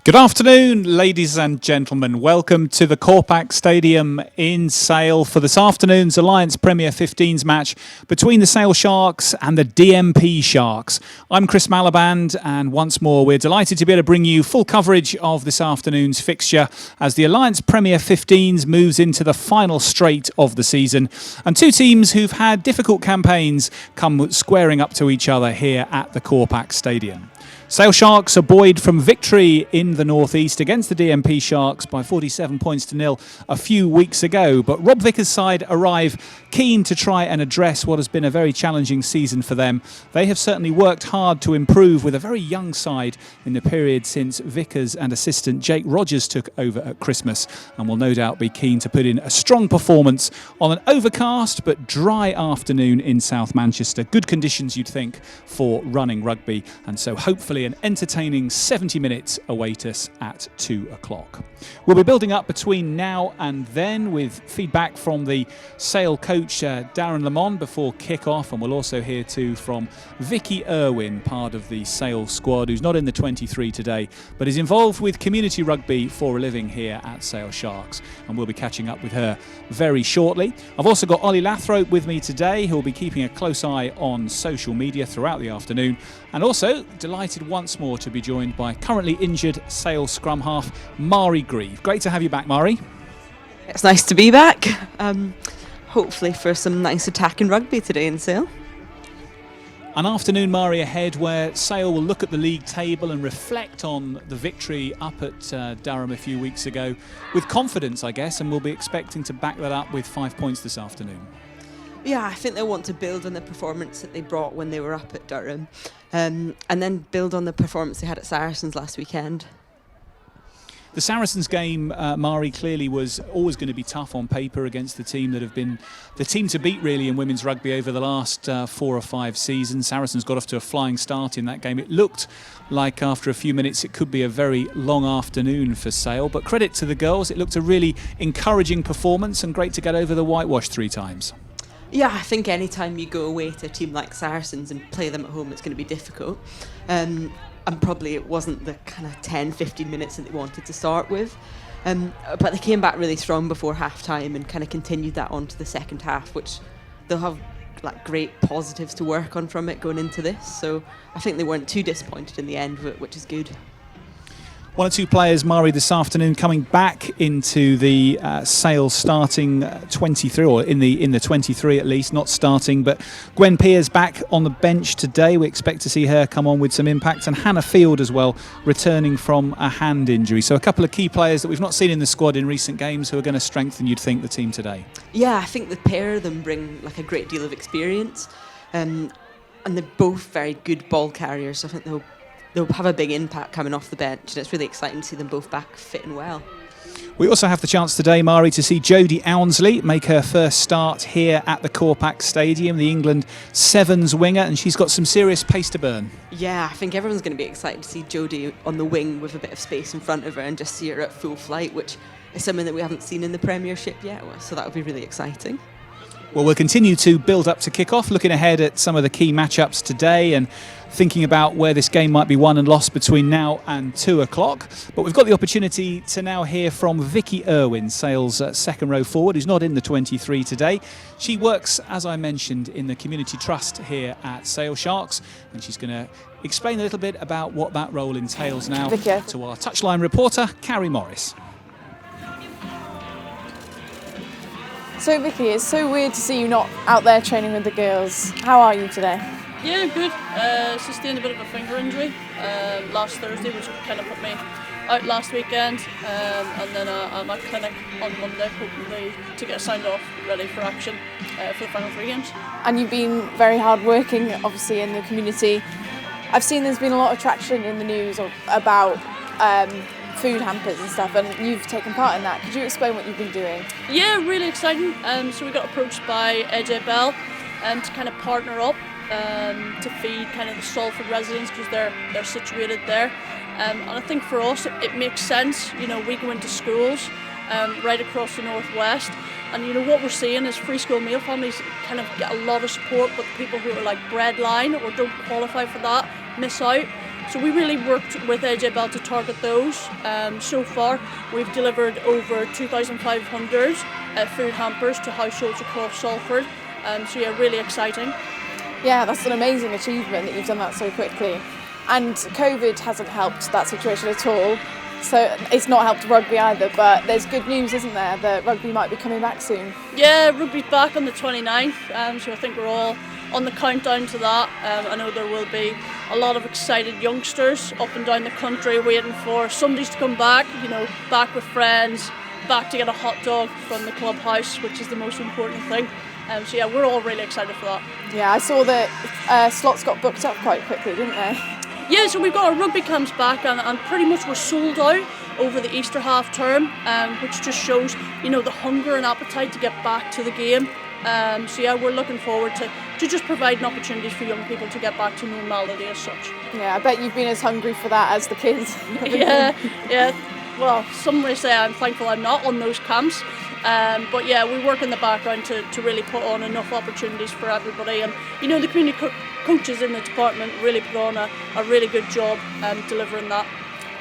Good afternoon, ladies and gentlemen. Welcome to the Corpacq Stadium in Sale for this afternoon's Alliance Premier 15s match between the Sale Sharks and the DMP Sharks. I'm Chris Malaband, and once more we're delighted to be able to bring you full coverage of this afternoon's fixture as the Alliance Premier 15s moves into the final straight of the season, and two teams who've had difficult campaigns come squaring up to each other here at the Corpacq Stadium. Sale Sharks are buoyed from victory in the northeast against the DMP Sharks by 47 points to nil a few weeks ago, but Rob Vickers' side arrive keen to try and address what has been a very challenging season for them. They have certainly worked hard to improve with a very young side in the period since Vickers and assistant Jake Rogers took over at Christmas, and will no doubt be keen to put in a strong performance on an overcast but dry afternoon in South Manchester. Good conditions, you'd think, for running rugby, and so hopefully an entertaining 70 minutes await us at 2 o'clock. We'll be building up between now and then with feedback from the Sale coach Darren Lamond before kick-off, and we'll also hear too from Vicky Irwin, part of the Sale squad, who's not in the 23 today but is involved with community rugby for a living here at Sale Sharks, and we'll be catching up with her very shortly. I've also got Ollie Lathrope with me today, who will be keeping a close eye on social media throughout the afternoon, and also delighted once more to be joined by currently injured Sale scrum half Mari Grieve. Great to have you back, Mari. It's nice to be back. Hopefully for some nice attacking rugby today in Sale. An afternoon, Mari, ahead where Sale will look at the league table and reflect on the victory up at Durham a few weeks ago with confidence, I guess, and we'll be expecting to back that up with 5 points this afternoon. Yeah, I think they'll want to build on the performance that they brought when they were up at Durham, and then build on the performance they had at Saracens last weekend. The Saracens game, Mari, clearly was always going to be tough on paper against the team that have been the team to beat really in women's rugby over the last 4 or 5 seasons. Saracens got off to a flying start in that game. It looked like after a few minutes it could be a very long afternoon for Sale, but credit to the girls, it looked a really encouraging performance and great to get over the whitewash 3 times. Yeah, I think any time you go away to a team like Saracens and play them at home, it's going to be difficult. And probably it wasn't the kind of 10-15 minutes that they wanted to start with. But they came back really strong before half-time and kind of continued that on to the second half, which they'll have like great positives to work on from it going into this. So I think they weren't too disappointed in the end, which is good. 1 or 2 players, Mari, this afternoon coming back into the Sale starting 23, or in the 23 at least, not starting, but Gwen Pear's back on the bench today. We expect to see her come on with some impact, and Hannah Field as well, returning from a hand injury. So a couple of key players that we've not seen in the squad in recent games who are going to strengthen, you'd think, the team today. Yeah, I think the pair of them bring like a great deal of experience, and they're both very good ball carriers. So I think they'll have a big impact coming off the bench, and it's really exciting to see them both back fitting well. We also have the chance today, Mari, to see Jody Allensley make her first start here at the Corpacq Stadium, the England Sevens winger, and she's got some serious pace to burn. Yeah, I think everyone's going to be excited to see Jody on the wing with a bit of space in front of her and just see her at full flight, which is something that we haven't seen in the Premiership yet, so that would be really exciting. Well, we'll continue to build up to kick-off, looking ahead at some of the key matchups today and thinking about where this game might be won and lost between now and 2 o'clock. But we've got the opportunity to now hear from Vicky Irwin, Sale's second row forward, who's not in the 23 today. She works, as I mentioned, in the community trust here at Sale Sharks, and she's going to explain a little bit about what that role entails now to our touchline reporter, Carrie Morris. So Vicky, it's so weird to see you not out there training with the girls. How are you today? Yeah, good. Sustained a bit of a finger injury last Thursday, which kind of put me out last weekend, and then I'm at clinic on Monday, hoping to get signed off, ready for action for the final 3 games. And you've been very hard working, obviously, in the community. I've seen there's been a lot of traction in the news about food hampers and stuff, and you've taken part in that. Could you explain what you've been doing? Yeah, really exciting. So we got approached by AJ Bell to kind of partner up to feed kind of the Salford residents, because they're situated there. And I think for us it makes sense. You know, we go into schools right across the northwest, and you know what we're seeing is free school meal families kind of get a lot of support, but the people who are like breadline or don't qualify for that miss out. So we really worked with AJ Bell to target those. So far, we've delivered over 2,500 food hampers to households across Salford. So yeah, really exciting. Yeah, that's an amazing achievement that you've done that so quickly. And COVID hasn't helped that situation at all. So it's not helped rugby either, but there's good news, isn't there, that rugby might be coming back soon? Yeah, rugby's back on the 29th, so I think we're all on the countdown to that. I know there will be a lot of excited youngsters up and down the country waiting for Sundays to come back, back with friends, back to get a hot dog from the clubhouse, which is the most important thing. So yeah, we're all really excited for that. Yeah, I saw that slots got booked up quite quickly, didn't they? Yeah, so we've got our rugby camps back and pretty much we're sold out over the Easter half term, which just shows, the hunger and appetite to get back to the game. So yeah, we're looking forward to just providing opportunities for young people to get back to normality as such. Yeah, I bet you've been as hungry for that as the kids. Yeah. Well, some may say I'm thankful I'm not on those camps. But yeah, we work in the background to really put on enough opportunities for everybody. And, the community coaches in the department really put on a really good job delivering that.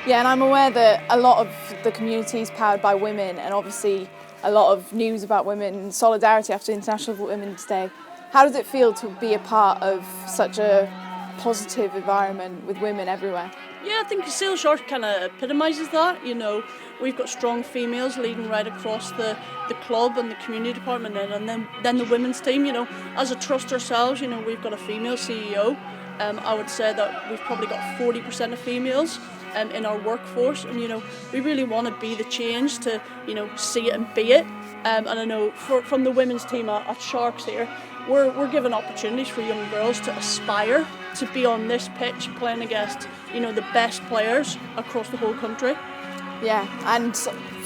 Yeah, and I'm aware that a lot of the community is powered by women, and obviously a lot of news about women and solidarity after International Women's Day. How does it feel to be a part of such a positive environment with women everywhere? Yeah, I think Sale Sharks kind of epitomises that. We've got strong females leading right across the club and the community department, and then the women's team. As a trust ourselves, we've got a female CEO. I would say that we've probably got 40% of females in our workforce, and we really want to be the change to see it and be it. And I know from the women's team at Sharks here, we're giving opportunities for young girls to aspire to be on this pitch playing against the best players across the whole country. Yeah, and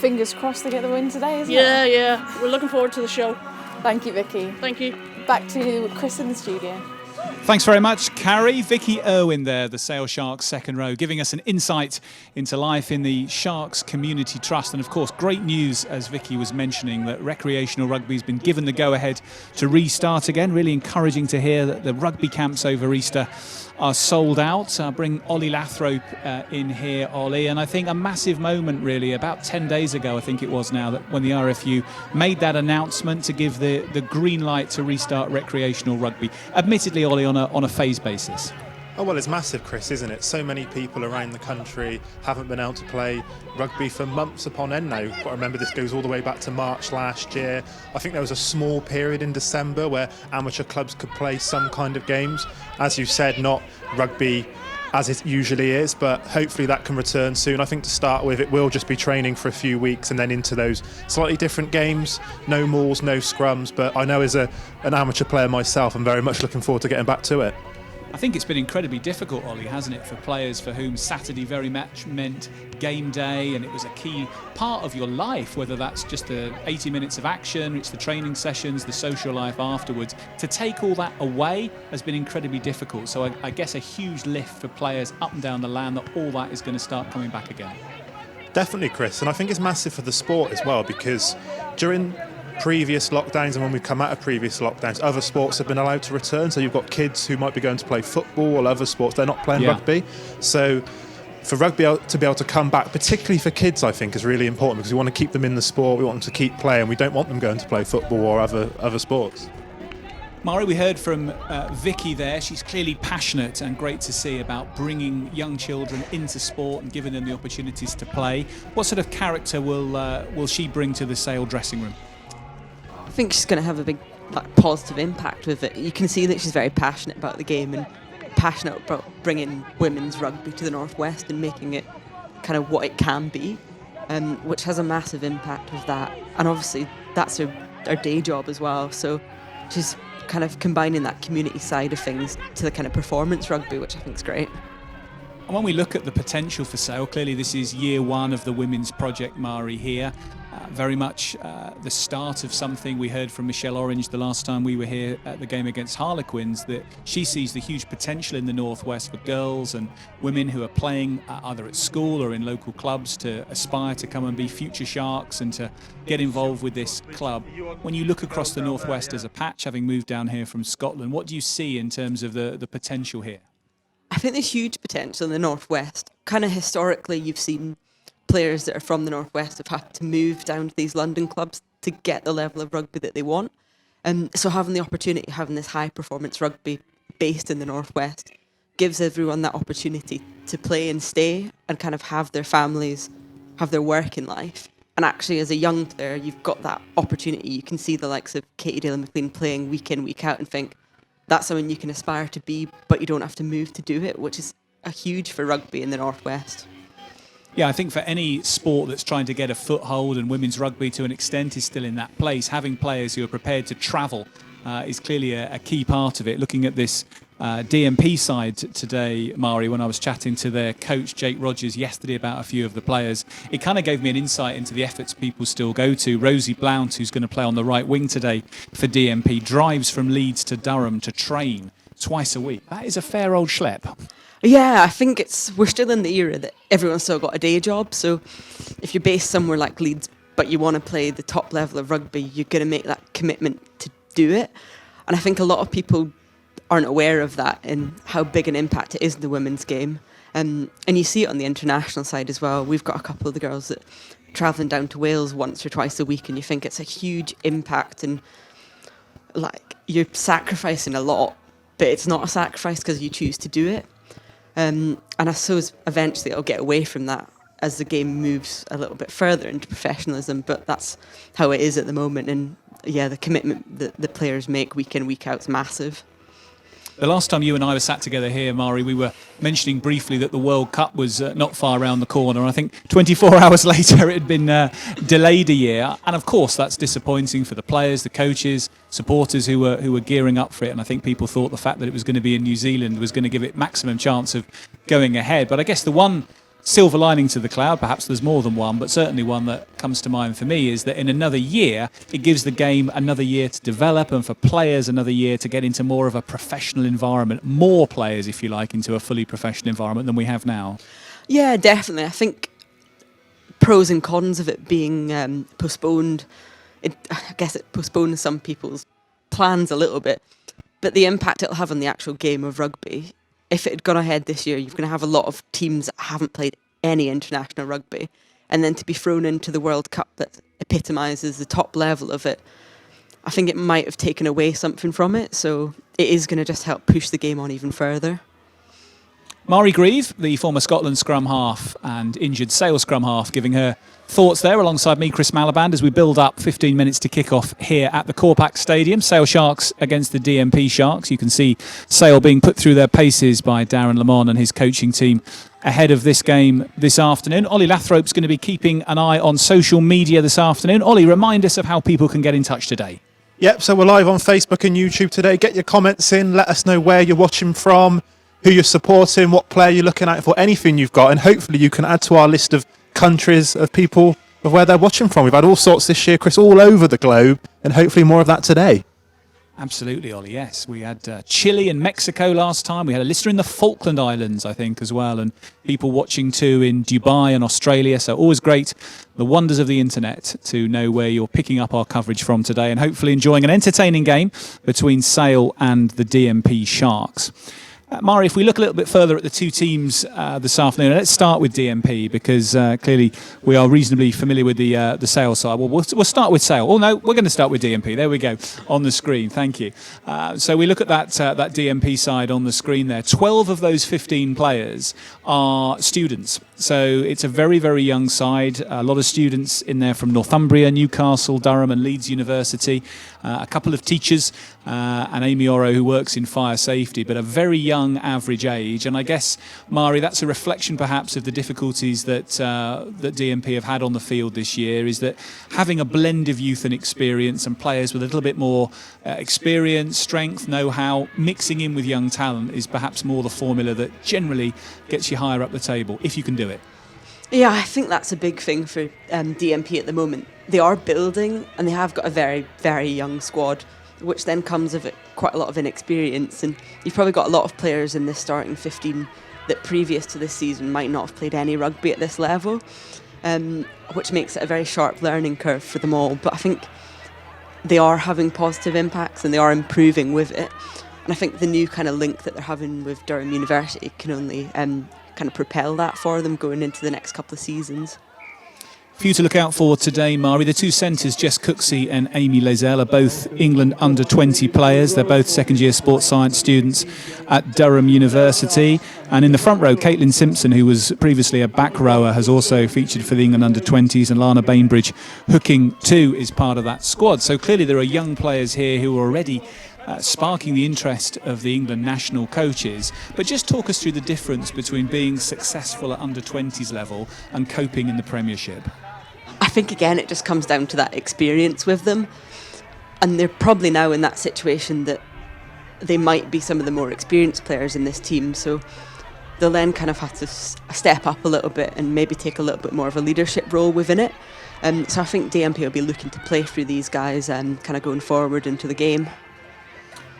fingers crossed they get the win today, isn't it? Yeah, we're looking forward to the show. Thank you, Vicky. Thank you. Back to Chris in the studio. Thanks very much, Carrie. Vicky Irwin there, the Sale Sharks second row, giving us an insight into life in the Sharks Community Trust. And of course, great news, as Vicky was mentioning, that recreational rugby has been given the go-ahead to restart again. Really encouraging to hear that the rugby camps over Easter are sold out. I'll bring Ollie Lathrop in here, Ollie. And I think a massive moment, really, about 10 days ago, I think it was now, that when the RFU made that announcement to give the green light to restart recreational rugby. Admittedly, Ollie, on a phase basis. Oh, well, it's massive, Chris, isn't it? So many people around the country haven't been able to play rugby for months upon end now. You've got to remember this goes all the way back to March last year. I think there was a small period in December where amateur clubs could play some kind of games. As you said, not rugby as it usually is, but hopefully that can return soon. I think to start with, it will just be training for a few weeks and then into those slightly different games. No mauls, no scrums, but I know as an amateur player myself, I'm very much looking forward to getting back to it. I think it's been incredibly difficult, Ollie, hasn't it, for players for whom Saturday very much meant game day, and it was a key part of your life, whether that's just the 80 minutes of action, it's the training sessions, the social life afterwards. To take all that away has been incredibly difficult. So I guess a huge lift for players up and down the land that all that is going to start coming back again. Definitely, Chris, and I think it's massive for the sport as well, because during previous lockdowns and when we've come out of previous lockdowns, other sports have been allowed to return. So you've got kids who might be going to play football or other sports, they're not playing rugby. So for rugby to be able to come back, particularly for kids, I think is really important, because we want to keep them in the sport, we want them to keep playing, we don't want them going to play football or other sports. Mari, we heard from Vicky there. She's clearly passionate and great to see about bringing young children into sport and giving them the opportunities to play. What sort of character will she bring to the Sale dressing room? I think she's going to have a big positive impact with it. You can see that she's very passionate about the game and passionate about bringing women's rugby to the Northwest and making it kind of what it can be, which has a massive impact with that. And obviously that's her day job as well. So she's kind of combining that community side of things to the kind of performance rugby, which I think is great. And when we look at the potential for Sale, clearly this is year one of the women's project, Mari, here. Very much the start of something. We heard from Michelle Orange the last time we were here at the game against Harlequins, that she sees the huge potential in the Northwest for girls and women who are playing either at school or in local clubs to aspire to come and be future Sharks and to get involved with this club. When you look across the Northwest as a patch, having moved down here from Scotland, what do you see in terms of the potential here? I think there's huge potential in the Northwest. Kind of historically, you've seen players that are from the Northwest have had to move down to these London clubs to get the level of rugby that they want. So having the opportunity, having this high performance rugby based in the Northwest, gives everyone that opportunity to play and stay and kind of have their families, have their working life. And actually, as a young player, you've got that opportunity. You can see the likes of Katie Dillon-McLean playing week in, week out and think, that's something you can aspire to be, but you don't have to move to do it, which is a huge for rugby in the Northwest. Yeah, I think for any sport that's trying to get a foothold, and women's rugby to an extent is still in that place, having players who are prepared to travel is clearly a key part of it. Looking at this DMP side today, Mari, when I was chatting to their coach, Jake Rogers, yesterday about a few of the players, it kind of gave me an insight into the efforts people still go to. Rosie Blout, who's going to play on the right wing today for DMP, drives from Leeds to Durham to train twice a week. That is a fair old schlep. Yeah, I think we're still in the era that everyone's still got a day job. So if you're based somewhere like Leeds, but you want to play the top level of rugby, you're going to make that commitment to do it. And I think a lot of people aren't aware of that and how big an impact it is in the women's game. And you see it on the international side as well. We've got a couple of the girls that are travelling down to Wales once or twice a week, and you think it's a huge impact, and like you're sacrificing a lot, but it's not a sacrifice because you choose to do it. And I suppose eventually it'll get away from that as the game moves a little bit further into professionalism, but that's how it is at the moment. And yeah, the commitment that the players make week in, week out is massive. The last time you and I were sat together here, Mari, we were mentioning briefly that the World Cup was not far around the corner. I think 24 hours later it had been delayed a year. And of course, that's disappointing for the players, the coaches, supporters who were gearing up for it. And I think people thought the fact that it was going to be in New Zealand was going to give it maximum chance of going ahead. But I guess the one silver lining to the cloud, perhaps there's more than one, but certainly one that comes to mind for me, is that in another year, it gives the game another year to develop, and for players another year to get into more of a professional environment, more players, if you like, into a fully professional environment than we have now. Yeah, definitely. I think pros and cons of it being postponed, I guess it postpones some people's plans a little bit, but the impact it'll have on the actual game of rugby, if it had gone ahead this year, you're going to have a lot of teams that haven't played any international rugby. And then to be thrown into the World Cup that epitomises the top level of it, I think it might have taken away something from it. So it is going to just help push the game on even further. Mari Grieve, the former Scotland scrum half and injured Sale scrum half, giving her thoughts there alongside me, Chris Malaband, as we build up 15 minutes to kick off here at the Corpacq Stadium. Sale Sharks against the DMP Sharks. You can see Sale being put through their paces by Darren Lamont and his coaching team ahead of this game this afternoon. Ollie Lathrope's going to be keeping an eye on social media this afternoon. Ollie, remind us of how people can get in touch today. Yep, so we're live on Facebook and YouTube today. Get your comments in, let us know where you're watching from, who you're supporting, what player you're looking at for, anything you've got, and hopefully you can add to our list of countries of people of where they're watching from. We've had all sorts this year, Chris, all over the globe, and hopefully more of that today. Absolutely, Ollie, yes. We had Chile and Mexico last time. We had a listener in the Falkland Islands, I think, as well, and people watching too in Dubai and Australia. So always great, the wonders of the internet, to know where you're picking up our coverage from today, and hopefully enjoying an entertaining game between Sale and the DMP Sharks. Mari, if we look a little bit further at the two teams this afternoon, let's start with DMP, because clearly we are reasonably familiar with the Sale side. Well, we'll start with Sale. Oh no, we're going to start with DMP. There we go, on the screen. Thank you. So we look at that DMP side on the screen there. 12 of those 15 players are students. So it's a very, very young side. A lot of students in there from Northumbria, Newcastle, Durham and Leeds University. A couple of teachers, and Amy Oro, who works in fire safety, but a very young average age. And I guess, Mari, that's a reflection perhaps of the difficulties that DMP have had on the field this year, is that having a blend of youth and experience and players with a little bit more experience, strength, know-how, mixing in with young talent is perhaps more the formula that generally gets you higher up the table, if you can do it. Yeah, I think that's a big thing for DMP at the moment. They are building, and they have got a very, very young squad, which then comes with it quite a lot of inexperience. And you've probably got a lot of players in this starting 15 that previous to this season might not have played any rugby at this level, which makes it a very sharp learning curve for them all. But I think they are having positive impacts and they are improving with it. I think the new kind of link that they're having with Durham University can only kind of propel that for them going into the next couple of seasons. For you to look out for today, Mari, the two centres, Jess Cooksey and Amy Lazelle, are both England under-20 players. They're both second-year sports science students at Durham University. And in the front row, Caitlin Simpson, who was previously a back rower, has also featured for the England under-20s, and Lana Bainbridge, hooking too, is part of that squad. So clearly there are young players here who are already sparking the interest of the England national coaches. But just talk us through the difference between being successful at under-20s level and coping in the Premiership. I think, again, it just comes down to that experience with them. And they're probably now in that situation that they might be some of the more experienced players in this team. So they'll then kind of have to step up a little bit and maybe take a little bit more of a leadership role within it. So I think DMP will be looking to play through these guys kind of going forward into the game.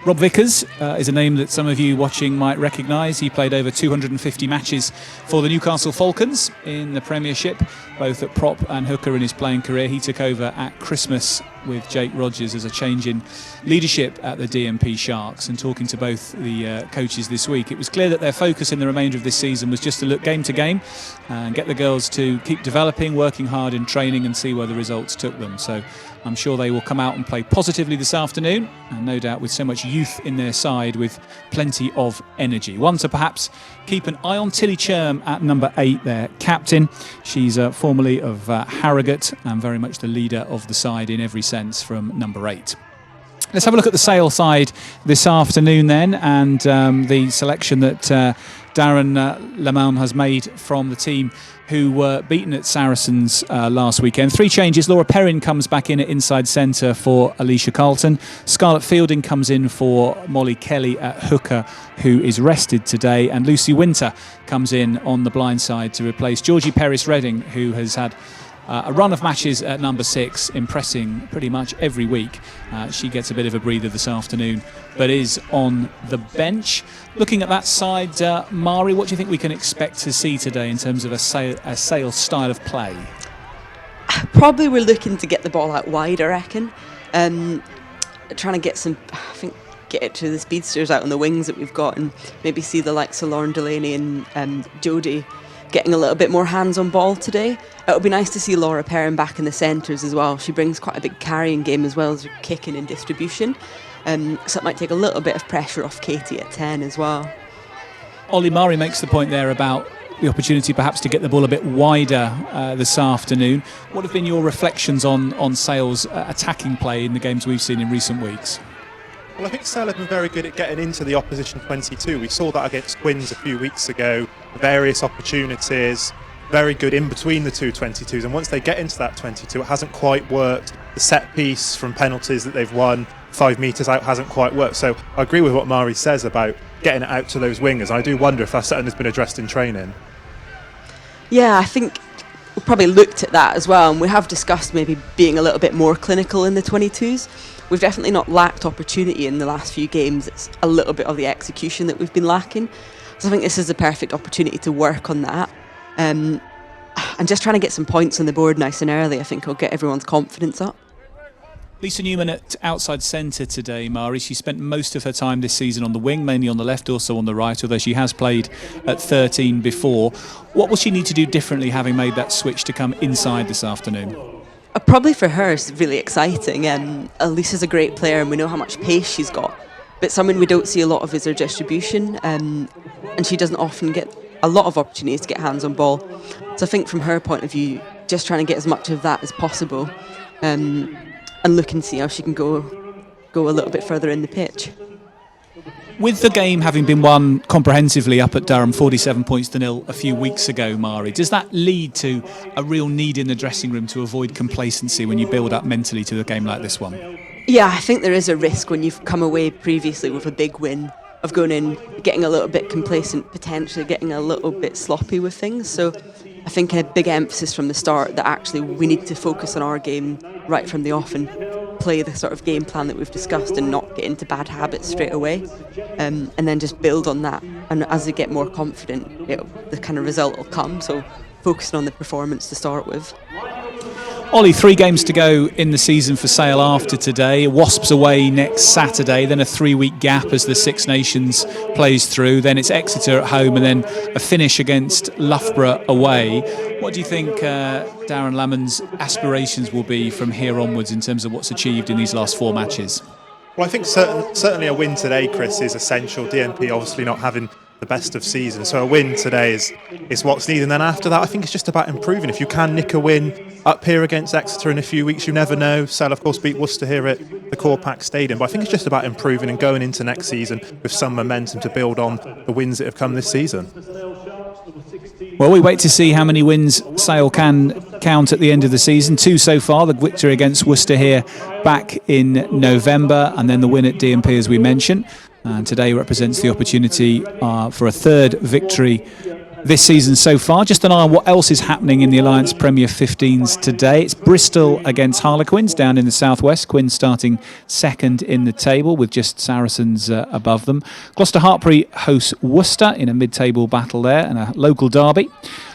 Rob Vickers is a name that some of you watching might recognise. He played over 250 matches for the Newcastle Falcons in the Premiership, both at prop and hooker in his playing career. He took over at Christmas with Jake Rogers as a change in leadership at the DMP Sharks. And talking to both the coaches this week, it was clear that their focus in the remainder of this season was just to look game to game and get the girls to keep developing, working hard in training, and see where the results took them. So I'm sure they will come out and play positively this afternoon, and no doubt with so much youth in their side, with plenty of energy. One to perhaps keep an eye on, Tilly Cherm at number 8, their captain. She's formerly of Harrogate and very much the leader of the side in every sense from number 8. Let's have a look at the Sale side this afternoon then, and the selection that Darren Lamont has made from the team who were beaten at Saracens last weekend. 3 changes. Laura Perrin comes back in at inside centre for Alicia Carlton. Scarlett Fielding comes in for Molly Kelly at hooker, who is rested today. And Lucy Winter comes in on the blind side to replace Georgie Perris-Redding, who has had a run of matches at number 6, impressing pretty much every week. She gets a bit of a breather this afternoon, but is on the bench. Looking at that side, Mari, what do you think we can expect to see today in terms of a Sale style of play? Probably we're looking to get the ball out wide, I reckon. Trying to get get it to the speedsters out on the wings that we've got, and maybe see the likes of Lauren Delaney and Jody getting a little bit more hands on ball today. It would be nice to see Laura Perrin back in the centres as well. She brings quite a big carrying game as well as her kicking and distribution. So it might take a little bit of pressure off Katie at 10 as well. Ollie Murray makes the point there about the opportunity perhaps to get the ball a bit wider this afternoon. What have been your reflections on Sale's attacking play in the games we've seen in recent weeks? Well, I think Sale have been very good at getting into the opposition 22. We saw that against Quins a few weeks ago. Various opportunities, very good in between the two 22s. And once they get into that 22, it hasn't quite worked. The set piece from penalties that they've won 5 metres out hasn't quite worked. So I agree with what Mari says about getting it out to those wingers. I do wonder if that's something that's been addressed in training. Yeah, I think we've probably looked at that as well, and we have discussed maybe being a little bit more clinical in the 22s. We've definitely not lacked opportunity in the last few games. It's a little bit of the execution that we've been lacking. So I think this is a perfect opportunity to work on that. And just trying to get some points on the board nice and early, I think will get everyone's confidence up. Lisa Newman at outside centre today, Mari. She spent most of her time this season on the wing, mainly on the left, also on the right, although she has played at 13 before. What will she need to do differently, having made that switch to come inside this afternoon? Probably for her, it's really exciting. Lisa's a great player and we know how much pace she's got. But something we don't see a lot of is her distribution. And she doesn't often get a lot of opportunities to get hands on ball. So I think from her point of view, just trying to get as much of that as possible. And look and see how she can go a little bit further in the pitch. With the game having been won comprehensively up at Durham 47 points to 0 a few weeks ago, Mari, does that lead to a real need in the dressing room to avoid complacency when you build up mentally to a game like this one? Yeah, I think there is a risk when you've come away previously with a big win of going in, getting a little bit complacent, potentially getting a little bit sloppy with things. So I think a big emphasis from the start that actually we need to focus on our game right from the off and play the sort of game plan that we've discussed and not get into bad habits straight away, and then just build on that. And as they get more confident, the kind of result will come. So focusing on the performance to start with. Ollie, 3 games to go in the season for Sale after today. Wasps away next Saturday, then a 3-week gap as the Six Nations plays through. Then it's Exeter at home, and then a finish against Loughborough away. What do you think Darren Lamon's aspirations will be from here onwards in terms of what's achieved in these last 4 matches? Well, I think certainly a win today, Chris, is essential. DMP obviously not having the best of seasons, so a win today is what's needed. And then after that, I think it's just about improving. If you can nick a win up here against Exeter in a few weeks, you never know. Sale, of course, beat Worcester here at the Corpacq Stadium, but I think it's just about improving and going into next season with some momentum to build on the wins that have come this season. Well, we wait to see how many wins Sale can count at the end of the season. 2 so far, the victory against Worcester here back in November, and then the win at DMP, as we mentioned. And today represents the opportunity for a 3rd victory this season so far. Just an eye on what else is happening in the Alliance Premier 15s today. It's Bristol against Harlequins down in the southwest. Quins starting 2nd in the table with just Saracens above them. Gloucester Hartpury hosts Worcester in a mid-table battle there and a local derby.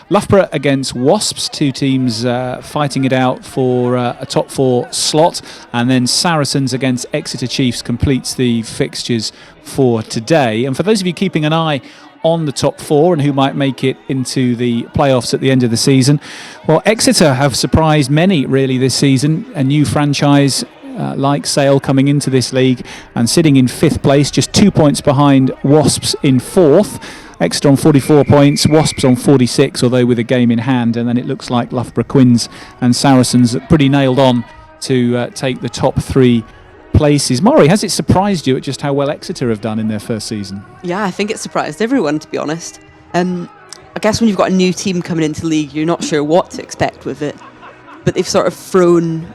Loughborough against Wasps, 2 teams fighting it out for a top 4 slot, and then Saracens against Exeter Chiefs completes the fixtures for today. And for those of you keeping an eye on the top 4 and who might make it into the playoffs at the end of the season, well, Exeter have surprised many really this season. A new franchise like Sale coming into this league and sitting in 5th place, just 2 points behind Wasps in 4th. Exeter on 44 points, Wasps on 46, although with a game in hand, and then it looks like Loughborough Quins and Saracens are pretty nailed on to take the top 3 places. Maury, has it surprised you at just how well Exeter have done in their first season? Yeah, I think it surprised everyone, to be honest. I guess when you've got a new team coming into the league, you're not sure what to expect with it, but they've sort of thrown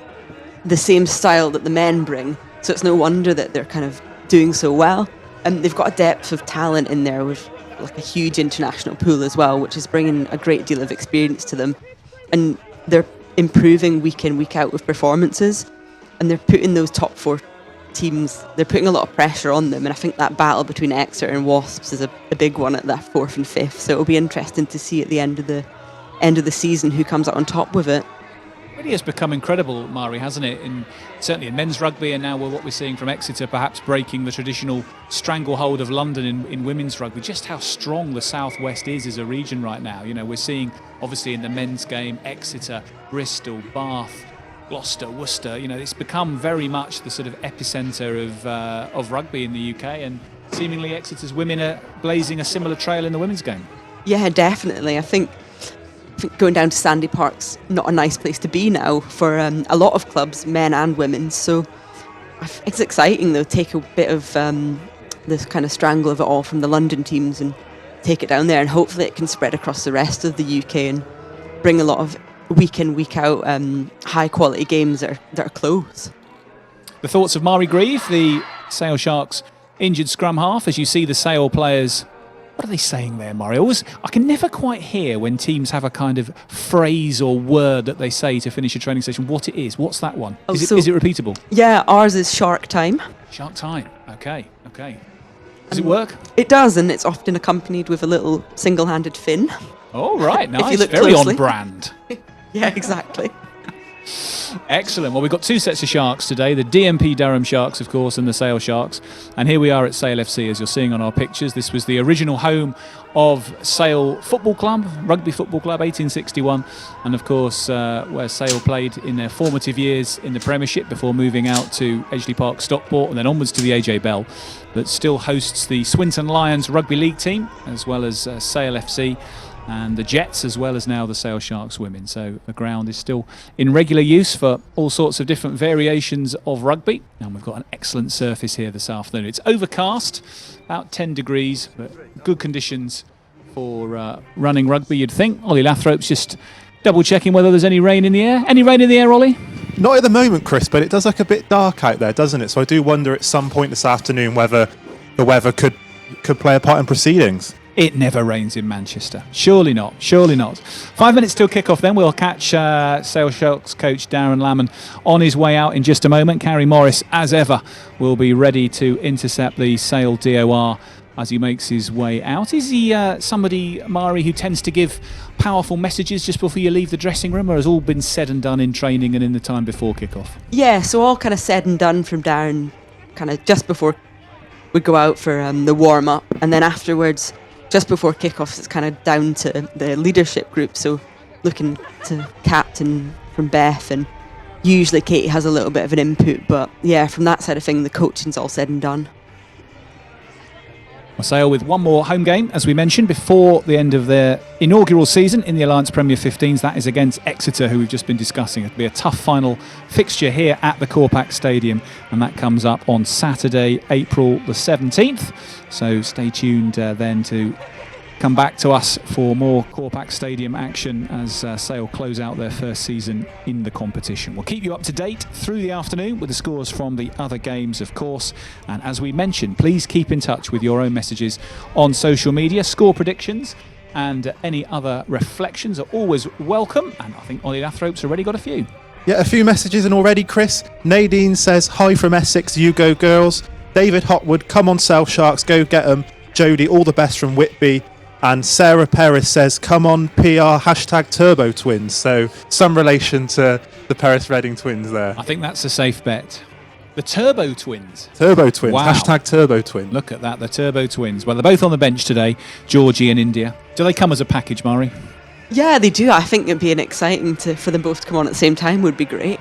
the same style that the men bring, so it's no wonder that they're kind of doing so well. And they've got a depth of talent in there with like a huge international pool as well, which is bringing a great deal of experience to them, and they're improving week in, week out with performances, and they're putting those top 4 teams, they're putting a lot of pressure on them, and I think that battle between Exeter and Wasps is a big one at that 4th and 5th, so it'll be interesting to see at the end of the season who comes out on top with it. It really has become incredible, Mari, hasn't it? Certainly in men's rugby, and now what we're seeing from Exeter, perhaps breaking the traditional stranglehold of London in women's rugby. Just how strong the southwest is as a region right now. You know, we're seeing obviously in the men's game Exeter, Bristol, Bath, Gloucester, Worcester. You know, it's become very much the sort of epicentre of rugby in the UK, and seemingly Exeter's women are blazing a similar trail in the women's game. Yeah, definitely. I think going down to Sandy Park's not a nice place to be now for a lot of clubs, men and women. So it's exciting, though, take a bit of this kind of strangle of it all from the London teams and take it down there, and hopefully it can spread across the rest of the UK and bring a lot of week in, week out high quality games that are close. The thoughts of Mari Grieve, the Sale Sharks injured scrum half, as you see the Sale players. What are they saying there, Murray? I can never quite hear when teams have a kind of phrase or word that they say to finish a training session, what it is. What's that one? Is it repeatable? Yeah, ours is shark time. Shark time. Okay. Does it work? It does, and it's often accompanied with a little single-handed fin. Oh, right. Nice. If you look very closely. On brand. Yeah, exactly. Excellent. Well, we've got 2 sets of Sharks today, the DMP Durham Sharks, of course, and the Sale Sharks. And here we are at Sale FC, as you're seeing on our pictures. This was the original home of Sale Football Club, Rugby Football Club, 1861. And, of course, where Sale played in their formative years in the Premiership before moving out to Edgeley Park, Stockport, and then onwards to the AJ Bell. But still hosts the Swinton Lions Rugby League team, as well as Sale FC. And the Jets, as well as now the Sale Sharks women. So the ground is still in regular use for all sorts of different variations of rugby. And we've got an excellent surface here this afternoon. It's overcast, about 10 degrees, but good conditions for running rugby, you'd think. Ollie Lathrope's just double-checking whether there's any rain in the air. Any rain in the air, Ollie? Not at the moment, Chris, but it does look a bit dark out there, doesn't it? So I do wonder at some point this afternoon whether the weather could play a part in proceedings. It never rains in Manchester. Surely not. 5 minutes till kick-off then. We'll catch Sale Sharks coach Darren Lamon on his way out in just a moment. Carrie Morris, as ever, will be ready to intercept the Sale DOR as he makes his way out. Is he somebody, Mari, who tends to give powerful messages just before you leave the dressing room, or has all been said and done in training and in the time before kick-off? Yeah, so all kind of said and done from Darren, kind of just before we go out for the warm-up, and then afterwards, just before kick-off, it's kind of down to the leadership group, so looking to captain from Beth, and usually Katie has a little bit of an input, but yeah, from that side of things, the coaching's all said and done. Sale with one more home game, as we mentioned, before the end of their inaugural season in the Alliance Premier 15s. That is against Exeter, who we've just been discussing. It'll be a tough final fixture here at the Corpacq Stadium, and that comes up on Saturday, April the 17th. So stay tuned then to come back to us for more Corpacq Stadium action as Sale close out their first season in the competition. We'll keep you up to date through the afternoon with the scores from the other games, of course. And as we mentioned, please keep in touch with your own messages on social media. Score predictions and any other reflections are always welcome. And I think Ollie Lathrope's already got a few. Yeah, a few messages in already, Chris. Nadine says, hi from Essex, you go girls. David Hotwood, come on South Sharks, go get them. Jody, all the best from Whitby. And Sarah Paris says, come on PR, #Turbo Twins. So some relation to the Paris Reading twins there. I think that's a safe bet. The Turbo Twins. Turbo Twins, Wow. #Turbo Twin. Look at that, the Turbo Twins. Well, they're both on the bench today, Georgie and India. Do they come as a package, Mari? Yeah, they do. I think it'd be an exciting for them both to come on at the same time would be great.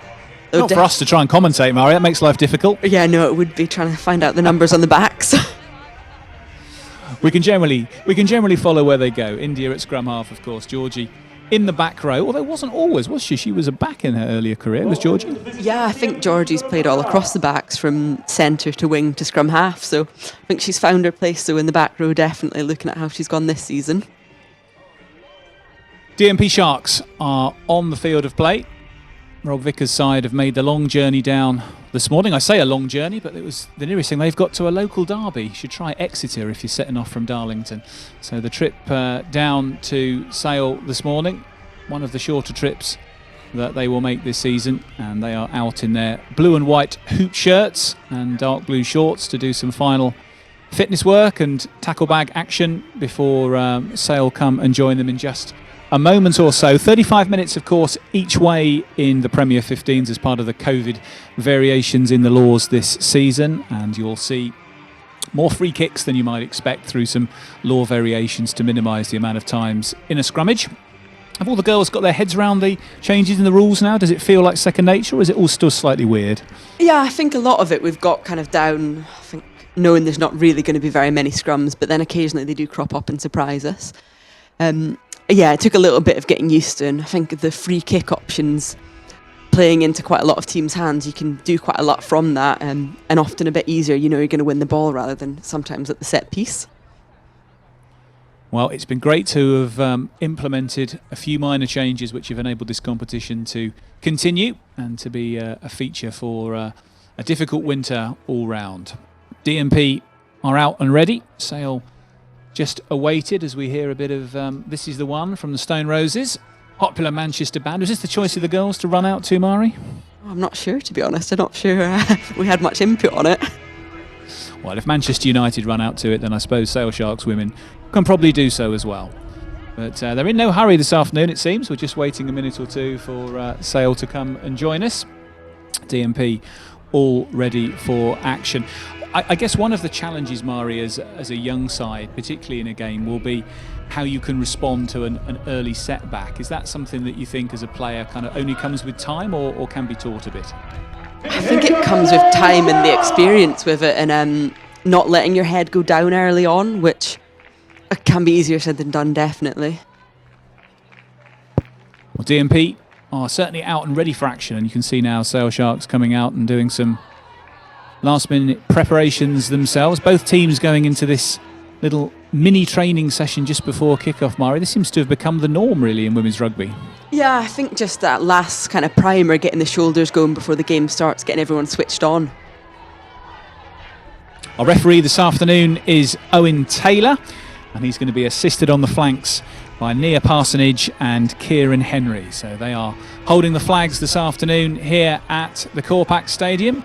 Not for us to try and commentate, Mari. That makes life difficult. Yeah, no, it would be trying to find out the numbers on the backs. We can generally follow where they go. India at scrum half, of course. Georgie in the back row, although wasn't always, was she? She was a back in her earlier career, was Georgie? Yeah, I think Georgie's played all across the backs from centre to wing to scrum half, so I think she's found her place. So in the back row, definitely looking at how she's gone this season. DMP Sharks are on the field of play. Rob Vickers' side have made the long journey down this morning. I say a long journey, but it was the nearest thing they've got to a local derby. You should try Exeter if you're setting off from Darlington. So the trip down to Sale this morning, one of the shorter trips that they will make this season, and they are out in their blue and white hoop shirts and dark blue shorts to do some final fitness work and tackle bag action before Sale come and join them in just a moment or so. 35 minutes, of course, each way in the Premier 15s as part of the COVID variations in the laws this season, and you'll see more free kicks than you might expect through some law variations to minimise the amount of times in a scrummage. Have all the girls got their heads around the changes in the rules now? Does it feel like second nature, or is it all still slightly weird? Yeah, I think a lot of it we've got kind of down, I think, knowing there's not really going to be very many scrums, but then occasionally they do crop up and surprise us. Yeah, it took a little bit of getting used to, and I think the free kick options playing into quite a lot of teams' hands, you can do quite a lot from that, and often a bit easier. You know you're going to win the ball rather than sometimes at the set piece. Well, it's been great to have implemented a few minor changes which have enabled this competition to continue and to be a feature for a difficult winter all round. DMP are out and ready. Sale just awaited as we hear a bit of This Is the One from the Stone Roses. Popular Manchester band. Was this the choice of the girls to run out to, Mari? I'm not sure, to be honest. I'm not sure we had much input on it. Well, if Manchester United run out to it, then I suppose Sale Sharks women can probably do so as well. But they're in no hurry this afternoon, it seems. We're just waiting a minute or two for Sale to come and join us. DMP all ready for action. I guess one of the challenges, Mari, as a young side, particularly in a game, will be how you can respond to an early setback. Is that something that you think as a player kind of only comes with time or can be taught a bit? I think it comes with time and the experience with it, and not letting your head go down early on, which can be easier said than done, definitely. Well, DMP are certainly out and ready for action, and you can see now Sale Sharks coming out and doing some last-minute preparations themselves. Both teams going into this little mini training session just before kick-off, Mari. This seems to have become the norm, really, in women's rugby. Yeah, I think just that last kind of primer, getting the shoulders going before the game starts, getting everyone switched on. Our referee this afternoon is Owen Taylor, and he's going to be assisted on the flanks by Nia Parsonage and Kieran Henry. So they are holding the flags this afternoon here at the Corpacq Stadium.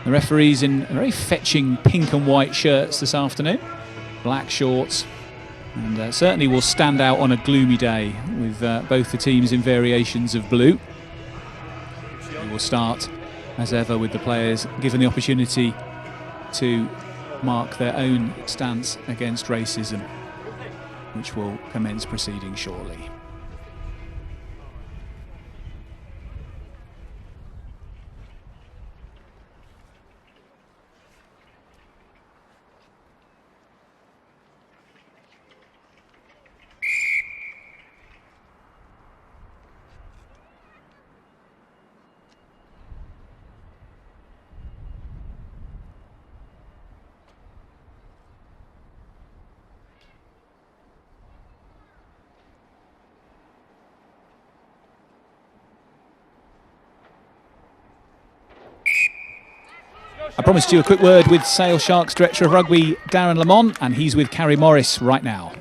The referees in very fetching pink and white shirts this afternoon. black shorts, and certainly will stand out on a gloomy day with both the teams in variations of blue. We will start, as ever, with the players given the opportunity to mark their own stance against racism, which will commence proceedings shortly. I promised you a quick word with Sale Sharks Director of Rugby, Darren Lamont, and he's with Carrie Morris right now.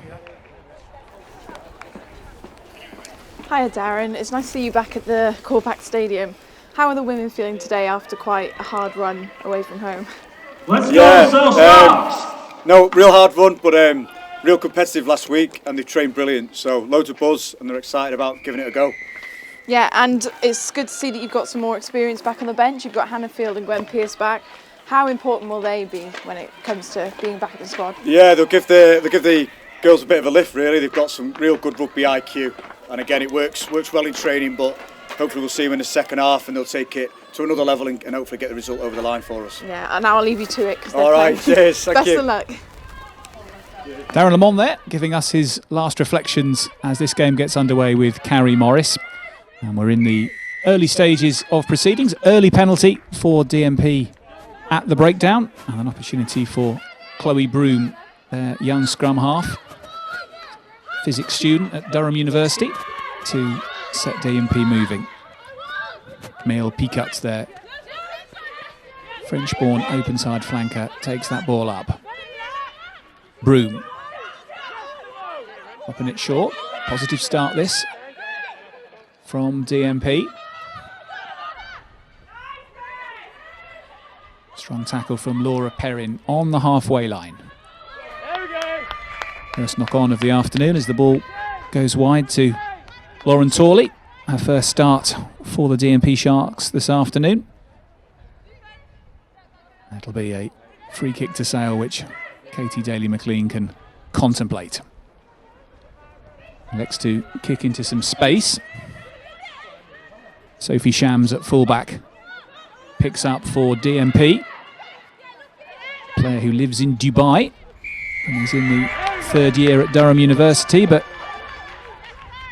Hiya Darren, it's nice to see you back at the Corpacq Stadium. How are the women feeling today after quite a hard run away from home? Let's go, Sale Sharks! No, real hard run, but real competitive last week, and they trained brilliant, so loads of buzz, and they're excited about giving it a go. Yeah, and it's good to see that you've got some more experience back on the bench. You've got Hannah Field and Gwen Pearce back. How important will they be when it comes to being back at the squad? Yeah, they'll give the girls a bit of a lift, really. They've got some real good rugby IQ, and again, it works well in training, but hopefully we'll see them in the second half and they'll take it to another level and hopefully get the result over the line for us. Yeah, and now I'll leave you to it. All right, cheers, thank you. Best of luck. Darren Lamont there, giving us his last reflections as this game gets underway with Carrie Morris. And we're in the early stages of proceedings. Early penalty for DMP at the breakdown, and an opportunity for Chloe Broom, their young scrum half, physics student at Durham University, to set DMP moving. Male Picuts there. French-born open side flanker takes that ball up. Broom. Popping it short. Positive start this from DMP. Strong tackle from Laura Perrin on the halfway line. First knock on of the afternoon as the ball goes wide to Lauren Torley. Her first start for the DMP Sharks this afternoon. That'll be a free kick to Sale, which Katie Daly-McLean can contemplate. Next to kick into some space. Sophie Shams at fullback picks up for DMP. Player who lives in Dubai and is in the third year at Durham University, but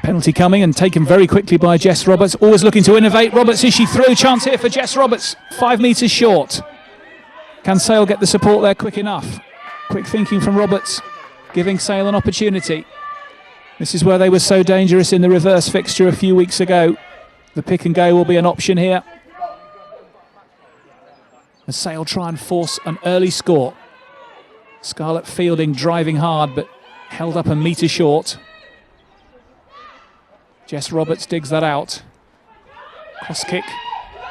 penalty coming and taken very quickly by Jess Roberts. Always looking to innovate. Roberts, is she through? Chance here for Jess Roberts. 5 metres short. Can Sale get the support there quick enough? Quick thinking from Roberts, giving Sale an opportunity. This is where they were so dangerous in the reverse fixture a few weeks ago. The pick and go will be an option here. As Sale try and force an early score. Scarlett Fielding driving hard, but held up a metre short. Jess Roberts digs that out. Cross kick,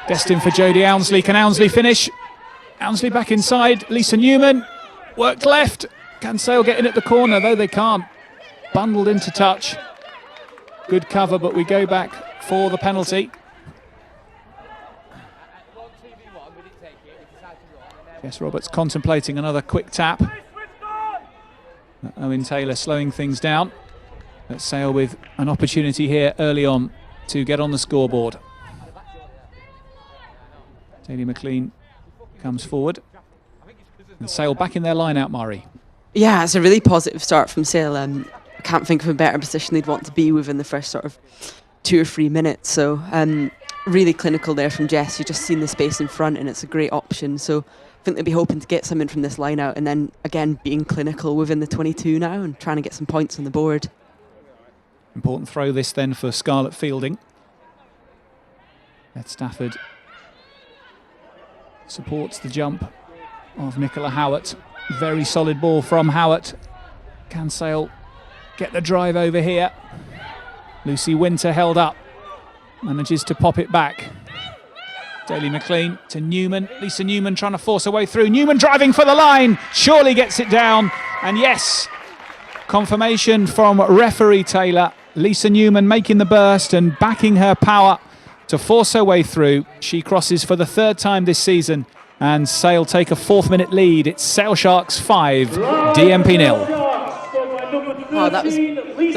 destined for Jody Allensley. Can Allensley finish? Allensley back inside. Lisa Newman, worked left. Can Sale get in at the corner? Though they can't. Bundled into touch. Good cover, but we go back for the penalty. Jess Roberts contemplating another quick tap. Owen Taylor slowing things down. But Sale with an opportunity here early on to get on the scoreboard. Daly-McLean comes forward. And Sale back in their line-out, Murray. Yeah, it's a really positive start from Sale. I can't think of a better position they'd want to be within the first sort of 2 or 3 minutes. So really clinical there from Jess. You've just seen the space in front and it's a great option. So I think they'll be hoping to get something from this line out and then again being clinical within the 22 now and trying to get some points on the board. Important throw this then for Scarlett Fielding. Beth Stafford supports the jump of Nicola Howard. Very solid ball from Howard. Can Sale get the drive over here? Lucy Winter held up. Manages to pop it back. Daly-McLean to Newman. Lisa Newman trying to force her way through. Newman driving for the line. Surely gets it down. And yes, confirmation from referee Taylor. Lisa Newman making the burst and backing her power to force her way through. She crosses for the third time this season, and Sale take a 4th-minute lead. It's Sale Sharks 5, DMP 0. Oh, that was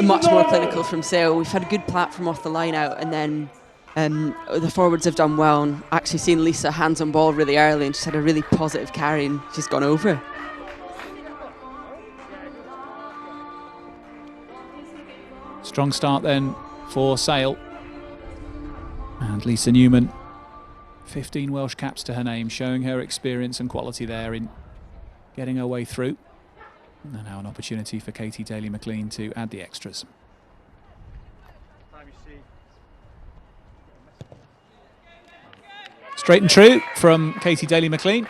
much more clinical from Sale. We've had a good platform off the line out, and then the forwards have done well. And actually seen Lisa hands on ball really early, and she's had a really positive carry, and she's gone over. Strong start then for Sale. And Lisa Newman, 15 Welsh caps to her name, showing her experience and quality there in getting her way through. And now an opportunity for Katie Daly-McLean to add the extras. Straight and true from Katie Daly-McLean,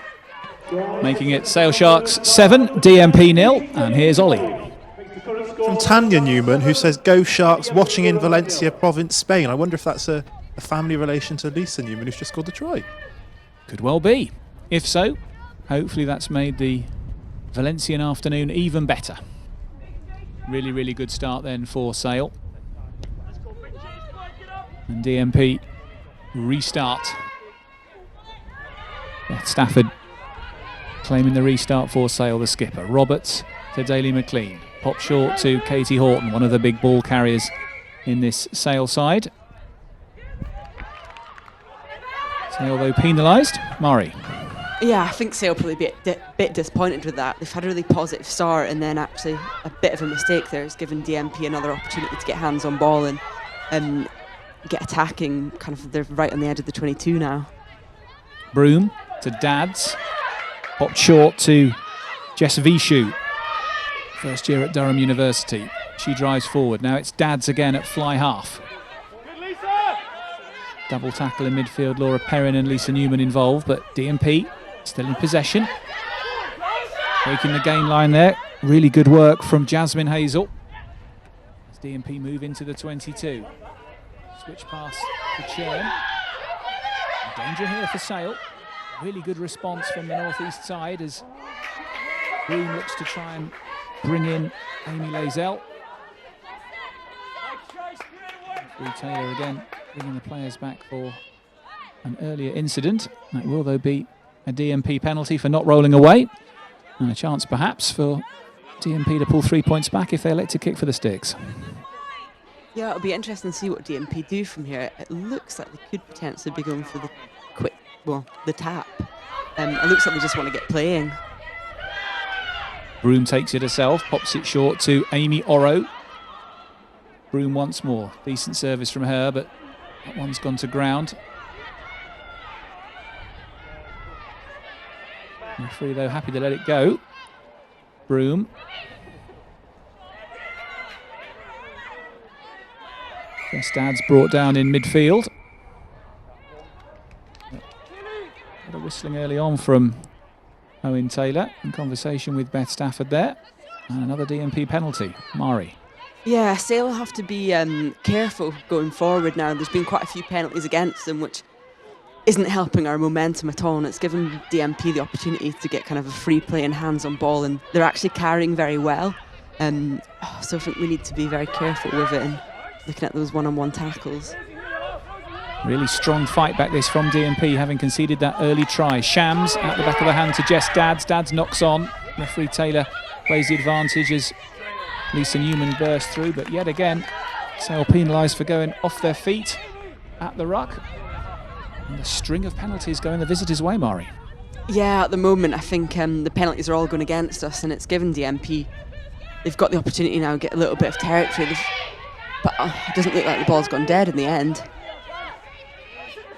making it Sale Sharks 7, DMP 0. And here's Ollie. From Tanya Newman, who says, "Go Sharks, watching in Valencia province, Spain." I wonder if that's a family relation to Lisa Newman, who's just scored the try. Could well be. If so, hopefully that's made the Valencian afternoon even better. Really, really good start then for Sale. And DMP restart. Beth Stafford claiming the restart for Sale, the skipper. Roberts to Daly-McLean. Pop short to Katie Horton, one of the big ball carriers in this Sale side. Sale, though, penalised. Murray. Yeah, I think Sale probably be a bit disappointed with that. They've had a really positive start, and then actually a bit of a mistake there has given DMP another opportunity to get hands on ball and get attacking. Kind of, they're right on the edge of the 22 now. Broom to Dads. Popped short to Jess Vishu. First year at Durham University. She drives forward. Now it's Dads again at fly half. Double tackle in midfield. Laura Perrin and Lisa Newman involved, but DMP still in possession. Breaking the gain line there. Really good work from Jasmine Hazel. As DMP move into the 22. Switch pass to Churn. Danger here for Sale. Really good response from the northeast side as Broom looks to try and bring in Amy Lazell. Taylor again bringing the players back for an earlier incident. That will, though, be a DMP penalty for not rolling away, and a chance perhaps for DMP to pull 3 points back if they elect to kick for the sticks. Yeah, it'll be interesting to see what DMP do from here. It looks like they could potentially be going for the tap. It looks like they just want to get playing. Broom takes it herself, pops it short to Amy Oro. Broom once more. Decent service from her, but that one's gone to ground. Referee, though, happy to let it go. Broom. Dad's brought down in midfield. Had a whistling early on from Owen Taylor in conversation with Beth Stafford there. And another DMP penalty. Mari. Yeah, Sale will have to be careful going forward now. There's been quite a few penalties against them, which isn't helping our momentum at all, and it's given DMP the opportunity to get kind of a free play and hands on ball, and they're actually carrying very well. So I think we need to be very careful with it and looking at those one-on-one tackles. Really strong fight back this from DMP, having conceded that early try. Shams at the back of the hand to Jess Dads. Dads knocks on. Referee Taylor plays the advantage as Lisa Newman burst through, but yet again, Sale penalised for going off their feet at the ruck. And a string of penalties going the visitors' way, Mari. Yeah, at the moment, I think the penalties are all going against us, and it's given DMP. They've got the opportunity now to get a little bit of territory, but it doesn't look like the ball's gone dead in the end.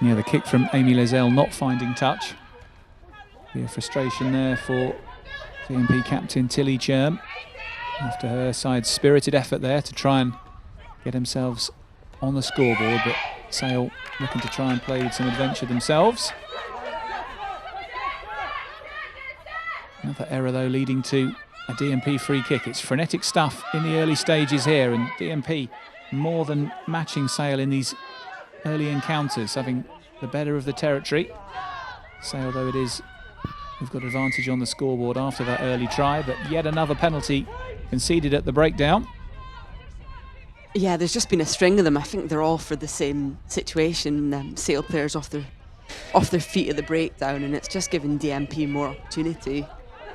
Yeah, the kick from Amy Lazell not finding touch. Be a frustration there for DMP captain Tilly Churn. After her side's spirited effort there to try and get themselves on the scoreboard, but Sale looking to try and play with some adventure themselves. Another error, though, leading to a DMP free kick. It's frenetic stuff in the early stages here, and DMP more than matching Sale in these early encounters, having the better of the territory. Sale, though, it is who've got advantage on the scoreboard after that early try, but yet another penalty conceded at the breakdown. Yeah, there's just been a string of them. I think they're all for the same situation. Sale players off their feet at the breakdown, and it's just given DMP more opportunity.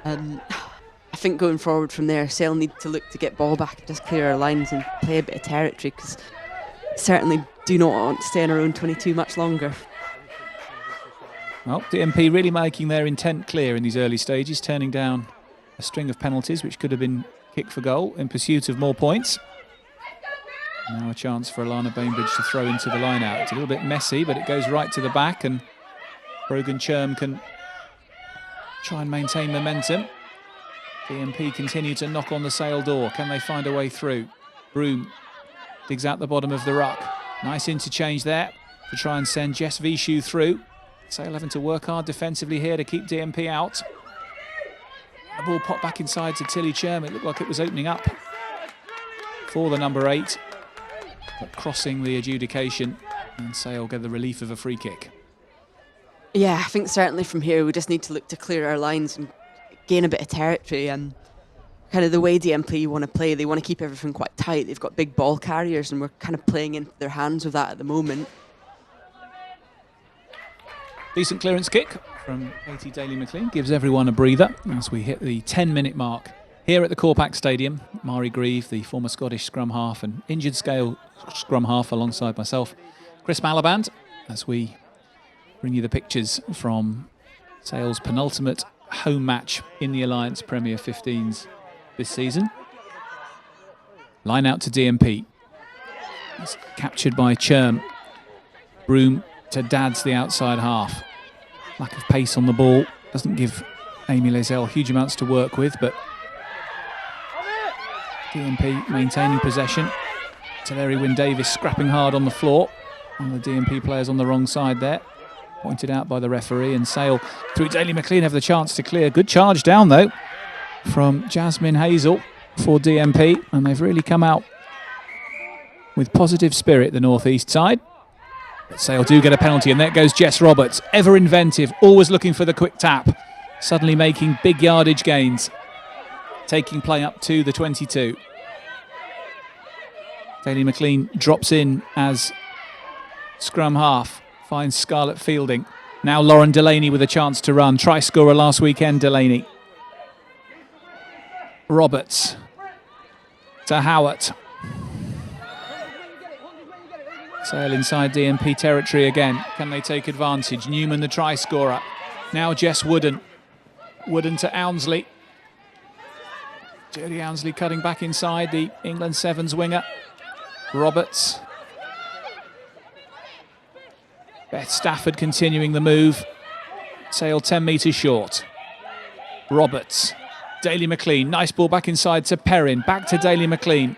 I think going forward from there, Sale need to look to get ball back and just clear our lines and play a bit of territory, because certainly do not want to stay in our own 22 much longer. Well, DMP really making their intent clear in these early stages, turning down a string of penalties which could have been kicked for goal in pursuit of more points. Now a chance for Alana Bainbridge to throw into the line out. It's a little bit messy, but it goes right to the back, and Brogan Churm can try and maintain momentum. DMP continue to knock on the Sale door. Can they find a way through? Broom digs out the bottom of the ruck. Nice interchange there to try and send Jess Vishu through. Sale having to work hard defensively here to keep DMP out. The ball popped back inside to Tilly Churm. It looked like it was opening up for the number 8. But crossing the adjudication, and Sale get the relief of a free kick. Yeah, I think certainly from here we just need to look to clear our lines and gain a bit of territory. And kind of the way DMP want to play, they want to keep everything quite tight. They've got big ball carriers, and we're kind of playing into their hands with that at the moment. Decent clearance kick from Katie Daly-McLean gives everyone a breather as we hit the 10-minute mark here at the Corpacq Stadium. Mari Grieve, the former Scottish scrum half and injured scale scrum half, alongside myself, Chris Malaband, as we bring you the pictures from Sale's penultimate home match in the Alliance Premier 15s this season. Line out to DMP. It's captured by Churm. Broom to Dads, the outside half. Lack of pace on the ball doesn't give Amy Lazelle huge amounts to work with, but DMP maintaining possession. Teleri Wynne-Davis scrapping hard on the floor. One of the DMP players on the wrong side there. Pointed out by the referee, and Sale through Daly-McLean have the chance to clear. Good charge down though from Jasmine Hazel for DMP, and they've really come out with positive spirit, the northeast side. But Sale do get a penalty, and there goes Jess Roberts, ever inventive, always looking for the quick tap, suddenly making big yardage gains, taking play up to the 22. Daly-McLean drops in as scrum half, finds Scarlett Fielding. Now Lauren Delaney with a chance to run. Try scorer last weekend, Delaney. Roberts to Howard. Sale inside DMP territory again. Can they take advantage? Newman the try scorer. Now Jess Wooden. Wooden to Allensley. Jody Allensley cutting back inside, the England Sevens winger. Roberts. Beth Stafford continuing the move. Sale 10 metres short. Roberts. Daly-McLean. Nice ball back inside to Perrin. Back to Daly-McLean.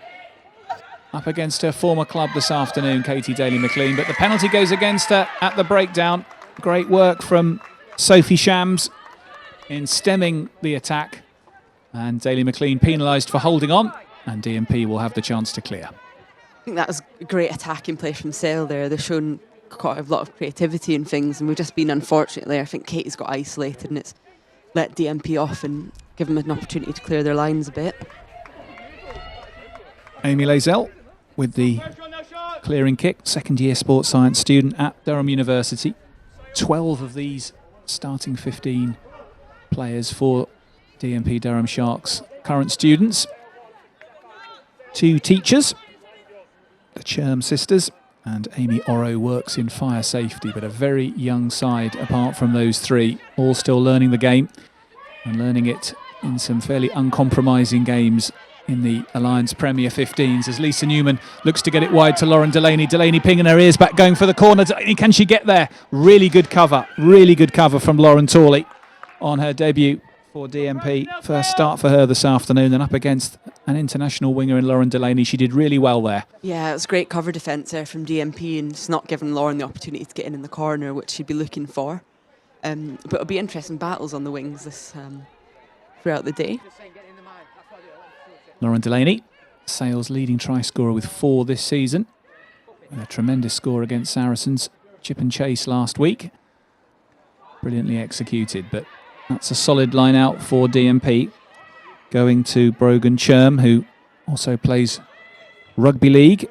Up against her former club this afternoon, Katie Daly-McLean. But the penalty goes against her at the breakdown. Great work from Sophie Shams in stemming the attack. And Daly-McLean penalised for holding on. And DMP will have the chance to clear. I think that was a great attacking play from Sale there. They've shown quite a lot of creativity and things, and we've just been, unfortunately, I think Katie's got isolated and it's let DMP off and give them an opportunity to clear their lines a bit. Amy Lazelle with the clearing kick, second-year sports science student at Durham University. 12 of these starting 15 players for DMP Durham Sharks, current students. 2 teachers, the Churm sisters, and Amy Oro works in fire safety, but a very young side apart from those 3, all still learning the game and learning it in some fairly uncompromising games in the Alliance Premier 15s, as Lisa Newman looks to get it wide to Lauren Delaney. Delaney pinging her ears back, going for the corner. Can she get there? Really good cover from Lauren Torley on her debut for DMP. First start for her this afternoon, and up against an international winger in Lauren Delaney. She did really well there. Yeah, it was great cover defence there from DMP, and it's not giving Lauren the opportunity to get in the corner, which she'd be looking for. But it'll be interesting battles on the wings this throughout the day. Lauren Delaney, Sale's leading try scorer with 4 this season. And a tremendous score against Saracens. Chip and chase last week. Brilliantly executed, but That's a solid line out for DMP. Going to Brogan Churm, who also plays rugby league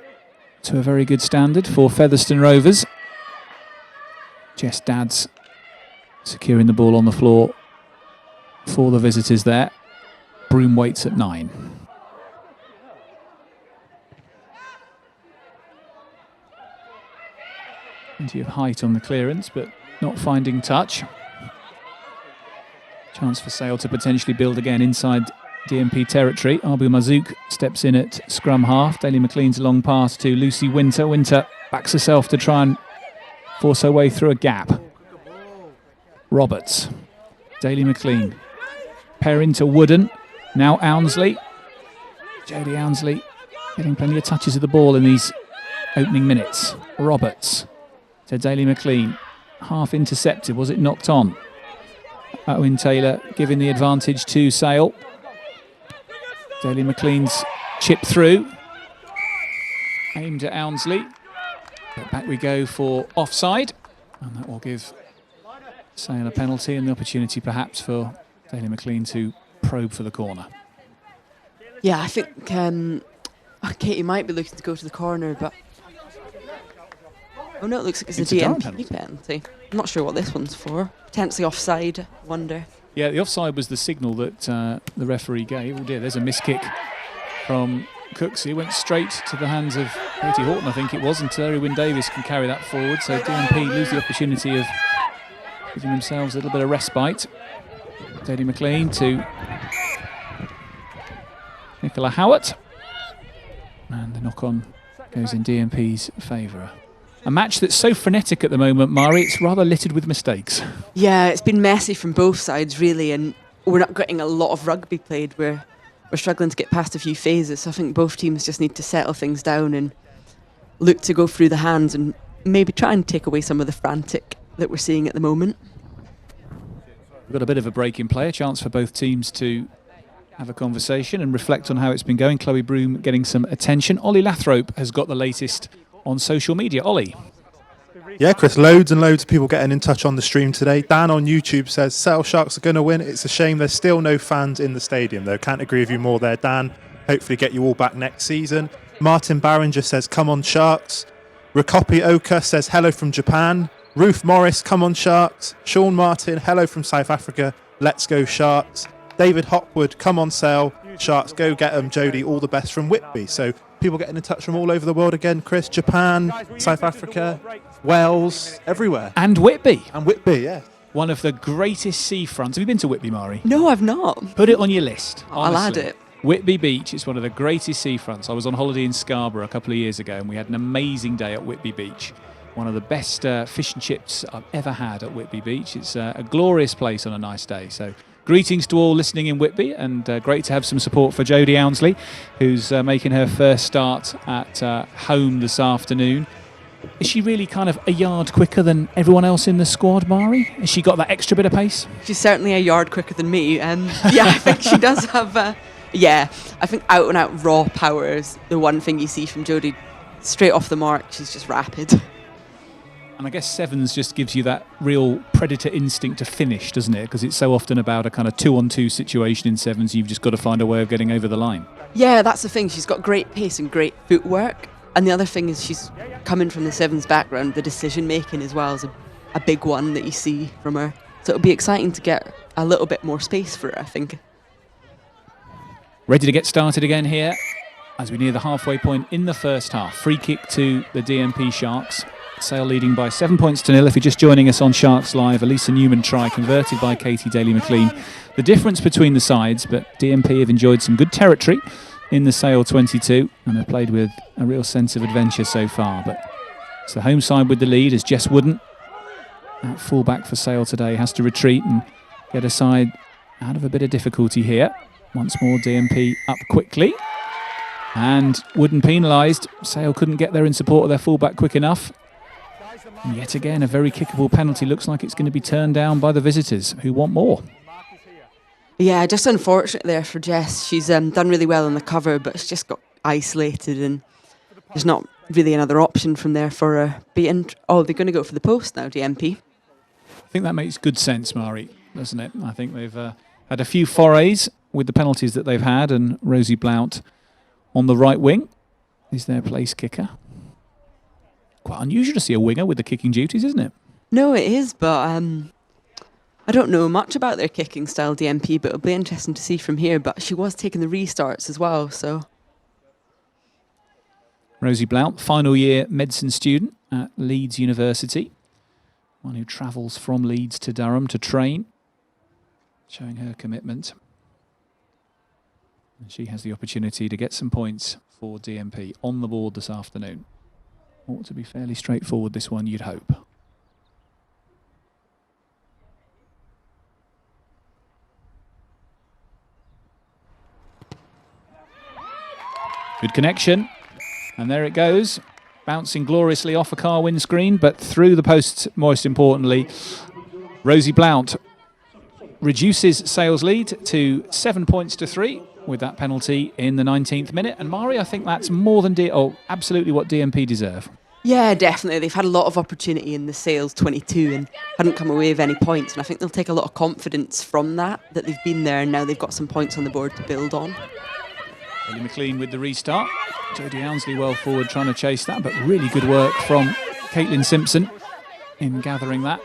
to a very good standard for Featherstone Rovers. Jess Dadds securing the ball on the floor for the visitors there. Broom waits at 9. Plenty of height on the clearance, but not finding touch. Chance for Sale to potentially build again inside DMP territory. Abu Mazouk steps in at scrum half. Daly McLean's long pass to Lucy Winter. Winter backs herself to try and force her way through a gap. Roberts. Daly McLean. Pair into Wooden. Now Allensley. Jody Allensley getting plenty of touches of the ball in these opening minutes. Roberts to Daly McLean. Half intercepted. Was it knocked on? Owen Taylor giving the advantage to Sale. Daly McLean's chip through. Aimed at Allensley. But back we go for offside. And that will give Sale a penalty and the opportunity perhaps for Daly McLean to probe for the corner. Yeah, I think Katie might be looking to go to the corner, but... Oh no, it looks like it's a DMP penalty. I'm not sure what this one's for. Potentially offside, I wonder. Yeah, the offside was the signal that the referee gave. Oh dear, there's a miss kick from Cooksey. Went straight to the hands of Katie Horton, I think it was, and Terry Wynne-Davies can carry that forward. So DMP lose the opportunity of giving themselves a little bit of respite. Daly McLean to Nicola Howard. And the knock-on goes in DMP's favour. A match that's so frenetic at the moment, Mari, it's rather littered with mistakes. Yeah, it's been messy from both sides, really, and we're not getting a lot of rugby played. We're struggling to get past a few phases, so I think both teams just need to settle things down and look to go through the hands and maybe try and take away some of the frantic that we're seeing at the moment. We've got a bit of a break in play, a chance for both teams to have a conversation and reflect on how it's been going. Chloe Broom getting some attention. Ollie Lathrope has got the latest on social media. Ollie. Yeah, Chris, loads and loads of people getting in touch on the stream today. Dan on YouTube says, Sale Sharks are going to win. It's a shame there's still no fans in the stadium, though. Can't agree with you more there, Dan. Hopefully get you all back next season. Martin Barringer says, come on, Sharks. Rakopi Oka says, hello from Japan. Ruth Morris, come on, Sharks. Sean Martin, hello from South Africa. Let's go, Sharks. David Hopwood, come on, Sale. Sharks, go get them. Jody, all the best from Whitby. So people getting in touch from all over the world again, Chris. Japan, South Africa, Wales, everywhere. And Whitby. And Whitby, yeah. One of the greatest seafronts. Have you been to Whitby, Mari? No, I've not. Put it on your list. I'll add it. Whitby Beach is one of the greatest seafronts. I was on holiday in Scarborough a couple of years ago and we had an amazing day at Whitby Beach. One of the best fish and chips I've ever had at Whitby Beach. It's a glorious place on a nice day. So greetings to all listening in Whitby, and great to have some support for Jody Allensley, who's making her first start at home this afternoon. Is she really kind of a yard quicker than everyone else in the squad, Mari? Has she got that extra bit of pace? She's certainly a yard quicker than me. Yeah, I think she does have... I think out-and-out raw power is the one thing you see from Jody. Straight off the mark, she's just rapid. And I guess sevens just gives you that real predator instinct to finish, doesn't it? Because it's so often about a kind of 2-on-2 situation in sevens. You've just got to find a way of getting over the line. Yeah, that's the thing. She's got great pace and great footwork. And the other thing is she's coming from the sevens background. The decision-making as well is a big one that you see from her. So it'll be exciting to get a little bit more space for her, I think. Ready to get started again here as we near the halfway point in the first half. Free kick to the DMP Sharks. Sale leading by 7 points to 0. If you're just joining us on Sharks Live, Elisa Newman try converted by Katie Daly McLean. The difference between the sides, but DMP have enjoyed some good territory in the Sale 22 and have played with a real sense of adventure so far. But it's the home side with the lead as Jess Wooden, at fullback for Sale today, has to retreat and get a side out of a bit of difficulty here. Once more DMP up quickly. And Wooden penalised. Sale couldn't get there in support of their fullback quick enough. And yet again, a very kickable penalty. Looks like it's going to be turned down by the visitors, who want more. Yeah, just unfortunate there for Jess. She's done really well on the cover, but it's just got isolated and there's not really another option from there for her. They're going to go for the post now, DMP. I think that makes good sense, Mari. doesn't it? I think they've had a few forays with the penalties that they've had, and Rosie Blout on the right wing is their place kicker. Quite unusual to see a winger with the kicking duties, isn't it? No, it is, but I don't know much about their kicking style, DMP, but it'll be interesting to see from here. But she was taking the restarts as well, so... Rosie Blout, final year medicine student at Leeds University. One who travels from Leeds to Durham to train, showing her commitment. And she has the opportunity to get some points for DMP on the board this afternoon. Ought to be fairly straightforward, this one, you'd hope. Good connection. And there it goes, bouncing gloriously off a car windscreen, but through the posts, most importantly. Rosie Blout reduces Sale's lead to 7 points to 3 with that penalty in the 19th minute. And Mari, I think that's more than absolutely what DMP deserve. Yeah, definitely. They've had a lot of opportunity in the Sales 22 and hadn't come away with any points. And I think they'll take a lot of confidence from that they've been there and now they've got some points on the board to build on. Ellie McLean with the restart. Jody Allensley well forward trying to chase that, but really good work from Caitlin Simpson in gathering that.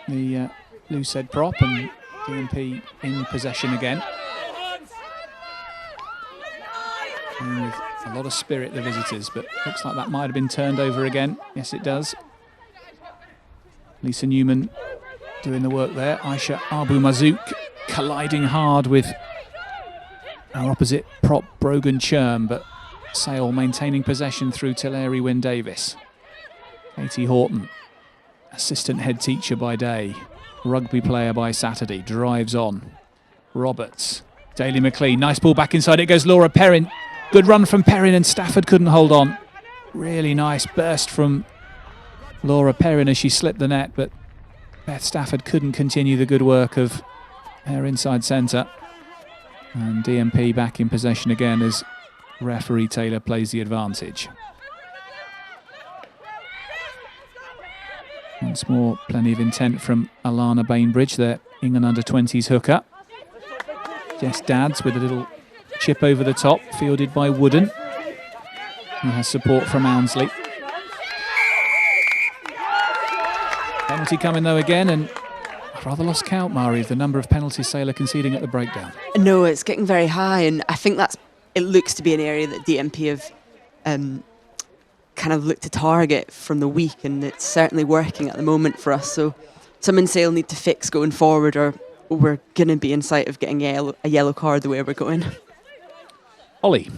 The loose head prop, and DMP in possession again. And with a lot of spirit, the visitors, but looks like that might have been turned over again. Yes, it does. Lisa Newman doing the work there. Aisha Abu-Mazouk colliding hard with our opposite prop, Brogan Churm, but Sale maintaining possession through Tulare Wynne Davis. Katie Horton, assistant head teacher by day, rugby player by Saturday, drives on. Roberts, Daly McLean, nice ball back inside, it goes Laura Perrin. Good run from Perrin and Stafford couldn't hold on. Really nice burst from Laura Perrin as she slipped the net, but Beth Stafford couldn't continue the good work of her inside centre. And DMP back in possession again as referee Taylor plays the advantage. Once more, plenty of intent from Alana Bainbridge, their England under-20s hooker. Jess Dadds with a little chip over the top, fielded by Wooden, who has support from Allensley. Penalty coming though again, and I've rather lost count, Mari, of the number of penalties Sale are conceding at the breakdown. No, it's getting very high, and I think it looks to be an area that DMP have kind of looked to target from the week, and it's certainly working at the moment for us. So something Sale need to fix going forward, or we're going to be in sight of getting a yellow card the way we're going. Ollie.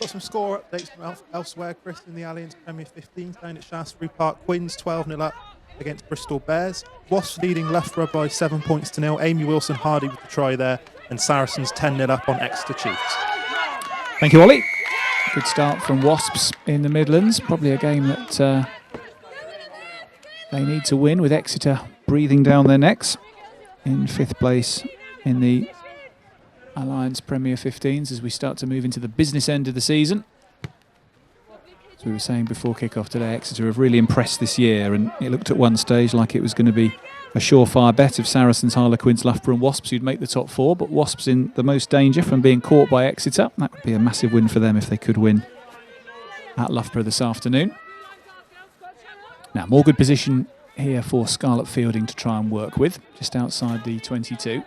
Got some score updates from elsewhere, Chris, in the Alliance Premier 15 down at Shaftesbury Park. Quins 12-0 up against Bristol Bears. Wasps leading Loughborough by 7 points to 0. Amy Wilson-Hardy with the try there. And Saracens 10-0 up on Exeter Chiefs. Thank you, Ollie. Good start from Wasps in the Midlands. Probably a game that they need to win, with Exeter breathing down their necks in 5th place in the Alliance Premier 15s as we start to move into the business end of the season. As we were saying before kick-off today, Exeter have really impressed this year, and it looked at one stage like it was going to be a surefire bet of Saracens, Harlequins, Loughborough and Wasps who'd make the top 4, but Wasps in the most danger from being caught by Exeter. That would be a massive win for them if they could win at Loughborough this afternoon. Now, more good position here for Scarlett Fielding to try and work with, just outside the 22.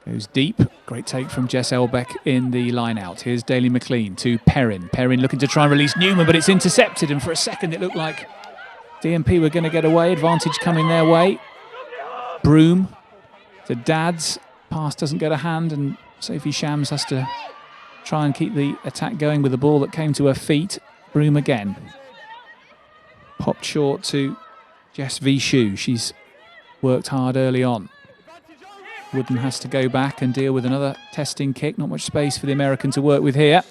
Goes deep. Great take from Jess Elbeck in the line out. Here's Daly McLean to Perrin. Perrin looking to try and release Newman, but it's intercepted, and for a second it looked like DMP were going to get away. Advantage coming their way. Broom to Dadds. Pass doesn't get a hand, and Sophie Shams has to try and keep the attack going with the ball that came to her feet. Broom again. Popped short to Jess Vishu. She's worked hard early on. Wooden has to go back and deal with another testing kick. Not much space for the American to work with here.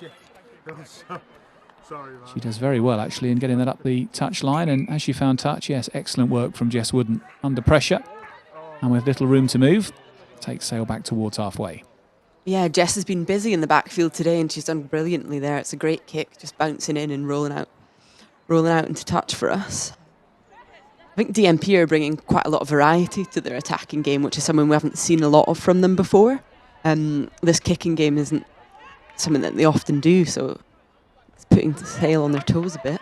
She does very well, actually, in getting that up the touch line. And as she found touch, yes, excellent work from Jess Wooden under pressure. And with little room to move, takes Sale back towards halfway. Yeah, Jess has been busy in the backfield today, and she's done brilliantly there. It's a great kick, just bouncing in and rolling out into touch for us. I think DMP are bringing quite a lot of variety to their attacking game, which is something we haven't seen a lot of from them before. This kicking game isn't something that they often do, so it's putting Sale on their toes a bit.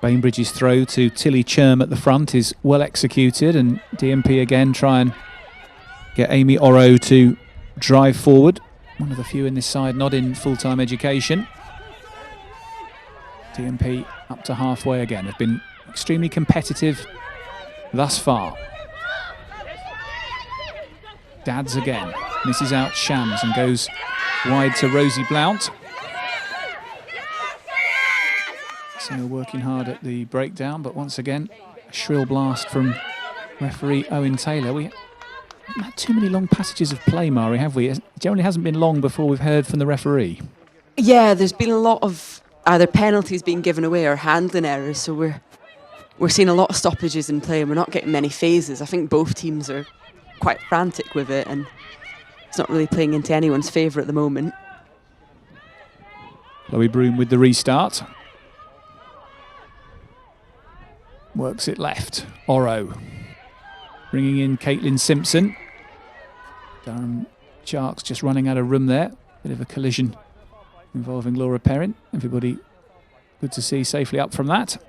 Bainbridge's throw to Tilly Churm at the front is well executed, and DMP again try and get Amy Oro to drive forward. One of the few in this side not in full-time education. DMP up to halfway again. Have been extremely competitive thus far. Dads again. Misses out Shams and goes wide to Rosie Blout. So working hard at the breakdown, but once again, a shrill blast from referee Owen Taylor. We haven't had too many long passages of play, Mari, have we? It generally hasn't been long before we've heard from the referee. Yeah, there's been a lot of either penalties being given away or handling errors, so we're seeing a lot of stoppages in play and we're not getting many phases. I think both teams are quite frantic with it and it's not really playing into anyone's favour at the moment. Chloe Broom with the restart. Works it left. Oro. Bringing in Caitlin Simpson. Durham Sharks just running out of room there. Bit of a collision involving Laura Perrin. Everybody good to see safely up from that.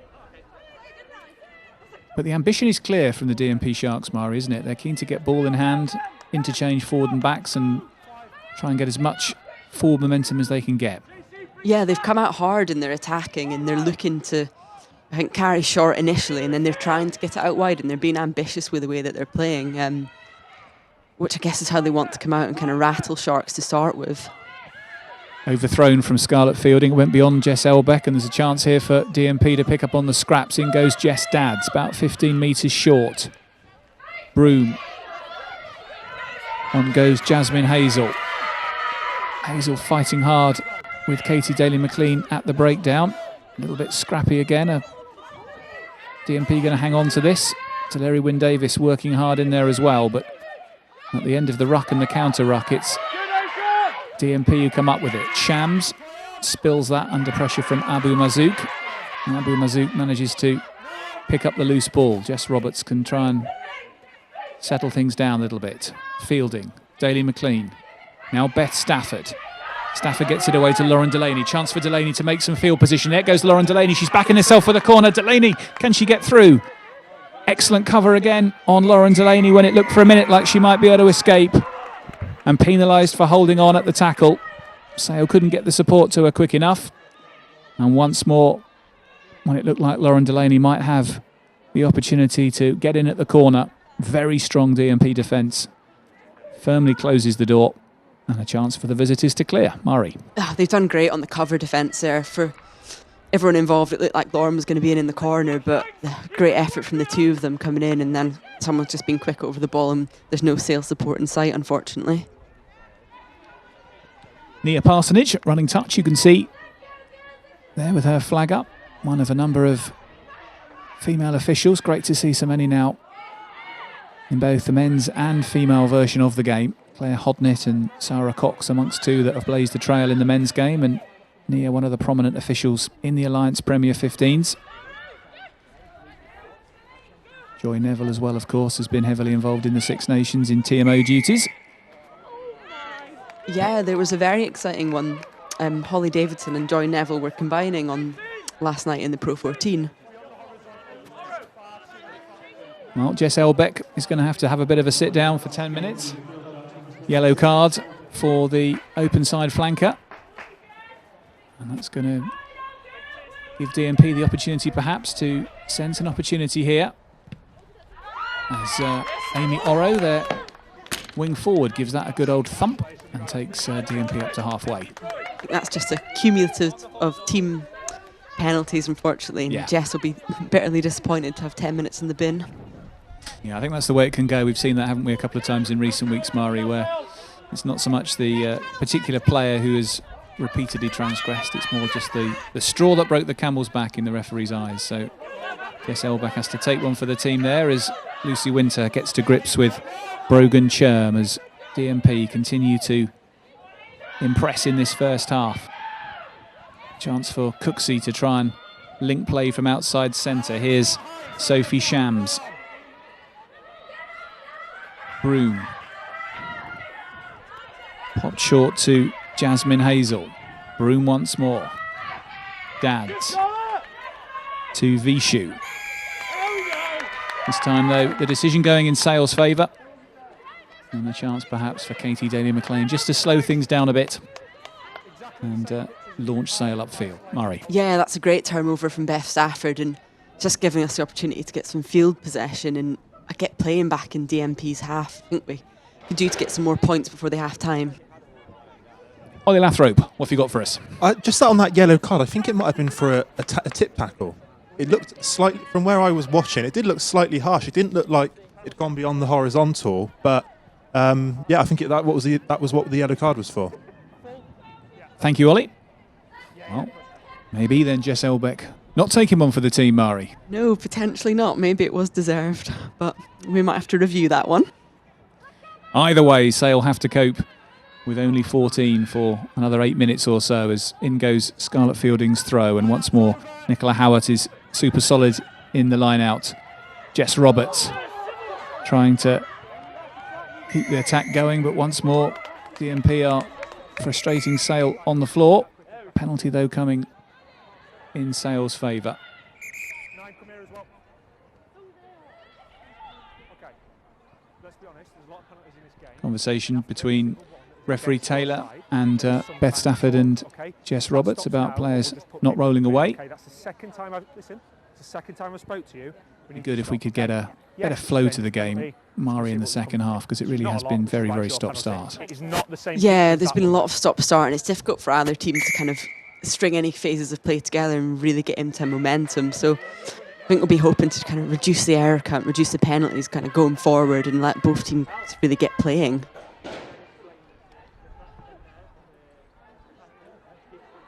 But the ambition is clear from the DMP Sharks, Mari, isn't it? They're keen to get ball in hand, interchange forward and backs and try and get as much forward momentum as they can get. Yeah, they've come out hard in their attacking and they're looking to, I think, carry short initially and then they're trying to get it out wide and they're being ambitious with the way that they're playing, which I guess is how they want to come out and kind of rattle Sharks to start with. Overthrown from Scarlett Fielding, it went beyond Jess Elbeck and there's a chance here for DMP to pick up on the scraps. In goes Jess Dadds, about 15 metres short. Broom. On goes Jasmine Hazel. Hazel fighting hard with Katie Daly-McLean at the breakdown. A little bit scrappy again. DMP going to hang on to this. Larry Wynne Davis working hard in there as well, but at the end of the ruck and the counter ruck, it's DMP who come up with it. Shams spills that under pressure from Abu Mazouk. And Abu Mazouk manages to pick up the loose ball. Jess Roberts can try and settle things down a little bit. Fielding, Daly-McLean. Now Beth Stafford. Stafford gets it away to Lauren Delaney. Chance for Delaney to make some field position. There goes Lauren Delaney. She's backing herself for the corner. Delaney, can she get through? Excellent cover again on Lauren Delaney when it looked for a minute like she might be able to escape. And penalised for holding on at the tackle. Sale couldn't get the support to her quick enough. And once more, when it looked like Lauren Delaney might have the opportunity to get in at the corner, very strong DMP defence. Firmly closes the door. And a chance for the visitors to clear. Murray. They've done great on the cover defence there. For everyone involved, it looked like Lauren was going to be in the corner, but great effort from the two of them coming in, and then someone's just been quick over the ball, and there's no Sale support in sight, unfortunately. Nia Parsonage running touch, you can see there with her flag up. One of a number of female officials. Great to see so many now in both the men's and female version of the game. Claire Hodnett and Sarah Cox amongst two that have blazed the trail in the men's game, and Nia, one of the prominent officials in the Alliance Premier 15s. Joy Neville as well, of course, has been heavily involved in the Six Nations in TMO duties. Yeah, there was a very exciting one. Holly Davidson and Joy Neville were combining on last night in the Pro 14. Well, Jess Elbeck is going to have a bit of a sit down for 10 minutes. Yellow card for the open side flanker. And that's going to give DMP the opportunity perhaps to sense an opportunity here. As Amy Oro, their wing forward, gives that a good old thump and takes DMP up to halfway. I think that's just a cumulative of team penalties, unfortunately. And yeah. Jess will be bitterly disappointed to have 10 minutes in the bin. Yeah, I think that's the way it can go. We've seen that, haven't we, a couple of times in recent weeks, Mari, where it's not so much the particular player who has repeatedly transgressed, it's more just the straw that broke the camel's back in the referee's eyes. So Jess Elbeck has to take one for the team there as Lucy Winter gets to grips with Brogan Churm as DMP continue to impress in this first half. Chance for Cooksey to try and link play from outside centre. Here's Sophie Shams. Broom. Popped short to Jasmine Hazel. Broom once more. Dads. To Vishu. This time, though, the decision going in Sale's favour. And the chance, perhaps, for Katie Daly-McLean just to slow things down a bit and launch Sale upfield. Murray. Yeah, that's a great turnover from Beth Stafford and just giving us the opportunity to get some field possession and get playing back in DMP's half, I think we could do to get some more points before the half-time. Ollie Lathrop, what have you got for us? Just on that yellow card, I think it might have been for a tip tackle. It looked slightly, from where I was watching, it did look slightly harsh. It didn't look like it'd gone beyond the horizontal, but yeah, I think that was what the yellow card was for. Thank you, Ollie. Well, maybe then Jess Elbeck not taking one for the team, Mari. No, potentially not. Maybe it was deserved, but we might have to review that one. Either way, Sale have to cope with only 14 for another 8 minutes or so as in goes Scarlett Fielding's throw, and once more Nicola Howard is super solid in the line out. Jess Roberts trying to keep the attack going, but once more DMP are frustrating Sale on the floor. Penalty though coming in Sale's favour. Conversation between referee Taylor and Beth Stafford and Jess Roberts about players not rolling away. That's the second time it's the second time I spoke to you. It'd be good if we could get a better flow to the game, Mari, in the second half, because it really has been very, very stop-start. Yeah, there's been a lot of stop-start, and it's difficult for either team to kind of string any phases of play together and really get into momentum. So I think we'll be hoping to kind of reduce the error count, reduce the penalties kind of going forward and let both teams really get playing.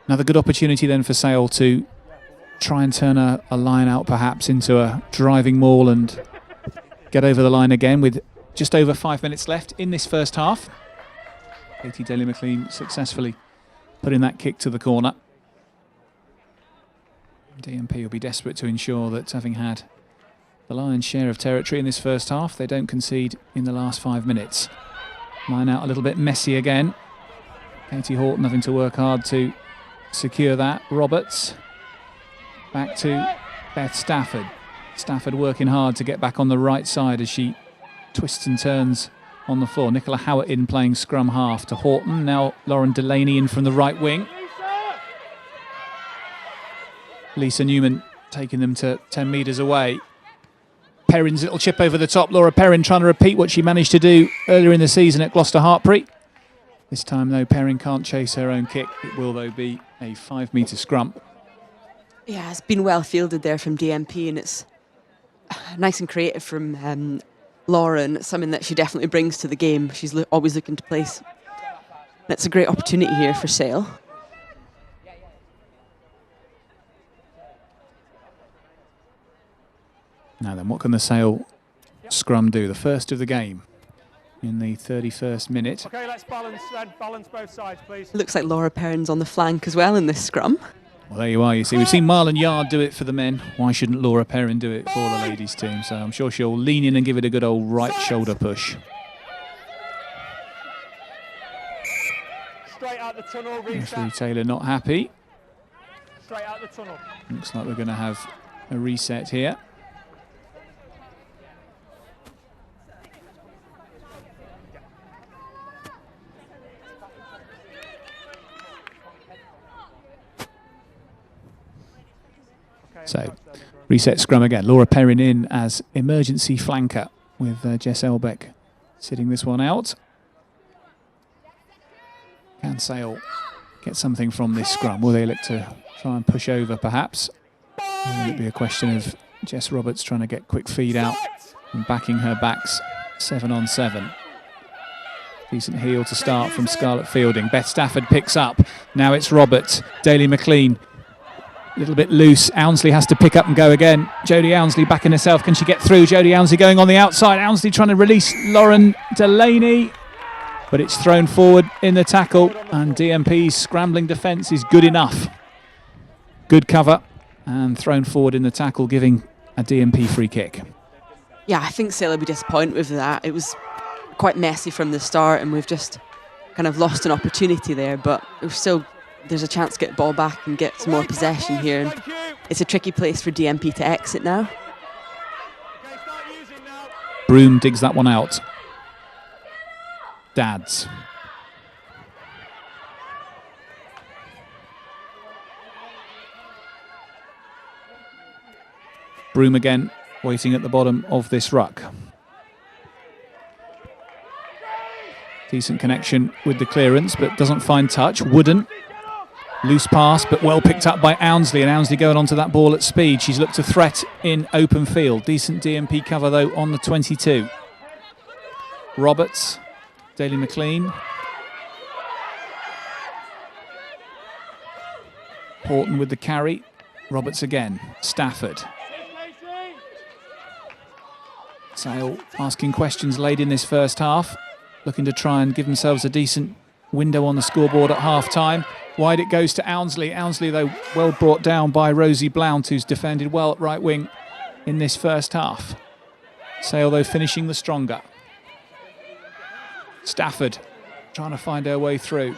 Another good opportunity then for Sale to try and turn a line out perhaps into a driving maul and get over the line again with just over 5 minutes left in this first half. Katie Daly-McLean successfully putting that kick to the corner. DMP will be desperate to ensure that, having had the lion's share of territory in this first half, they don't concede in the last 5 minutes. Line out a little bit messy again. Katie Horton having to work hard to secure that. Roberts back to Beth Stafford. Stafford working hard to get back on the right side as she twists and turns on the floor. Nicola Howard in playing scrum half to Horton. Now Lauren Delaney in from the right wing. Lisa Newman taking them to 10 metres away. Perrin's little chip over the top. Laura Perrin trying to repeat what she managed to do earlier in the season at Gloucester Hartpury. This time, though, Perrin can't chase her own kick. It will, though, be a 5-metre scrum. Yeah, it's been well fielded there from DMP, and it's nice and creative from Lauren. It's something that she definitely brings to the game. She's always looking to place. That's a great opportunity here for Sale. Now then, what can the Sale scrum do? The first of the game in the 31st minute. Okay, let's balance then. Balance both sides, please. It looks like Laura Perrin's on the flank as well in this scrum. Well, there you are. You see, we've seen Marlon Yard do it for the men. Why shouldn't Laura Perrin do it for the ladies' team? So I'm sure she'll lean in and give it a good old right shoulder push. Straight out the tunnel, Referee Taylor not happy. Straight out the tunnel. Looks like we're going to have a reset here. So, reset scrum again. Laura Perrin in as emergency flanker with Jess Elbeck sitting this one out. Can Sale get something from this scrum? Will they look to try and push over perhaps? Or will it be a question of Jess Roberts trying to get quick feed out and backing her backs 7-on-7? Decent heel to start from Scarlett Fielding. Beth Stafford picks up. Now it's Roberts. Daly-McLean. A little bit loose. Allensley has to pick up and go again. Jody Allensley backing herself. Can she get through? Jody Allensley going on the outside. Allensley trying to release Lauren Delaney. But it's thrown forward in the tackle. And DMP's scrambling defence is good enough. Good cover and thrown forward in the tackle, giving a DMP free kick. Yeah, I think Sale will be disappointed with that. It was quite messy from the start, and we've just kind of lost an opportunity there, but there's a chance to get the ball back and get some more possession here. And it's a tricky place for DMP to exit now. Broom digs that one out. Dads. Broom again, waiting at the bottom of this ruck. Decent connection with the clearance, but doesn't find touch. Wooden. Loose pass, but well picked up by Allensley, and Allensley going onto that ball at speed. She's looked a threat in open field. Decent DMP cover, though, on the 22. Roberts, Daly McLean. Horton with the carry. Roberts again. Stafford. Sale asking questions late in this first half, looking to try and give themselves a decent window on the scoreboard at half-time. Wide it goes to Allensley. Allensley, though, well brought down by Rosie Blout, who's defended well at right wing in this first half. Sale, though, finishing the stronger. Stafford trying to find her way through.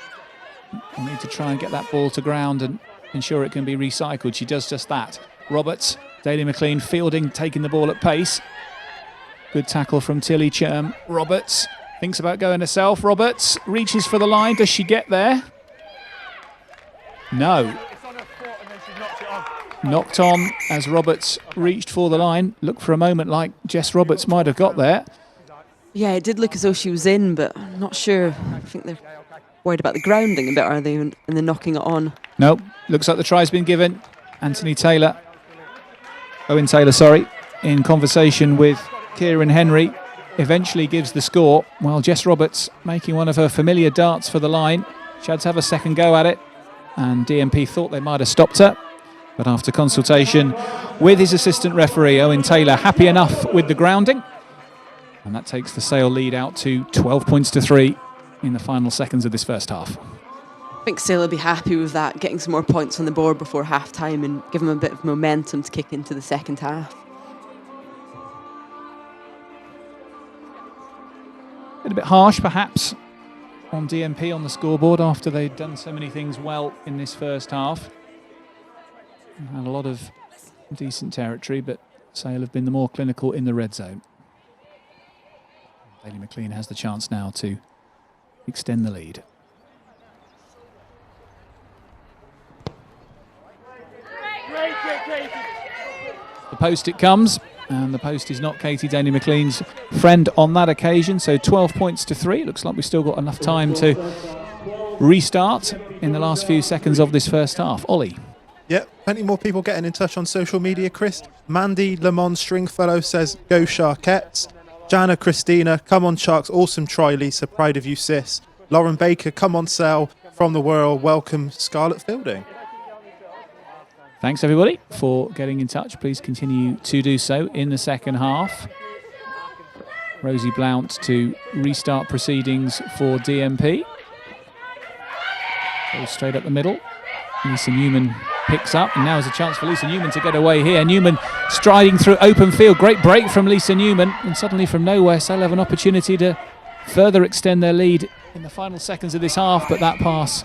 We'll need to try and get that ball to ground and ensure it can be recycled. She does just that. Roberts, Daly McLean fielding, taking the ball at pace. Good tackle from Tilly Churm. Roberts thinks about going herself. Roberts reaches for the line. Does she get there? No. Knocked on as Roberts reached for the line. Looked for a moment like Jess Roberts might have got there. Yeah, it did look as though she was in, but I'm not sure. I think they're worried about the grounding a bit, are they, and they're knocking it on. Nope. Looks like the try's been given. Owen Taylor, in conversation with Kieran Henry, eventually gives the score, while Jess Roberts making one of her familiar darts for the line. She had to have a second go at it, and DMP thought they might have stopped her. But after consultation with his assistant referee, Owen Taylor, happy enough with the grounding. And that takes the Sale lead out to 12 points to 3 in the final seconds of this first half. I think Sale will be happy with that, getting some more points on the board before half-time and give them a bit of momentum to kick into the second half. A bit harsh, perhaps, on DMP on the scoreboard after they'd done so many things well in this first half. Had a lot of decent territory, but Sale have been the more clinical in the red zone. Daly McLean has the chance now to extend the lead. The post it comes, and the post is not Katie Daly McLean's friend on that occasion, so 12 points to 3. Looks like we've still got enough time to restart in the last few seconds of this first half. Ollie. Yep, plenty more people getting in touch on social media, Chris. Mandy Lemon Stringfellow says, go Sharkettes. Jana Christina, come on Sharks, awesome try Lisa, proud of you sis. Lauren Baker, come on Sale, from the world, welcome Scarlett Fielding. Thanks everybody for getting in touch. Please continue to do so in the second half. Rosie Blout to restart proceedings for DMP. Goes straight up the middle. Lisa Newman picks up, and now is a chance for Lisa Newman to get away here. Newman striding through open field. Great break from Lisa Newman, and suddenly from nowhere Sale have an opportunity to further extend their lead in the final seconds of this half, but that pass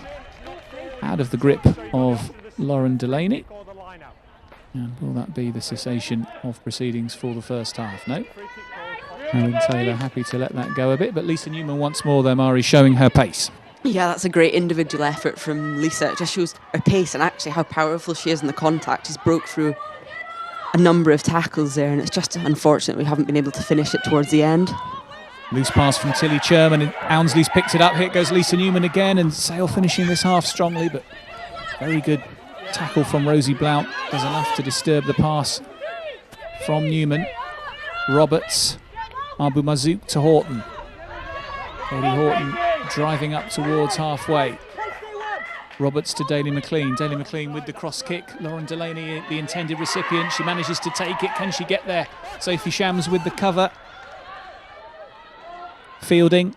out of the grip of Lauren Delaney. And will that be the cessation of proceedings for the first half? No. Owen Taylor happy to let that go a bit, but Lisa Newman once more though, Mari, showing her pace. Yeah, that's a great individual effort from Lisa. It just shows her pace and actually how powerful she is in the contact. She's broke through a number of tackles there, and it's just unfortunate we haven't been able to finish it towards the end. Loose pass from Tilly Churm, and Allensley's picked it up. Here goes Lisa Newman again, and Sale finishing this half strongly, but very good tackle from Rosie Blout. Does enough to disturb the pass from Newman. Roberts, Abu Mazouk to Horton. Katie Horton driving up towards halfway. Roberts to Daly McLean. Daly McLean with the cross kick. Lauren Delaney, the intended recipient. She manages to take it. Can she get there? Sophie Shams with the cover. Fielding,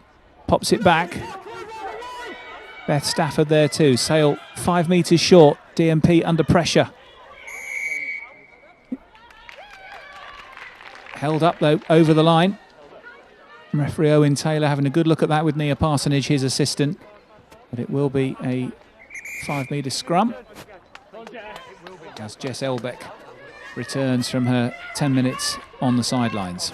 pops it back. Beth Stafford there too. Sale 5 metres short. DMP under pressure. held up though over the line. Referee Owen Taylor having a good look at that with Nia Parsonage, his assistant. But it will be a 5-metre scrum as Jess Elbeck returns from her 10 minutes on the sidelines.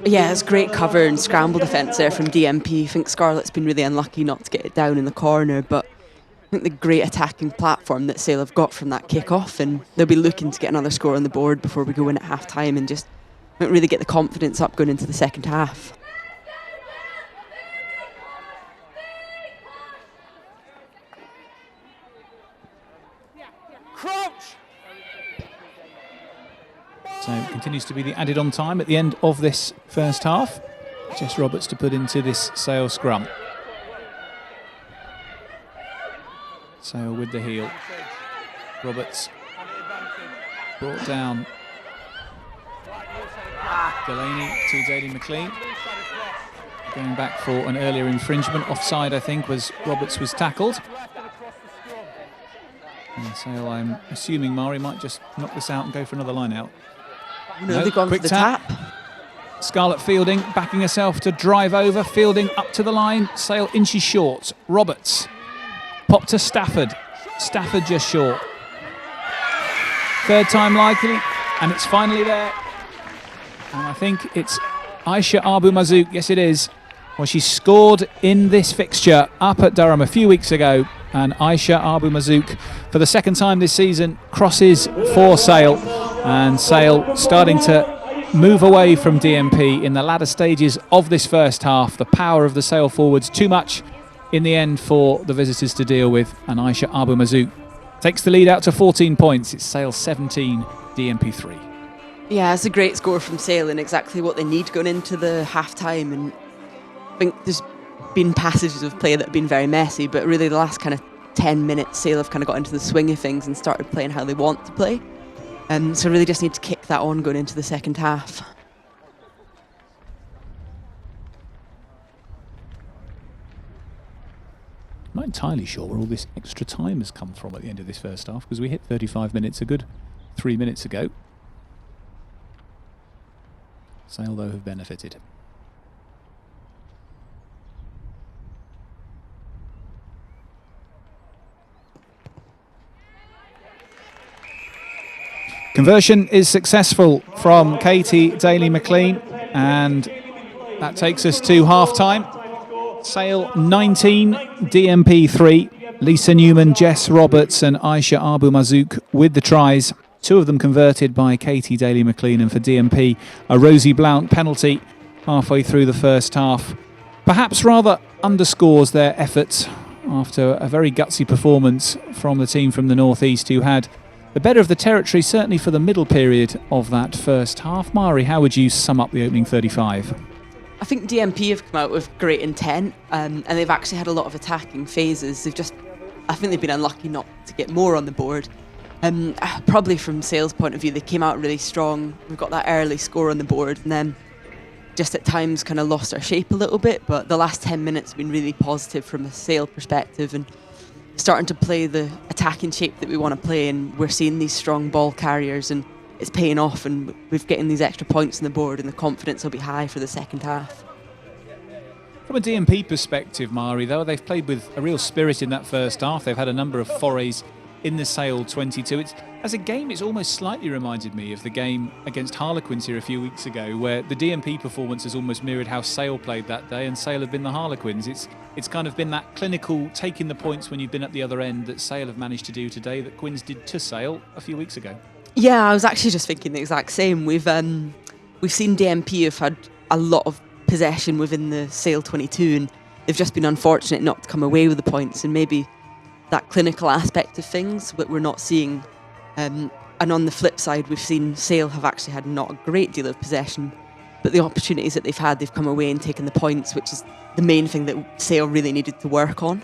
Yeah, it's great cover and scramble defence there from DMP. I think Scarlett's been really unlucky not to get it down in the corner, but I think the great attacking platform that Sale have got from that kick-off, and they'll be looking to get another score on the board before we go in at half-time and just really get the confidence up going into the second half. So it continues to be the added on time at the end of this first half. Jess Roberts to put into this Sale scrum. Sale with the heel. Roberts brought down. Delaney to Daly McLean. Going back for an earlier infringement. Offside, I think, was Roberts was tackled. And Sale, I'm assuming Mari might just knock this out and go for another line out. No, they've gone quick for the tap. Scarlett Fielding backing herself to drive over. Fielding up to the line. Sale inches short. Roberts. Pop to Stafford. Stafford just short. Third time likely, and it's finally there. And I think it's Aisha Abu Mazouk. Yes, it is. Well, she scored in this fixture up at Durham a few weeks ago. And Aisha Abu Mazouk, for the second time this season, crosses for Sale. And Sale starting to move away from DMP in the latter stages of this first half. The power of the Sale forwards too much in the end for the visitors to deal with. And Aisha Abu Mazouk takes the lead out to 14 points. It's Sale 17, DMP 3. Yeah, it's a great score from Sale and exactly what they need going into the half-time. And I think there's been passages of play that have been very messy, but really the last kind of 10 minutes, Sale have kind of got into the swing of things and started playing how they want to play. So really just need to kick that on going into the second half. I'm not entirely sure where all this extra time has come from at the end of this first half, because we hit 35 minutes a good 3 minutes ago. Sale, though, have benefited. Conversion is successful from Katie Daly-McLean, and that takes us to half-time. Sale 19, DMP 3. Lisa Newman, Jess Roberts and Aisha Abu Mazouk with the tries. Two of them converted by Katie Daly-McLean, and for DMP, a Rosie Blout penalty halfway through the first half. Perhaps rather underscores their efforts after a very gutsy performance from the team from the northeast, who had the better of the territory, certainly for the middle period of that first half. Mari, how would you sum up the opening 35? I think DMP have come out with great intent, and they've actually had a lot of attacking phases. I think they've been unlucky not to get more on the board. Probably from Sale's point of view, they came out really strong. We've got that early score on the board, and then just at times kind of lost our shape a little bit. But the last 10 minutes have been really positive from a Sale perspective, and starting to play the attacking shape that we want to play, and we're seeing these strong ball carriers, and it's paying off, and we've getting these extra points on the board, and the confidence will be high for the second half. From a DMP perspective, Mari, though, they've played with a real spirit in that first half. They've had a number of forays in the Sale 22. As a game, it's almost slightly reminded me of the game against Harlequins here a few weeks ago, where the DMP performance has almost mirrored how Sale played that day, and Sale have been the Harlequins. It's kind of been that clinical, taking the points when you've been at the other end, that Sale have managed to do today that Quins did to Sale a few weeks ago. Yeah, I was actually just thinking the exact same. We've seen DMP have had a lot of possession within the Sale 22, and they've just been unfortunate not to come away with the points, and maybe that clinical aspect of things that we're not seeing. And on the flip side, we've seen Sale have actually had not a great deal of possession, but the opportunities that they've had, they've come away and taken the points, which is the main thing that Sale really needed to work on.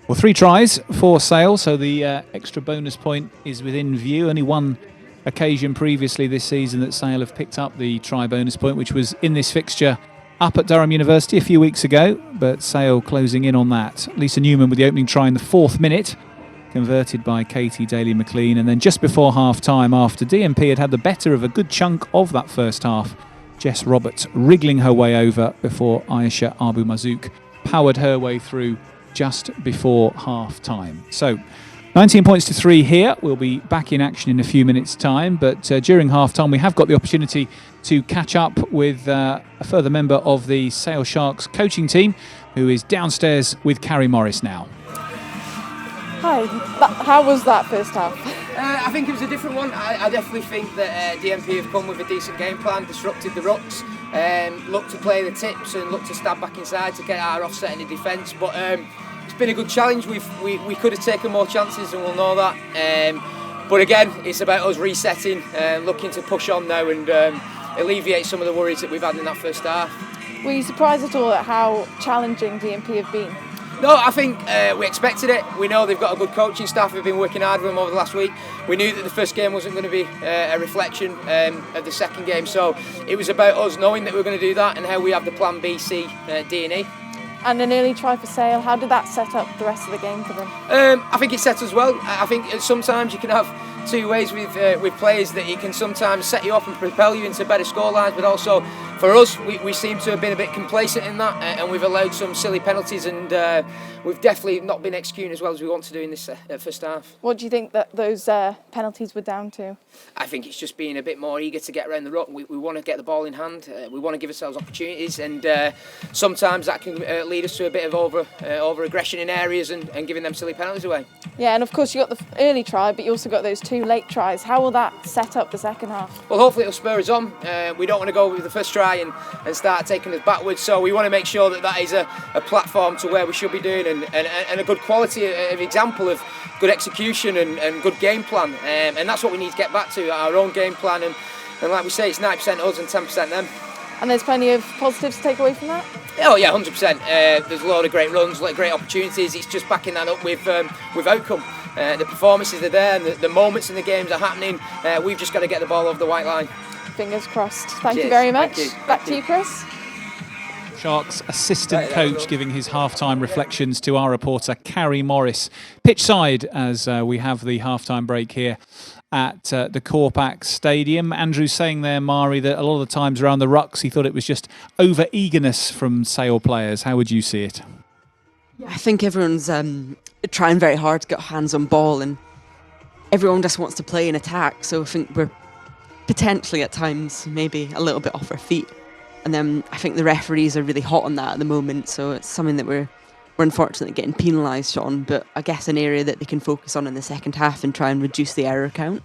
Well, 3 tries for Sale, so the extra bonus point is within view. Only one occasion previously this season that Sale have picked up the try bonus point, which was in this fixture up at Durham University a few weeks ago, but Sale closing in on that. Lisa Newman with the opening try in the 4th minute. converted by Katie Daly-McLean. And then just before half-time, after DMP had had the better of a good chunk of that first half, Jess Roberts wriggling her way over before Aisha Abu Mazouk powered her way through just before half-time. So 19 points to 3 here. We'll be back in action in a few minutes' time, but during half-time we have got the opportunity to catch up with a further member of the Sale Sharks coaching team, who is downstairs with Carrie Morris now. Hi, how was that first half? I think it was a different one. I definitely think that DMP have come with a decent game plan, disrupted the rucks, looked to play the tips and looked to stab back inside to get our offset in the defence. But it's been a good challenge. We could have taken more chances, and we'll know that. But again, it's about us resetting, looking to push on now and alleviate some of the worries that we've had in that first half. Were you surprised at all at how challenging DMP have been? No, I think we expected it. We know they've got a good coaching staff who've been working hard with them over the last week. We knew that the first game wasn't going to be a reflection of the second game, so it was about us knowing that we were going to do that and how we have the plan B, C, D and E. And an early try for Sale, how did that set up the rest of the game for them? I think it set us well. I think sometimes you can have two ways with players, that it can sometimes set you up and propel you into better scorelines, but also for us, we seem to have been a bit complacent in that, and we've allowed some silly penalties, and we've definitely not been executing as well as we want to do in this first half. What do you think that those penalties were down to? I think it's just being a bit more eager to get around the ruck. We want to get the ball in hand. We want to give ourselves opportunities, and sometimes that can lead us to a bit of over aggression in areas and giving them silly penalties away. Yeah, and of course you got the early try, but you also got those 2 late tries. How will that set up the second half? Well, hopefully it'll spur us on. We don't want to go with the first try and start taking us backwards, so we want to make sure that is a platform to where we should be doing, and a good quality of example of good execution and good game plan, and that's what we need to get back to, our own game plan, and like we say, it's 90% us and 10% them. And there's plenty of positives to take away from that? Oh yeah, 100%. There's a lot of great runs, great opportunities. It's just backing that up with outcome. The performances are there, and the moments in the games are happening. We've just got to get the ball over the white line. Fingers crossed. Thank Cheers. you very much. Thank you. Back to you, Chris. Sharks assistant coach giving his half-time reflections to our reporter Carrie Morris. Pitch side as we have the half-time break here at the Corpacq Stadium. Andrew saying there, Mari, that a lot of the times around the rucks he thought it was just over-eagerness from Sale players. How would you see it? I think everyone's trying very hard to get hands on ball, and everyone just wants to play and attack, so I think we're potentially at times maybe a little bit off our feet. And then I think the referees are really hot on that at the moment, so it's something that we're unfortunately getting penalised on, but I guess an area that they can focus on in the second half and try and reduce the error count.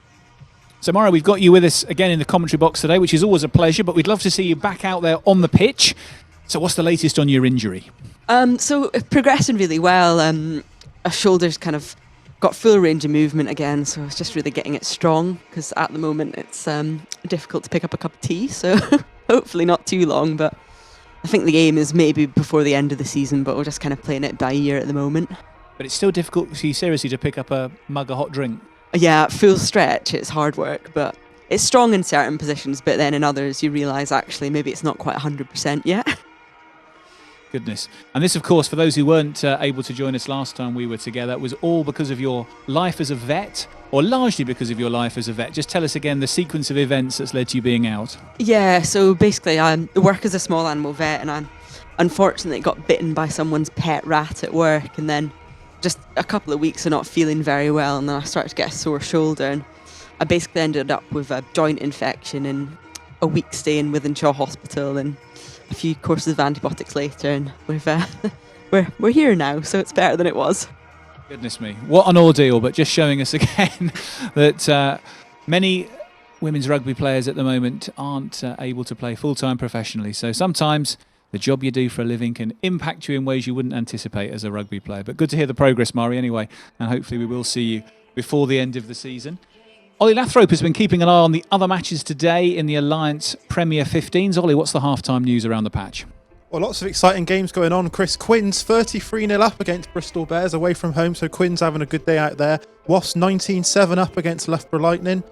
So Mara, we've got you with us again in the commentary box today, which is always a pleasure, but we'd love to see you back out there on the pitch. So what's the latest on your injury? So progressing really well. Our shoulders kind of got full range of movement again, so it's just really getting it strong, because at the moment it's difficult to pick up a cup of tea, so hopefully not too long, but I think the aim is maybe before the end of the season, but we're just kind of playing it by ear at the moment. But it's still difficult for you seriously to pick up a mug of hot drink. Yeah, full stretch, it's hard work, but it's strong in certain positions, but then in others you realise actually maybe it's not quite 100% yet. Goodness. And this, of course, for those who weren't able to join us last time we were together, was all because of your life as a vet, or largely because of your life as a vet. Just tell us again the sequence of events that's led to you being out. Yeah, so basically I work as a small animal vet, and I unfortunately got bitten by someone's pet rat at work, and then just a couple of weeks of not feeling very well, and then I started to get a sore shoulder, and I basically ended up with a joint infection and a week stay in Wythenshawe Hospital and a few courses of antibiotics later, and we're here now, so it's better than it was. Goodness me, what an ordeal, but just showing us again that many women's rugby players at the moment aren't able to play full-time professionally, so sometimes the job you do for a living can impact you in ways you wouldn't anticipate as a rugby player. But good to hear the progress, Mari, anyway, and hopefully we will see you before the end of the season. Ollie Lathrop has been keeping an eye on the other matches today in the Alliance Premier 15s. Ollie, what's the half-time news around the patch? Well, lots of exciting games going on. Chris, Quins 33-0 up against Bristol Bears away from home, so Quins having a good day out there. Wasps 19-7 up against Loughborough Lightning.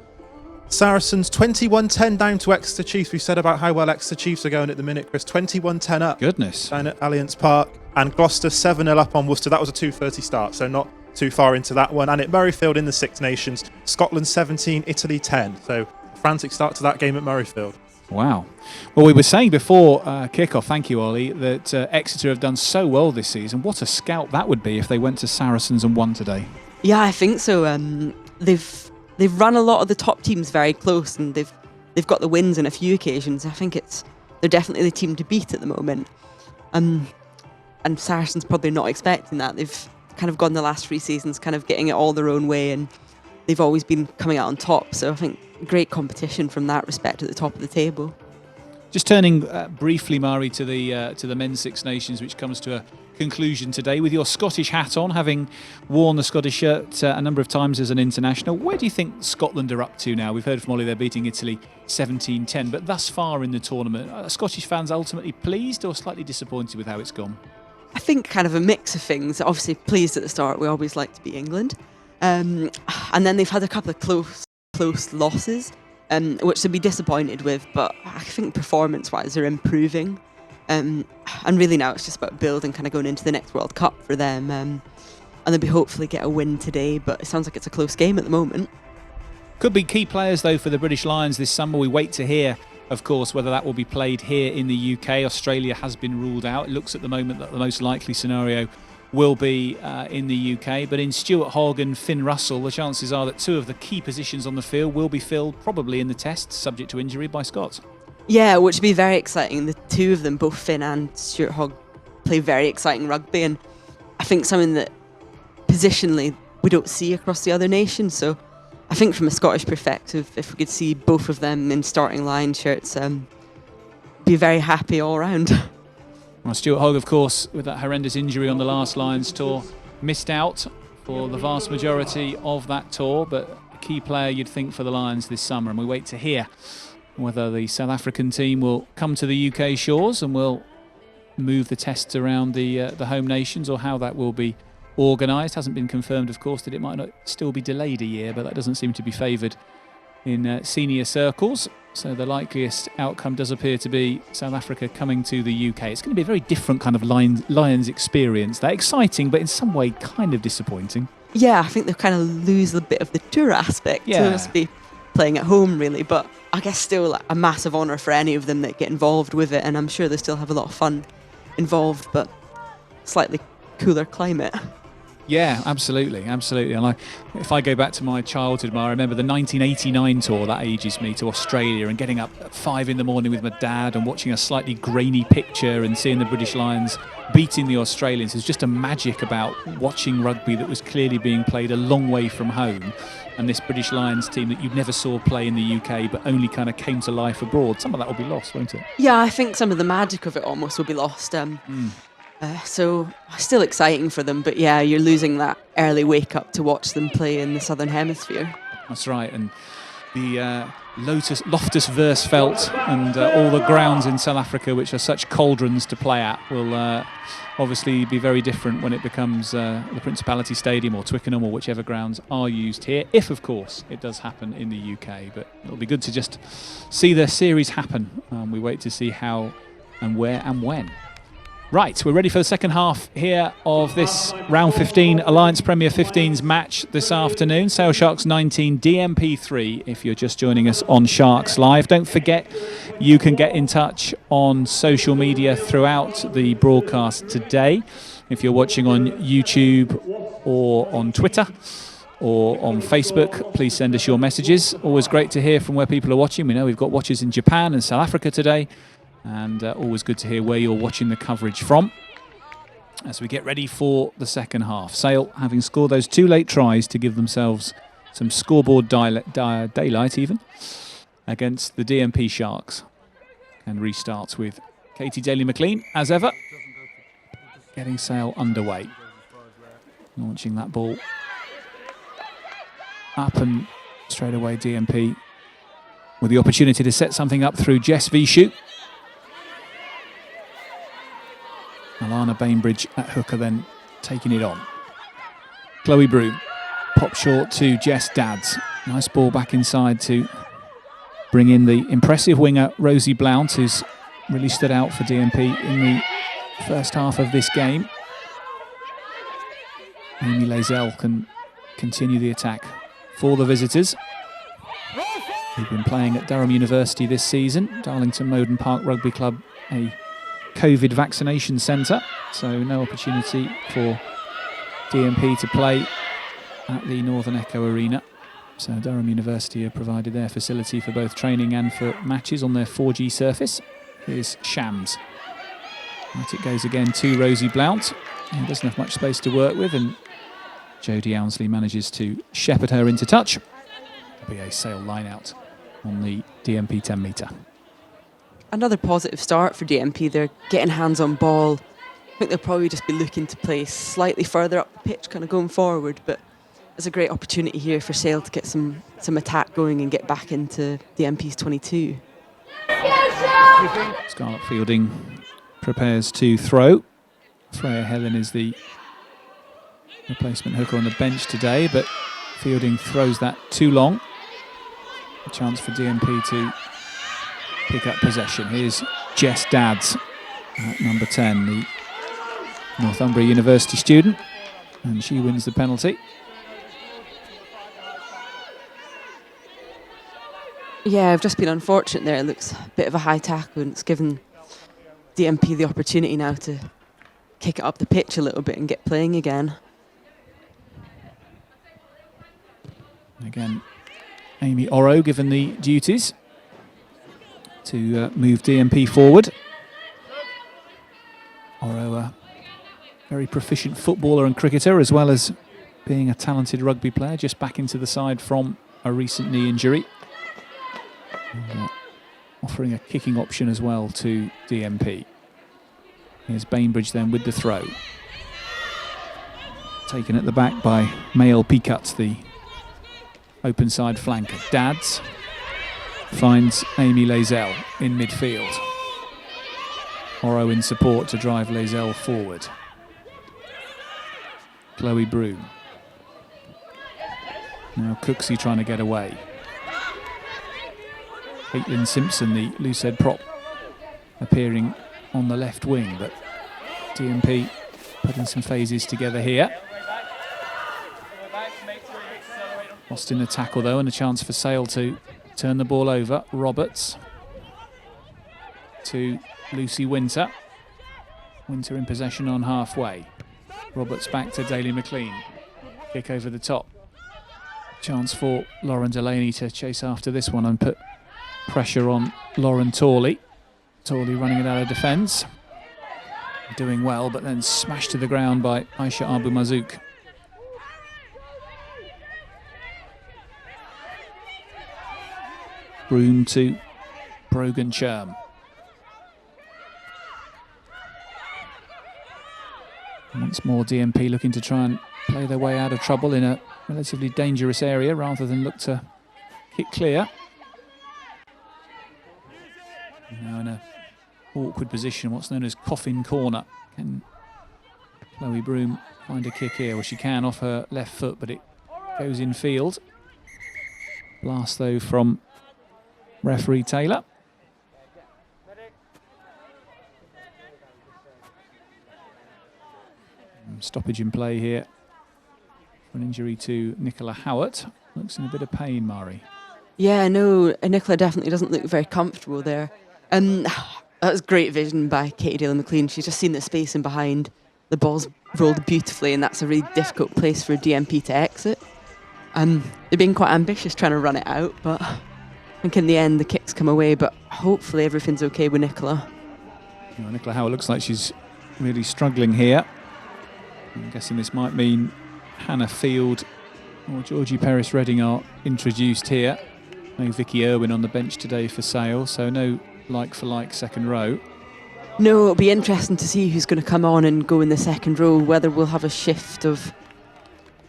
Saracens 21-10 down to Exeter Chiefs. We've said about how well Exeter Chiefs are going at the minute, Chris. 21-10 up. Goodness. Down at Alliance Park. And Gloucester 7-0 up on Worcester. That was a 2:30 start, so not too far into that one. And at Murrayfield in the Six Nations, Scotland 17, Italy 10. So a frantic start to that game at Murrayfield. Wow. Well, we were saying before kick-off, thank you, Ollie, that Exeter have done so well this season. What a scout that would be if they went to Saracens and won today. Yeah, I think so. They've run a lot of the top teams very close, and they've got the wins on a few occasions. I think they're definitely the team to beat at the moment. And Saracens probably not expecting that. They've kind of gone the last 3 seasons kind of getting it all their own way, and they've always been coming out on top. So I think great competition from that respect at the top of the table. Just turning briefly, Mari, to the men's Six Nations, which comes to a conclusion today with your Scottish hat on, having worn the Scottish shirt a number of times as an international. Where do you think Scotland are up to now? We've heard from Ollie they're beating Italy 17-10, but thus far in the tournament, are Scottish fans ultimately pleased or slightly disappointed with how it's gone? I think kind of a mix of things. Obviously pleased at the start. We always like to beat England. And then they've had a couple of close losses, which they'll be disappointed with, but I think performance-wise they're improving. And really now it's just about building, kind of going into the next World Cup for them. And they'll be hopefully get a win today, but it sounds like it's a close game at the moment. Could be key players, though, for the British Lions this summer. We wait to hear, of course, whether that will be played here in the UK. Australia has been ruled out. It looks at the moment that the most likely scenario will be in the UK. But in Stuart Hogg and Finn Russell, the chances are that 2 of the key positions on the field will be filled, probably in the test, subject to injury, by Scots. Yeah, which would be very exciting. The 2 of them, both Finn and Stuart Hogg, play very exciting rugby, and I think something that positionally we don't see across the other nations. So I think from a Scottish perspective, if we could see both of them in starting line shirts, be very happy all round. Well, Stuart Hogg, of course, with that horrendous injury on the last Lions tour, missed out for the vast majority of that tour, but a key player you'd think for the Lions this summer, and we wait to hear whether the South African team will come to the UK shores and will move the tests around the home nations, or how that will be organised. Hasn't been confirmed, of course, that it might not still be delayed a year, but that doesn't seem to be favoured in senior circles. So the likeliest outcome does appear to be South Africa coming to the UK. It's going to be a very different kind of Lions experience. They're exciting, but in some way kind of disappointing. Yeah, I think they kind of lose a bit of the tour aspect. Yeah. To just be playing at home, really, but I guess still like, a massive honour for any of them that get involved with it, and I'm sure they still have a lot of fun involved, but slightly cooler climate. Yeah, absolutely. And if I go back to my childhood, I remember the 1989 tour, that ages me, to Australia, and getting up at 5 a.m. with my dad and watching a slightly grainy picture and seeing the British Lions beating the Australians. There's just a magic about watching rugby that was clearly being played a long way from home, and this British Lions team that you never saw play in the UK but only kind of came to life abroad. Some of that will be lost, won't it? Yeah, I think some of the magic of it almost will be lost. So still exciting for them, but yeah, you're losing that early wake up to watch them play in the Southern Hemisphere. That's right, and the Loftus Versfeld and all the grounds in South Africa, which are such cauldrons to play at, will obviously be very different when it becomes the Principality Stadium or Twickenham or whichever grounds are used here, if of course it does happen in the UK. But it'll be good to just see the series happen. We wait to see how and where and when. Right, we're ready for the second half here of this round 15 Alliance Premier 15s match this afternoon. Sale Sharks 19, DMP 3 if you're just joining us on Sharks Live. Don't forget, you can get in touch on social media throughout the broadcast today. If you're watching on YouTube or on Twitter or on Facebook, please send us your messages. Always great to hear from where people are watching. We know we've got watchers in Japan and South Africa today. And always good to hear where you're watching the coverage from as we get ready for the second half. Sale having scored those 2 late tries to give themselves some scoreboard daylight even against the DMP Sharks. And restarts with Katie Daly-McLean, as ever, getting Sale underway. Launching that ball up, and straight away DMP with the opportunity to set something up through Jess Vishu. Alana Bainbridge at hooker then taking it on. Chloe Broom, pop short to Jess Dadds. Nice ball back inside to bring in the impressive winger Rosie Blout, who's really stood out for DMP in the first half of this game. Amy Lazell can continue the attack for the visitors. Who've been playing at Durham University this season. Darlington Moden Park Rugby Club, a COVID vaccination centre, so no opportunity for DMP to play at the Northern Echo Arena. So Durham University have provided their facility for both training and for matches on their 4G surface. Here's Shams. Right, it goes again to Rosie Blout. He doesn't have much space to work with, and Jody Allensley manages to shepherd her into touch. There'll be a Sale line out on the DMP 10 metre. Another positive start for DMP. They're getting hands on ball. I think they'll probably just be looking to play slightly further up the pitch, kind of going forward, but there's a great opportunity here for Sale to get some attack going and get back into DMP's 22. Scarlett Fielding prepares to throw. Freya Helen is the replacement hooker on the bench today, but Fielding throws that too long. A chance for DMP to pick up possession. Here's Jess Dadds at number 10, the Northumbria University student, and she wins the penalty. Yeah, I've just been unfortunate there. It looks a bit of a high tackle, and it's given DMP the opportunity now to kick it up the pitch a little bit and get playing again. Again, Amy Oro given the duties to move DMP forward. Oro, a very proficient footballer and cricketer, as well as being a talented rugby player, just back into the side from a recent knee injury. And, offering a kicking option as well to DMP. Here's Bainbridge then with the throw. Taken at the back by Mael Picut, the open side flanker. Dadds finds Amy Lazell in midfield. Oro in support to drive Lazell forward. Chloe Broom. Now Cooksey trying to get away. Caitlin Simpson, the loosehead prop, appearing on the left wing, but DMP putting some phases together here. Lost in the tackle though, and a chance for Sale to turn the ball over. Roberts to Lucy Winter. Winter in possession on halfway. Roberts back to Daly McLean. Kick over the top. Chance for Lauren Delaney to chase after this one and put pressure on Lauren Torley. Torley running it out of defence. Doing well, but then smashed to the ground by Aisha Abu Mazouk. Broom to Brogan Cherm. Once more DMP looking to try and play their way out of trouble in a relatively dangerous area rather than look to kick clear. Now in a awkward position, what's known as coffin corner. Can Chloe Broom find a kick here? Well, she can off her left foot, but it goes in field. Blast though from referee Taylor. Stoppage in play here for an injury to Nicola Howard. Looks in a bit of pain, Mari. Yeah, no, Nicola definitely doesn't look very comfortable there. That was great vision by Katie Daly McLean. She's just seen the space in behind. The ball's rolled beautifully, and that's a really difficult place for DMP to exit. They've been quite ambitious trying to run it out, but I think in the end the kicks come away, but hopefully everything's okay with Nicola. You know, Nicola Howard looks like she's really struggling here. I'm guessing this might mean Hannah Field or Georgie Perris-Redding are introduced here. No Vicky Irwin on the bench today for Sale, so no like-for-like second row. No, it'll be interesting to see who's going to come on and go in the second row, whether we'll have a shift of...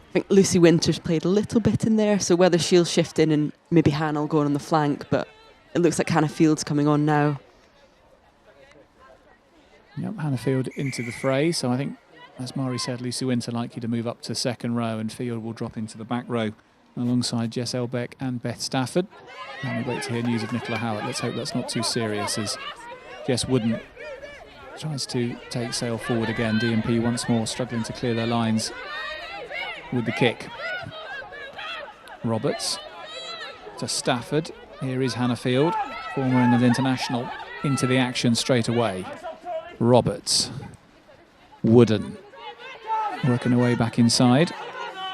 I think Lucy Winters played a little bit in there, so whether she'll shift in and maybe Hannah will go on the flank, but it looks like Hannah Field's coming on now. Yep, Hannah Field into the fray, so I think, as Mari said, Lucy Winter likely to move up to second row, and Field will drop into the back row alongside Jess Elbeck and Beth Stafford. And we wait to hear news of Nicola Howard. Let's hope that's not too serious, as Jess Wooden tries to take Sale forward again. DMP once more struggling to clear their lines with the kick. Roberts to Stafford. Here is Hannafield, former England international, into the action straight away. Roberts. Wooden. Working her way back inside.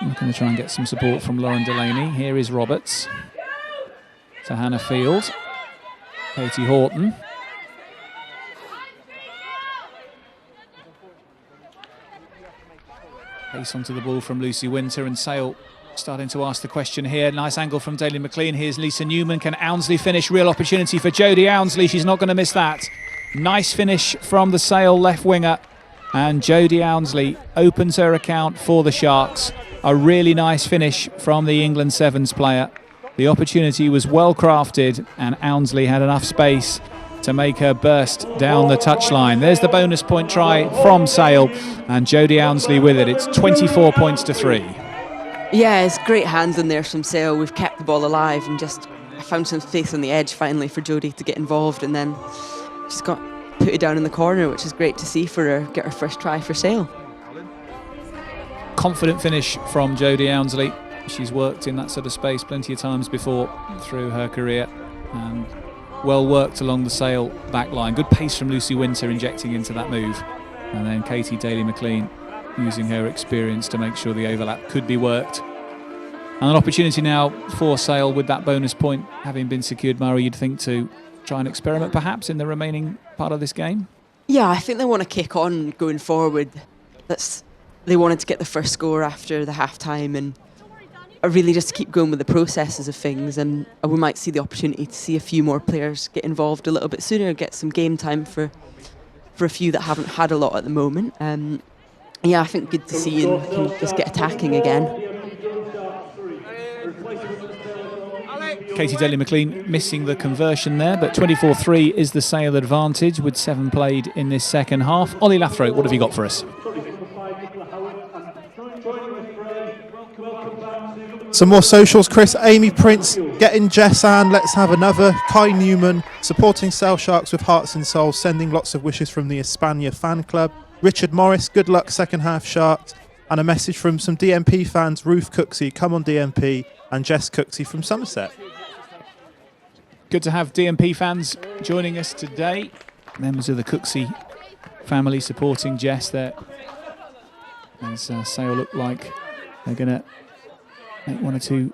Looking to try and get some support from Lauren Delaney. Here is Roberts. To Hannafield. Katie Horton. Pace onto the ball from Lucy Winter, and Sale starting to ask the question here. Nice angle from Delaney McLean. Here's Lisa Newman. Can Allensley finish? Real opportunity for Jody Allensley. She's not going to miss that. Nice finish from the Sale left winger. And Jody Allensley opens her account for the Sharks. A really nice finish from the England Sevens player. The opportunity was well crafted, and Allensley had enough space to make her burst down the touchline. There's the bonus point try from Sale, and Jody Allensley with it. It's 24 points to 3. Yeah, it's great hands in there from Sale. We've kept the ball alive, and just I found some space on the edge finally for Jody to get involved, and then just got put it down in the corner, which is great to see for her, get her first try for Sale. Confident finish from Jody Allensley. She's worked in that sort of space plenty of times before through her career, and well worked along the Sale back line. Good pace from Lucy Winter injecting into that move, and then Katie Daly McLean using her experience to make sure the overlap could be worked. And an opportunity now for Sale with that bonus point having been secured, Murray, you'd think, to try and experiment perhaps in the remaining part of this game? Yeah, I think they want to kick on going forward. They wanted to get the first score after the half-time, and really just to keep going with the processes of things, and we might see the opportunity to see a few more players get involved a little bit sooner, get some game time for a few that haven't had a lot at the moment. Yeah, I think good to see and can just get attacking again. Katie Daly McLean missing the conversion there, but 24-3 is the Sale advantage with 7 played in this second half. Ollie Lathrope, what have you got for us? Some more socials, Chris. Amy Prince getting Jess Ann. Let's have another. Kai Newman supporting Sale Sharks with hearts and souls, sending lots of wishes from the Espana fan club. Richard Morris, good luck second half Sharks. And a message from some DMP fans. Ruth Cooksey, come on DMP. And Jess Cooksey from Somerset. Good to have DMP fans joining us today. Members of the Cooksey family supporting Jess there. As Sale look like they're going to make 1 or 2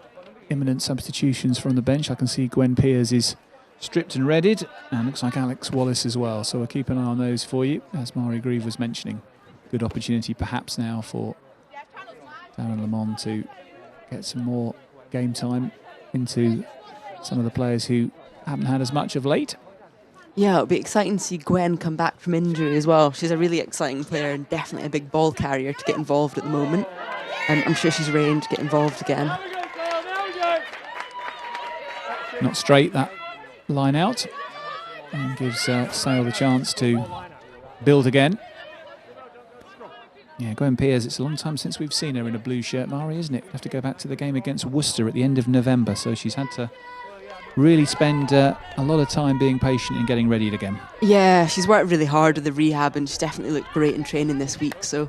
imminent substitutions from the bench. I can see Gwen Peers is stripped and readied, and looks like Alex Wallace as well. So we'll keep an eye on those for you, as Mari Grieve was mentioning. Good opportunity perhaps now for Darren Lamont to get some more game time into some of the players who haven't had as much of late. Yeah, it'll be exciting to see Gwen come back from injury as well. She's a really exciting player and definitely a big ball carrier to get involved at the moment. And I'm sure she's ready to get involved again. Not straight, that line out, and gives Sale the chance to build again. Yeah, Gwen Peers, it's a long time since we've seen her in a blue shirt, Mari, isn't it? We have to go back to the game against Worcester at the end of November, so she's had to really spend a lot of time being patient and getting ready again. Yeah, she's worked really hard with the rehab, and she's definitely looked great in training this week, so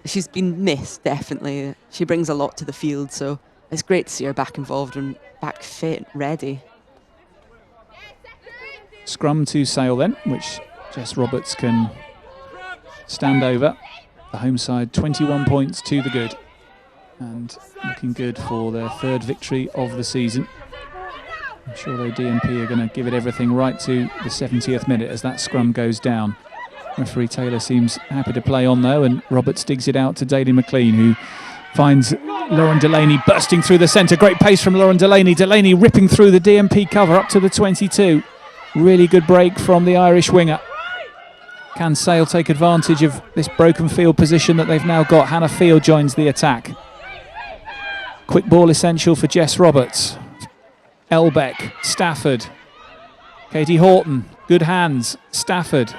she's been missed, definitely. She brings a lot to the field, so it's great to see her back involved and back fit, ready. Scrum to Sale then, which Jess Roberts can stand over. The home side 21 points to the good, and looking good for their 3rd victory of the season. I'm sure though DMP are going to give it everything right to the 70th minute as that scrum goes down. Referee Taylor seems happy to play on though, and Roberts digs it out to Daly McLean, who finds Lauren Delaney bursting through the centre. Great pace from Lauren Delaney. Delaney ripping through the DMP cover up to the 22. Really good break from the Irish winger. Can Sale take advantage of this broken field position that they've now got? Hannah Field joins the attack. Quick ball essential for Jess Roberts. Elbeck, Stafford, Katie Horton, good hands, Stafford,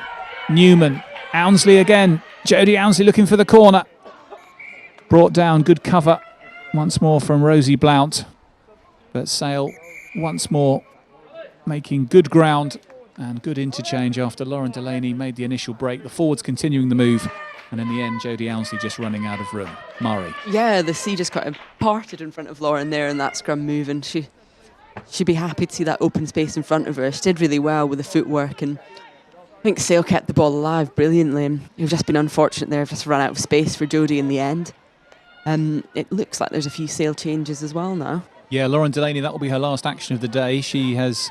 Newman, Allensley again, Jody Allensley looking for the corner. Brought down, good cover once more from Rosie Blout, but Sale once more making good ground and good interchange after Lauren Delaney made the initial break. The forwards continuing the move And in the end, Jody Allensley just running out of room. Murray. Yeah, the sea just kind of parted in front of Lauren there in that scrum move, and she'd be happy to see that open space in front of her. She did really well with the footwork, and I think Sale kept the ball alive brilliantly, and you've just been unfortunate there, just run out of space for Jody in the end. It looks like there's a few Sale changes as well now. Yeah, Lauren Delaney, that will be her last action of the day. She has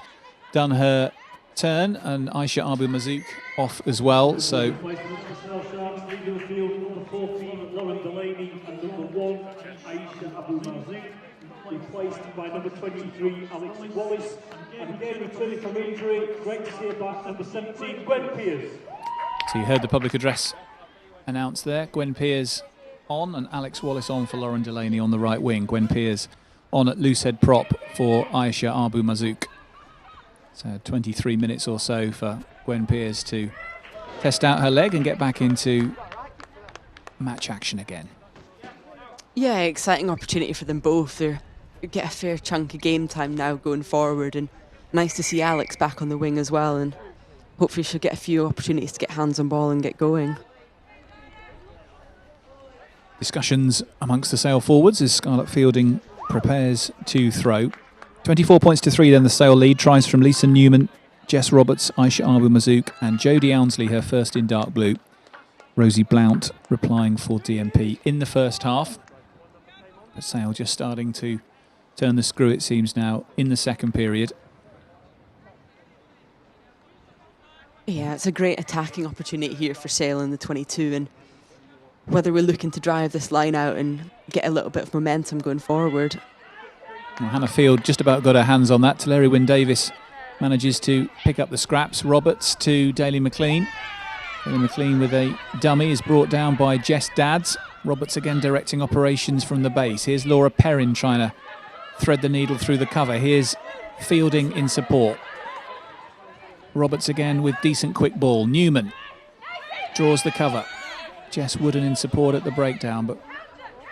done her turn, and Aisha Abu-Mazouk off as well, so... Replaced by number 23, Alex Wallace. And again, returning from injury, great to see her back, number 17, Gwen Pearce. So you heard the public address announced there. Gwen Pearce on and Alex Wallace on for Lauren Delaney on the right wing. Gwen Pearce on at loosehead prop for Aisha Abu-Mazouk. So 23 minutes or so for Gwen Pearce to test out her leg and get back into match action again. Yeah, exciting opportunity for them both. They get a fair chunk of game time now going forward, and nice to see Alex back on the wing as well, and hopefully she'll get a few opportunities to get hands on ball and get going. Discussions amongst the Sale forwards as Scarlett Fielding prepares to throw. 24 points to 3 then the Sale lead. Tries from Lisa Newman, Jess Roberts, Aisha Abu-Mazouk and Jody Allensley, her first in dark blue. Rosie Blout replying for DMP in the first half. But Sale just starting to turn the screw, it seems now, in the second period. Yeah, it's a great attacking opportunity here for Sale in the 22, and whether we're looking to drive this line out and get a little bit of momentum going forward. Well, Hannah Field just about got her hands on that. Teleri Wynne-Davis manages to pick up the scraps. Roberts to Daly McLean. Daly McLean with a dummy is brought down by Jess Dadds. Roberts again directing operations from the base. Here's Laura Perrin trying to thread the needle through the cover. Here's Fielding in support. Roberts again with decent quick ball. Newman draws the cover. Jess Wooden in support at the breakdown, but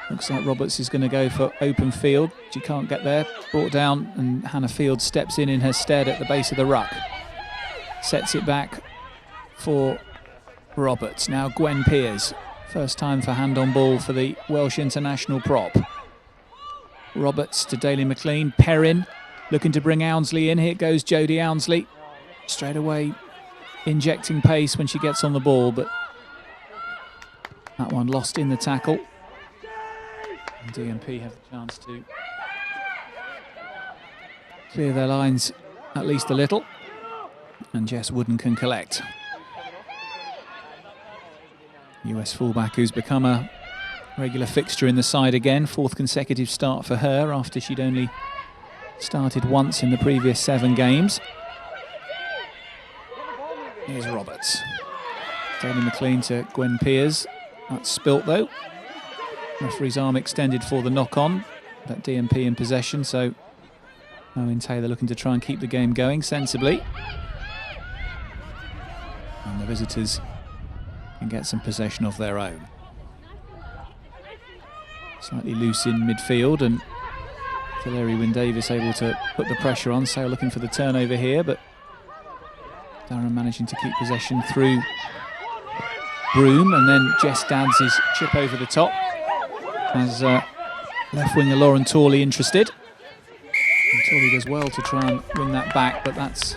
looks like Roberts is going to go for open field. She can't get there. Brought down, and Hannah Field steps in her stead at the base of the ruck. Sets it back for Roberts. Now Gwen Pearce. First time for hand on ball for the Welsh international prop. Roberts to Daly McLean. Perrin looking to bring Allensley in. Here goes Jody Allensley. Straight away injecting pace when she gets on the ball, but that one lost in the tackle. And DMP have the chance to clear their lines at least a little. And Jess Wooden can collect. US fullback who's become a regular fixture in the side again. Fourth consecutive start for her after she'd only started once in the previous 7 games. Here's Roberts. Daly McLean to Gwen Pearce. That's spilt though. Referee's arm extended for the knock-on. That DMP in possession, so Owen Taylor looking to try and keep the game going sensibly. And the visitors can get some possession of their own. Slightly loose in midfield, and Teleri Wynne-Davis able to put the pressure on. Sale looking for the turnover here, but Durham managing to keep possession through Broom, and then Jess Dadds' chip over the top as left winger Lauren Torley interested. And Torley does well to try and win that back, but that's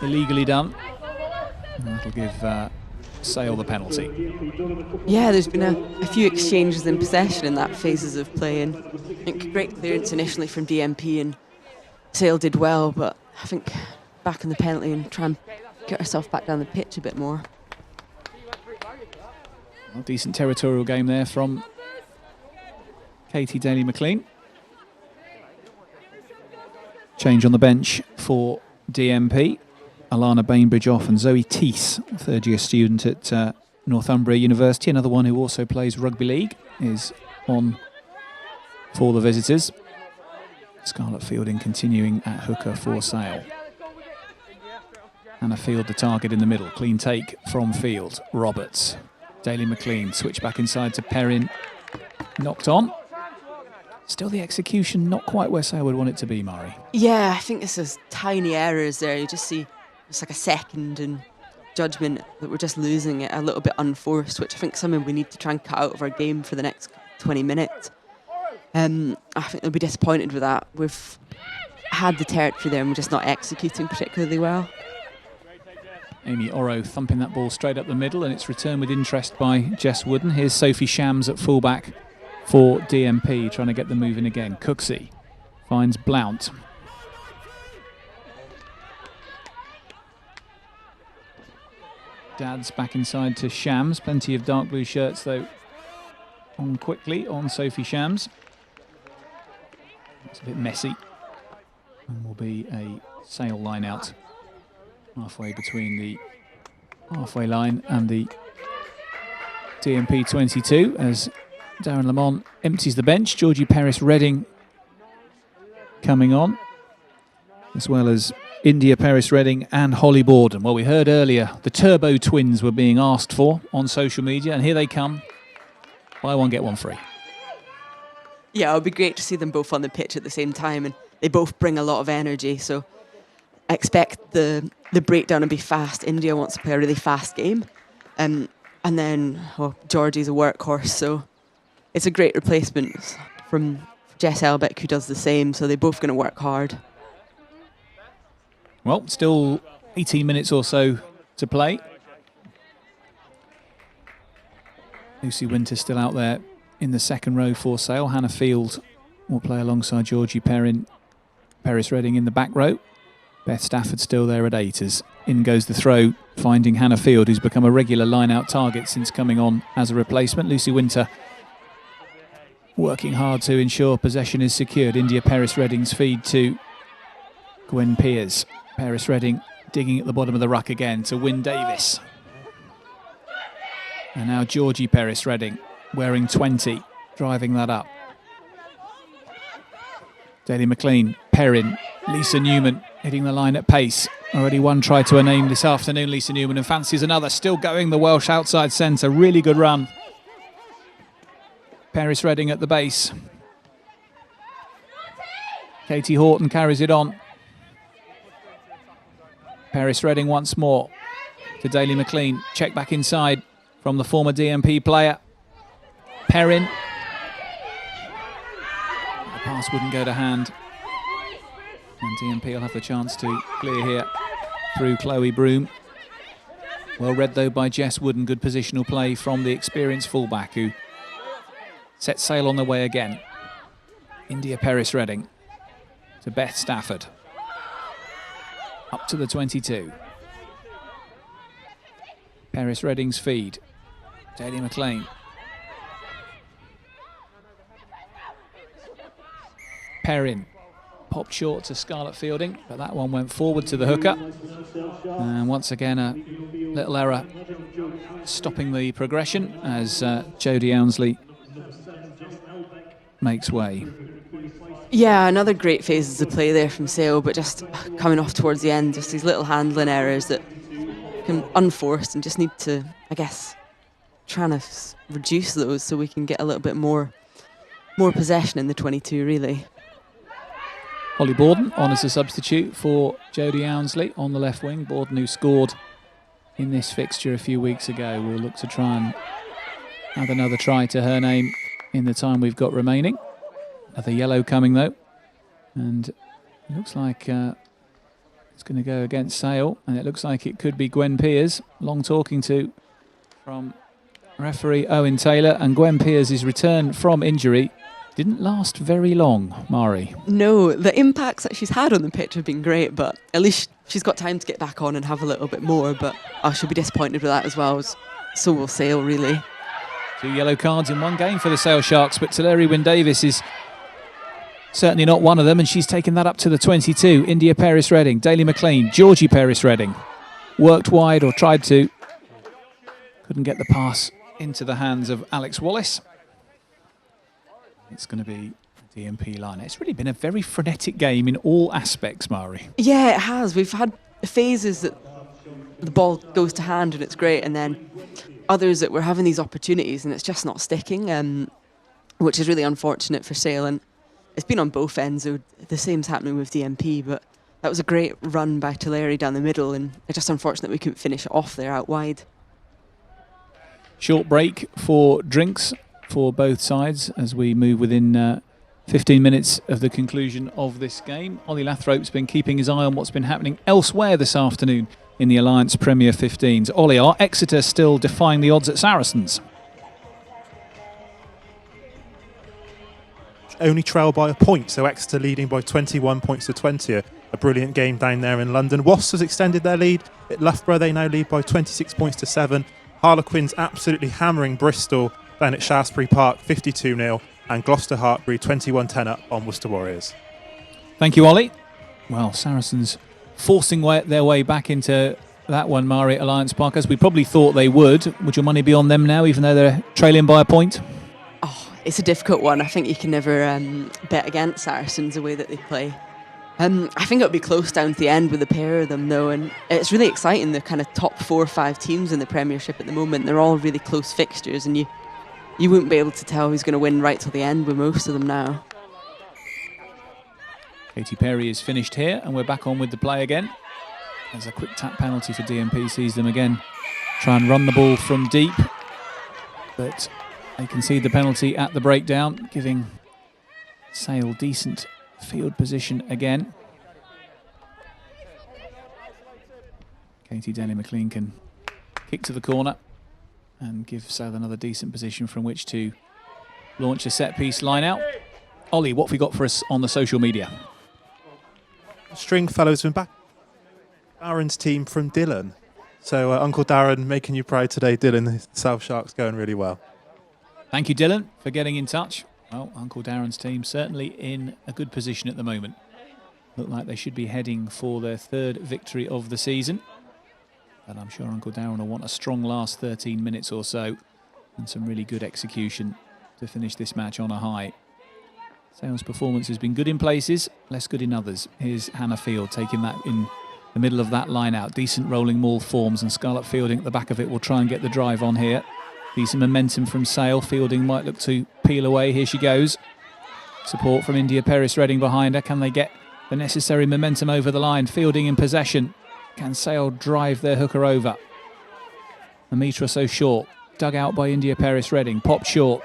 illegally done. And that'll give Sale the penalty. Yeah, there's been a few exchanges in possession in that phases of play, and I think great clearance initially from DMP, and Sale did well, but I think back in the penalty and try and get herself back down the pitch a bit more. Well, decent territorial game there from Katie Daly McLean. Change on the bench for DMP. Alana Bainbridge off, and Zoe Teese, third-year student at Northumbria University, another one who also plays rugby league, is on for the visitors. Scarlett Fielding continuing at hooker for Sale. Hannah Field the target in the middle. Clean take from Field. Roberts. Daly McLean switch back inside to Perrin. Knocked on. Still the execution not quite where Sale would want it to be, Murray. Yeah, I think this is tiny errors there. You just see it's like a second and judgment that we're just losing it a little bit unforced, which I think is something we need to try and cut out of our game for the next 20 minutes. I think they'll be disappointed with that. We've had the territory there and we're just not executing particularly well. Amy Oro thumping that ball straight up the middle, and it's returned with interest by Jess Wooden. Here's Sophie Shams at fullback for DMP, trying to get them moving again. Cooksey finds Blount. Dad's back inside to Shams. Plenty of dark blue shirts, though, on quickly on Sophie Shams. It's a bit messy. And will be a Sale line out halfway between the halfway line and the DMP 22 as Darren Lamont empties the bench. Georgie Paris-Redding coming on, as well as India Paris-Redding and Holly Borden. Well, we heard earlier the Turbo Twins were being asked for on social media, and here they come. Buy one, get one free. Yeah, it would be great to see them both on the pitch at the same time, and they both bring a lot of energy, so I expect the breakdown to be fast. India wants to play a really fast game, and then Georgie's a workhorse, so it's a great replacement from Jess Elbeck, who does the same, so they're both going to work hard. Well, still 18 minutes or so to play. Lucy Winter still out there in the second row for Sale. Hannah Field will play alongside Georgie Paris-Redding in the back row. Beth Stafford still there at 8 as in goes the throw, finding Hannah Field, who's become a regular line-out target since coming on as a replacement. Lucy Winter working hard to ensure possession is secured. India Paris-Redding's feed to Gwen Peers. Paris-Redding digging at the bottom of the ruck again to Wynne Davis. And now Georgie Paris-Redding wearing 20, driving that up. Daly McLean, Perrin, Lisa Newman hitting the line at pace. Already one try to her name this afternoon, Lisa Newman, and fancies another. Still going the Welsh outside centre. Really good run. Paris-Redding at the base. Katie Horton carries it on. Paris-Redding once more to Daly McLean. Check back inside from the former DMP player. Perrin. The pass wouldn't go to hand. And DMP will have the chance to clear here through Chloe Broom. Well read, though, by Jess Wooden. Good positional play from the experienced fullback, who set Sale on the way again. India Paris-Redding to Beth Stafford. Up to the 22. Paris-Redding's feed. Daly McLean. Perrin. Popped short to Scarlett Fielding, but that one went forward to the hooker. And once again, a little error stopping the progression as Jody Allensley makes way. Yeah, another great phases of play there from Sale, but just coming off towards the end, just these little handling errors that can unforced and just need to, I guess, trying to reduce those so we can get a little bit more possession in the 22, really. Holly Borden on as a substitute for Jody Allensley on the left wing. Borden, who scored in this fixture a few weeks ago, will look to try and add another try to her name in the time we've got remaining. Another yellow coming, though. And it looks like it's going to go against Sale. And it looks like it could be Gwen Peers. Long talking to from referee Owen Taylor. And Gwen Peers' return from injury didn't last very long, Mari. No, the impacts that she's had on the pitch have been great, but at least she's got time to get back on and have a little bit more. But she'll be disappointed with that as well. So will Sale, really. 2 yellow cards in one game for the Sale Sharks, but Tulare Wynne Davis is certainly not one of them, and she's taken that up to the 22. India Paris-Redding, Daly McLean, Georgie Paris-Redding. Worked wide, or tried to. Couldn't get the pass into the hands of Alex Wallace. It's going to be a DMP line. It's really been a very frenetic game in all aspects, Mari. Yeah, it has. We've had phases that the ball goes to hand and it's great, and then others that we're having these opportunities and it's just not sticking, which is really unfortunate for Sale. And it's been on both ends. The same's happening with DMP, but That was a great run by Delaney down the middle, and it's just unfortunate we couldn't finish it off there out wide. Short break for drinks for both sides as we move within 15 minutes of the conclusion of this game. Ollie Lathrope's been keeping his eye on what's been happening elsewhere this afternoon in the Alliance Premier 15s. Ollie, are Exeter still defying the odds at Saracens? Only trail by a point, so Exeter leading by 21 points to 20. A brilliant game down there in London. Wasps has extended their lead. At Loughborough, they now lead by 26 points to 7. Harlequins absolutely hammering Bristol down at Shaftesbury Park, 52-0. And Gloucester Hartbury 21-10 up on Worcester Warriors. Thank you, Ollie. Well, Saracens forcing their way back into that one, Mari, at Alliance Park, as we probably thought they would. Would your money be on them now, even though they're trailing by a point? Oh, it's a difficult one. I think you can never bet against Saracens the way that they play. I think it'll be close down to the end with the pair of them, though, and it's really exciting. The kind of top 4 or 5 teams in the Premiership at the moment, they're all really close fixtures, and you wouldn't be able to tell who's going to win right till the end with most of them now. Katy Perry is finished here, and we're back on with the play again. There's a quick tap penalty for DMP, sees them again try and run the ball from deep, but they concede the penalty at the breakdown, giving Sale decent field position again. Katie Daly-McLean can kick to the corner and give Sale another decent position from which to launch a set-piece line-out. Ollie, what have we got for us on the social media? Stringfellow's been back. Darren's team from Dillon. So Uncle Darren making you proud today, Dillon. The South Sharks going really well. Thank you, Dylan, for getting in touch. Well, Uncle Darren's team certainly in a good position at the moment. Look like they should be heading for their 3rd victory of the season. But I'm sure Uncle Darren will want a strong last 13 minutes or so and some really good execution to finish this match on a high. Sale's performance has been good in places, less good in others. Here's Hannah Field taking that in the middle of that line out. Decent rolling maul forms, and Scarlett Fielding at the back of it will try and get the drive on here. Decent momentum from Sale. Fielding might look to peel away. Here she goes. Support from India Peris-Redding behind her. Can they get the necessary momentum over the line? Fielding in possession. Can Sale drive their hooker over? A metre or so short. Dug out by India Peris-Redding. Popped short.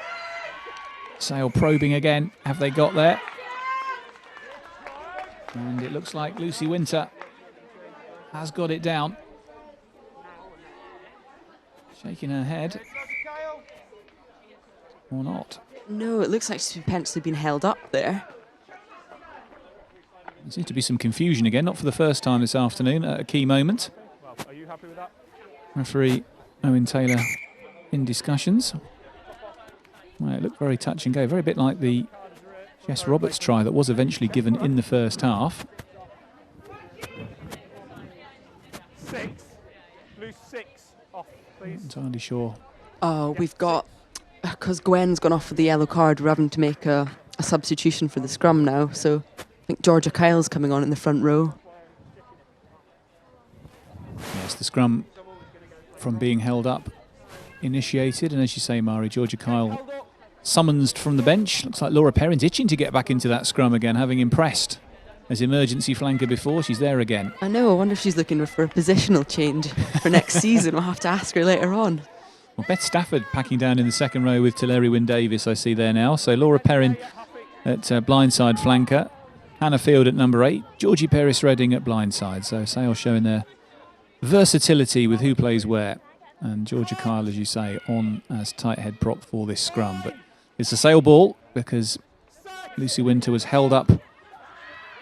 Sale probing again. Have they got there? And it looks like Lucy Winter has got it down. Shaking her head. Or not. No, it looks like she's potentially been held up there. There seems to be some confusion again, not for the first time this afternoon, at a key moment. Well, are you happy with that? Referee Owen Taylor in discussions. Well, it looked very touch and go, very bit like the Jess Roberts try that was eventually given in the first half. 6. Loose 6 off, please. Not entirely sure. Oh, we've got... Because Gwen's gone off with the yellow card, we're having to make a substitution for the scrum now. So I think Georgia Kyle's coming on in the front row. Yes, the scrum from being held up initiated. And as you say, Mari, Georgia Kyle summoned from the bench. Looks like Laura Perrin's itching to get back into that scrum again, having impressed as emergency flanker before. She's there again. I know, I wonder if she's looking for a positional change for next season. We'll have to ask her later on. Well, Beth Stafford packing down in the second row with Tulare Wynne Davis, I see there now. So Laura Perrin at blindside flanker. Hannah Field at number 8. Georgie Peris-Redding at blindside. So Sale showing their versatility with who plays where. And Georgia Kyle, as you say, on as tight head prop for this scrum. But it's a Sale ball because Lucy Winter was held up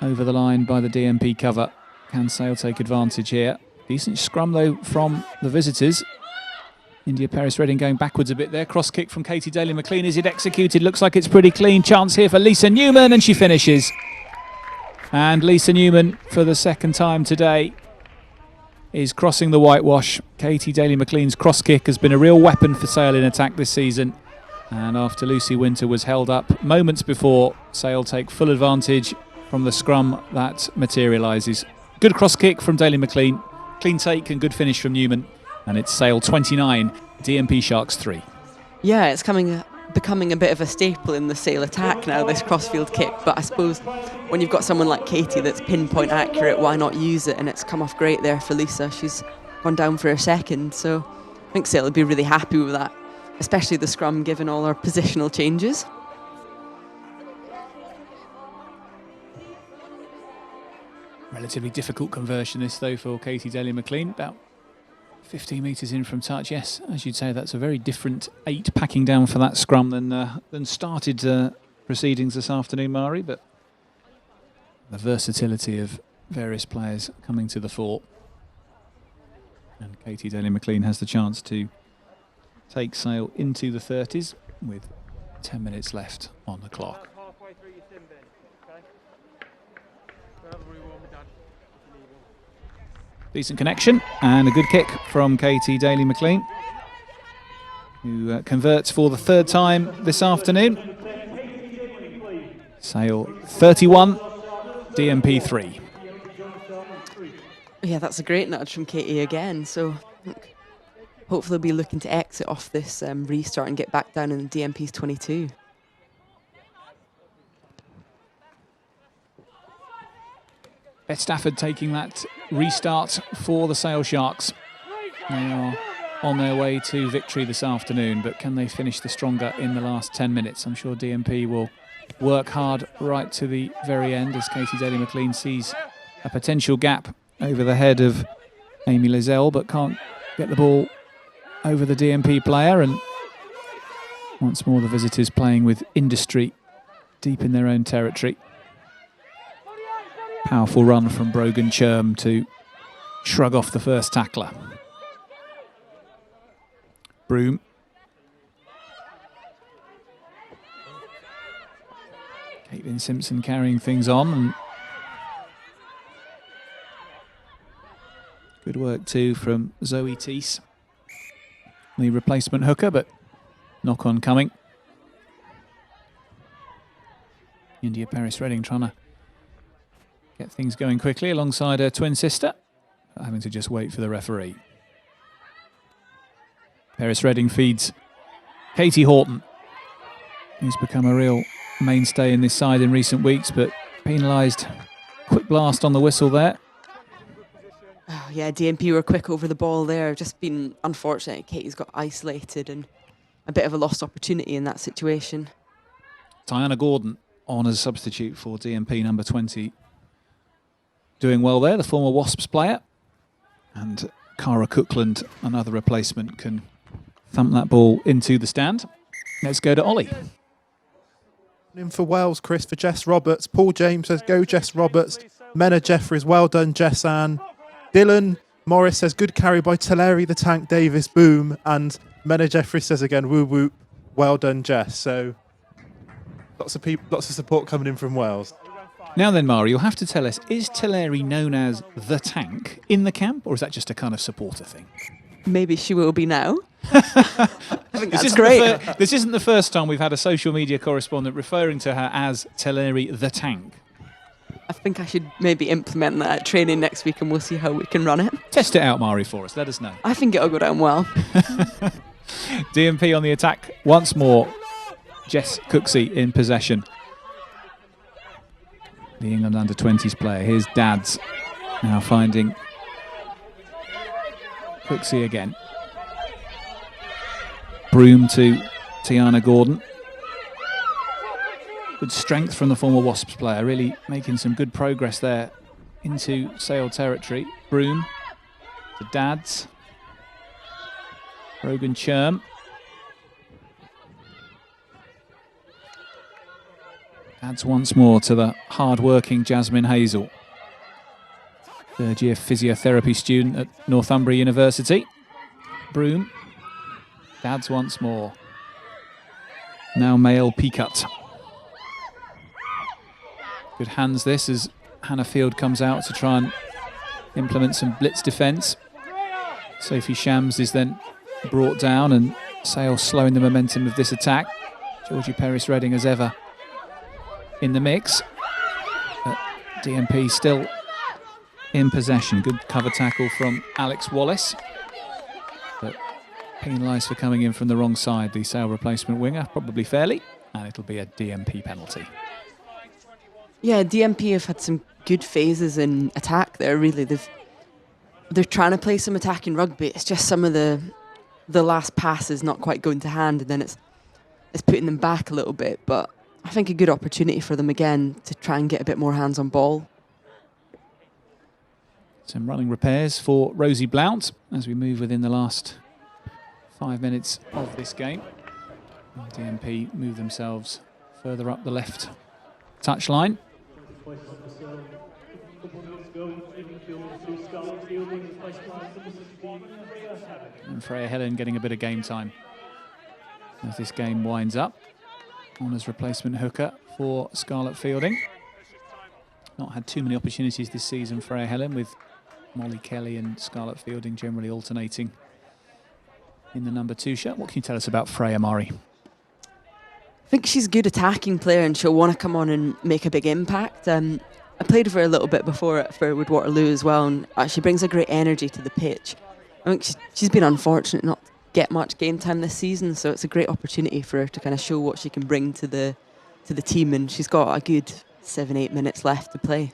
over the line by the DMP cover. Can Sale take advantage here? Decent scrum, though, from the visitors. India Peris-Redding going backwards a bit there. Cross kick from Katie Daly-McLean. Is it executed? Looks like it's pretty clean. Chance here for Lisa Newman, and she finishes. And Lisa Newman, for the second time today, is crossing the whitewash. Katie Daly-McLean's cross kick has been a real weapon for Sale in attack this season. And after Lucy Winter was held up moments before, Sale take full advantage from the scrum that materialises. Good cross kick from Daly-McLean. Clean take and good finish from Newman. And it's Sale 29, DMP Sharks 3. Yeah, it's coming becoming a bit of a staple in the Sale attack now, this crossfield kick. But I suppose when you've got someone like Katie that's pinpoint accurate, why not use it? And it's come off great there for Lisa. She's gone down for her second, so I think Sale would be really happy with that, especially the scrum given all our positional changes. Relatively difficult conversion this though for Katie Daly-McLean, about 15 metres in from touch. Yes, as you'd say, that's a very different 8 packing down for that scrum than started proceedings this afternoon, Mari, but the versatility of various players coming to the fore. And Katie Daly-McLean has the chance to take Sale into the 30s with 10 minutes left on the clock. Decent connection and a good kick from Katie Daly-McLean, who converts for the 3rd time this afternoon. Sale 31, DMP 3. Yeah, that's a great nudge from Katie again. So hopefully we'll be looking to exit off this restart and get back down in the DMP's 22. Beth Stafford taking that restart for the Sale Sharks. They are on their way to victory this afternoon, but can they finish the stronger in the last 10 minutes? I'm sure DMP will work hard right to the very end as Katie Daly-McLean sees a potential gap over the head of Amy Lizelle, but can't get the ball over the DMP player. And once more the visitors playing with industry deep in their own territory. Powerful run from Brogan Churm to shrug off the first tackler. Broom. Caitlin Simpson carrying things on. And good work too from Zoe Teese, the replacement hooker, but knock on coming. India Paris-Redding trying to get things going quickly alongside her twin sister, having to just wait for the referee. Paris-Redding feeds Katie Horton, who's become a real mainstay in this side in recent weeks, but penalised. Quick blast on the whistle there. Oh, yeah, DMP were quick over the ball there. Just been unfortunate. Katie's got isolated and a bit of a lost opportunity in that situation. Diana Gordon on as substitute for DMP number 20. Doing well there, the former Wasps player. And Cara Cookland, another replacement, can thump that ball into the stand. Let's go to Ollie. In for Wales, Chris, for Jess Roberts. Paul James says, go Jess Roberts. Mena Jeffries, well done, Jess Ann. Dylan Morris says, good carry by Teleri the Tank Davis, boom. And Mena Jeffries says again, woo whoop, well done, Jess. So lots of people, lots of support coming in from Wales. Now then, Mari, you'll have to tell us, is Teleri known as the Tank in the camp, or is that just a kind of supporter thing? Maybe she will be now. I think that's great. This isn't the first time we've had a social media correspondent referring to her as Teleri the Tank. I think I should maybe implement that at training next week and we'll see how we can run it. Test it out, Mari, for us. Let us know. I think it'll go down well. DMP on the attack once more. Jess Cooksey in possession. The England under-20s player. Here's Dads now finding Cooksey again. Broom to Tiana Gordon. Good strength from the former Wasps player, really making some good progress there into Sale territory. Broom to Dads. Brogan Churm. Adds once more to the hard-working Jasmine Hazel, third-year physiotherapy student at Northumbria University. Broom. Adds once more. Now Mael Peacutt. Good hands this as Hannah Field comes out to try and implement some blitz defence. Sophie Shams is then brought down and Sale slowing the momentum of this attack. Georgie Paris-Redding as ever in the mix. But DMP still in possession. Good cover tackle from Alex Wallace. But penalised for coming in from the wrong side, the Sale replacement winger, probably fairly, and it'll be a DMP penalty. Yeah, DMP have had some good phases in attack there, really. They're trying to play some attacking rugby. It's just some of the last passes not quite going to hand, and then it's putting them back a little bit. But I think a good opportunity for them again to try and get a bit more hands on ball. Some running repairs for Rosie Blout as we move within the last 5 minutes of this game. DMP move themselves further up the left touchline. And Freya Helen getting a bit of game time as this game winds up. On as replacement hooker for Scarlett Fielding. Not had too many opportunities this season, Freya Helen, with Molly Kelly and Scarlett Fielding generally alternating in the number 2 shirt. What can you tell us about Freya, Mari? I think she's a good attacking player and she'll want to come on and make a big impact. I played with her a little bit before at Fairwood Waterloo as well, and she brings a great energy to the pitch. I think she's been unfortunate not to get much game time this season, so it's a great opportunity for her to kind of show what she can bring to the team, and she's got a good 7-8 minutes left to play.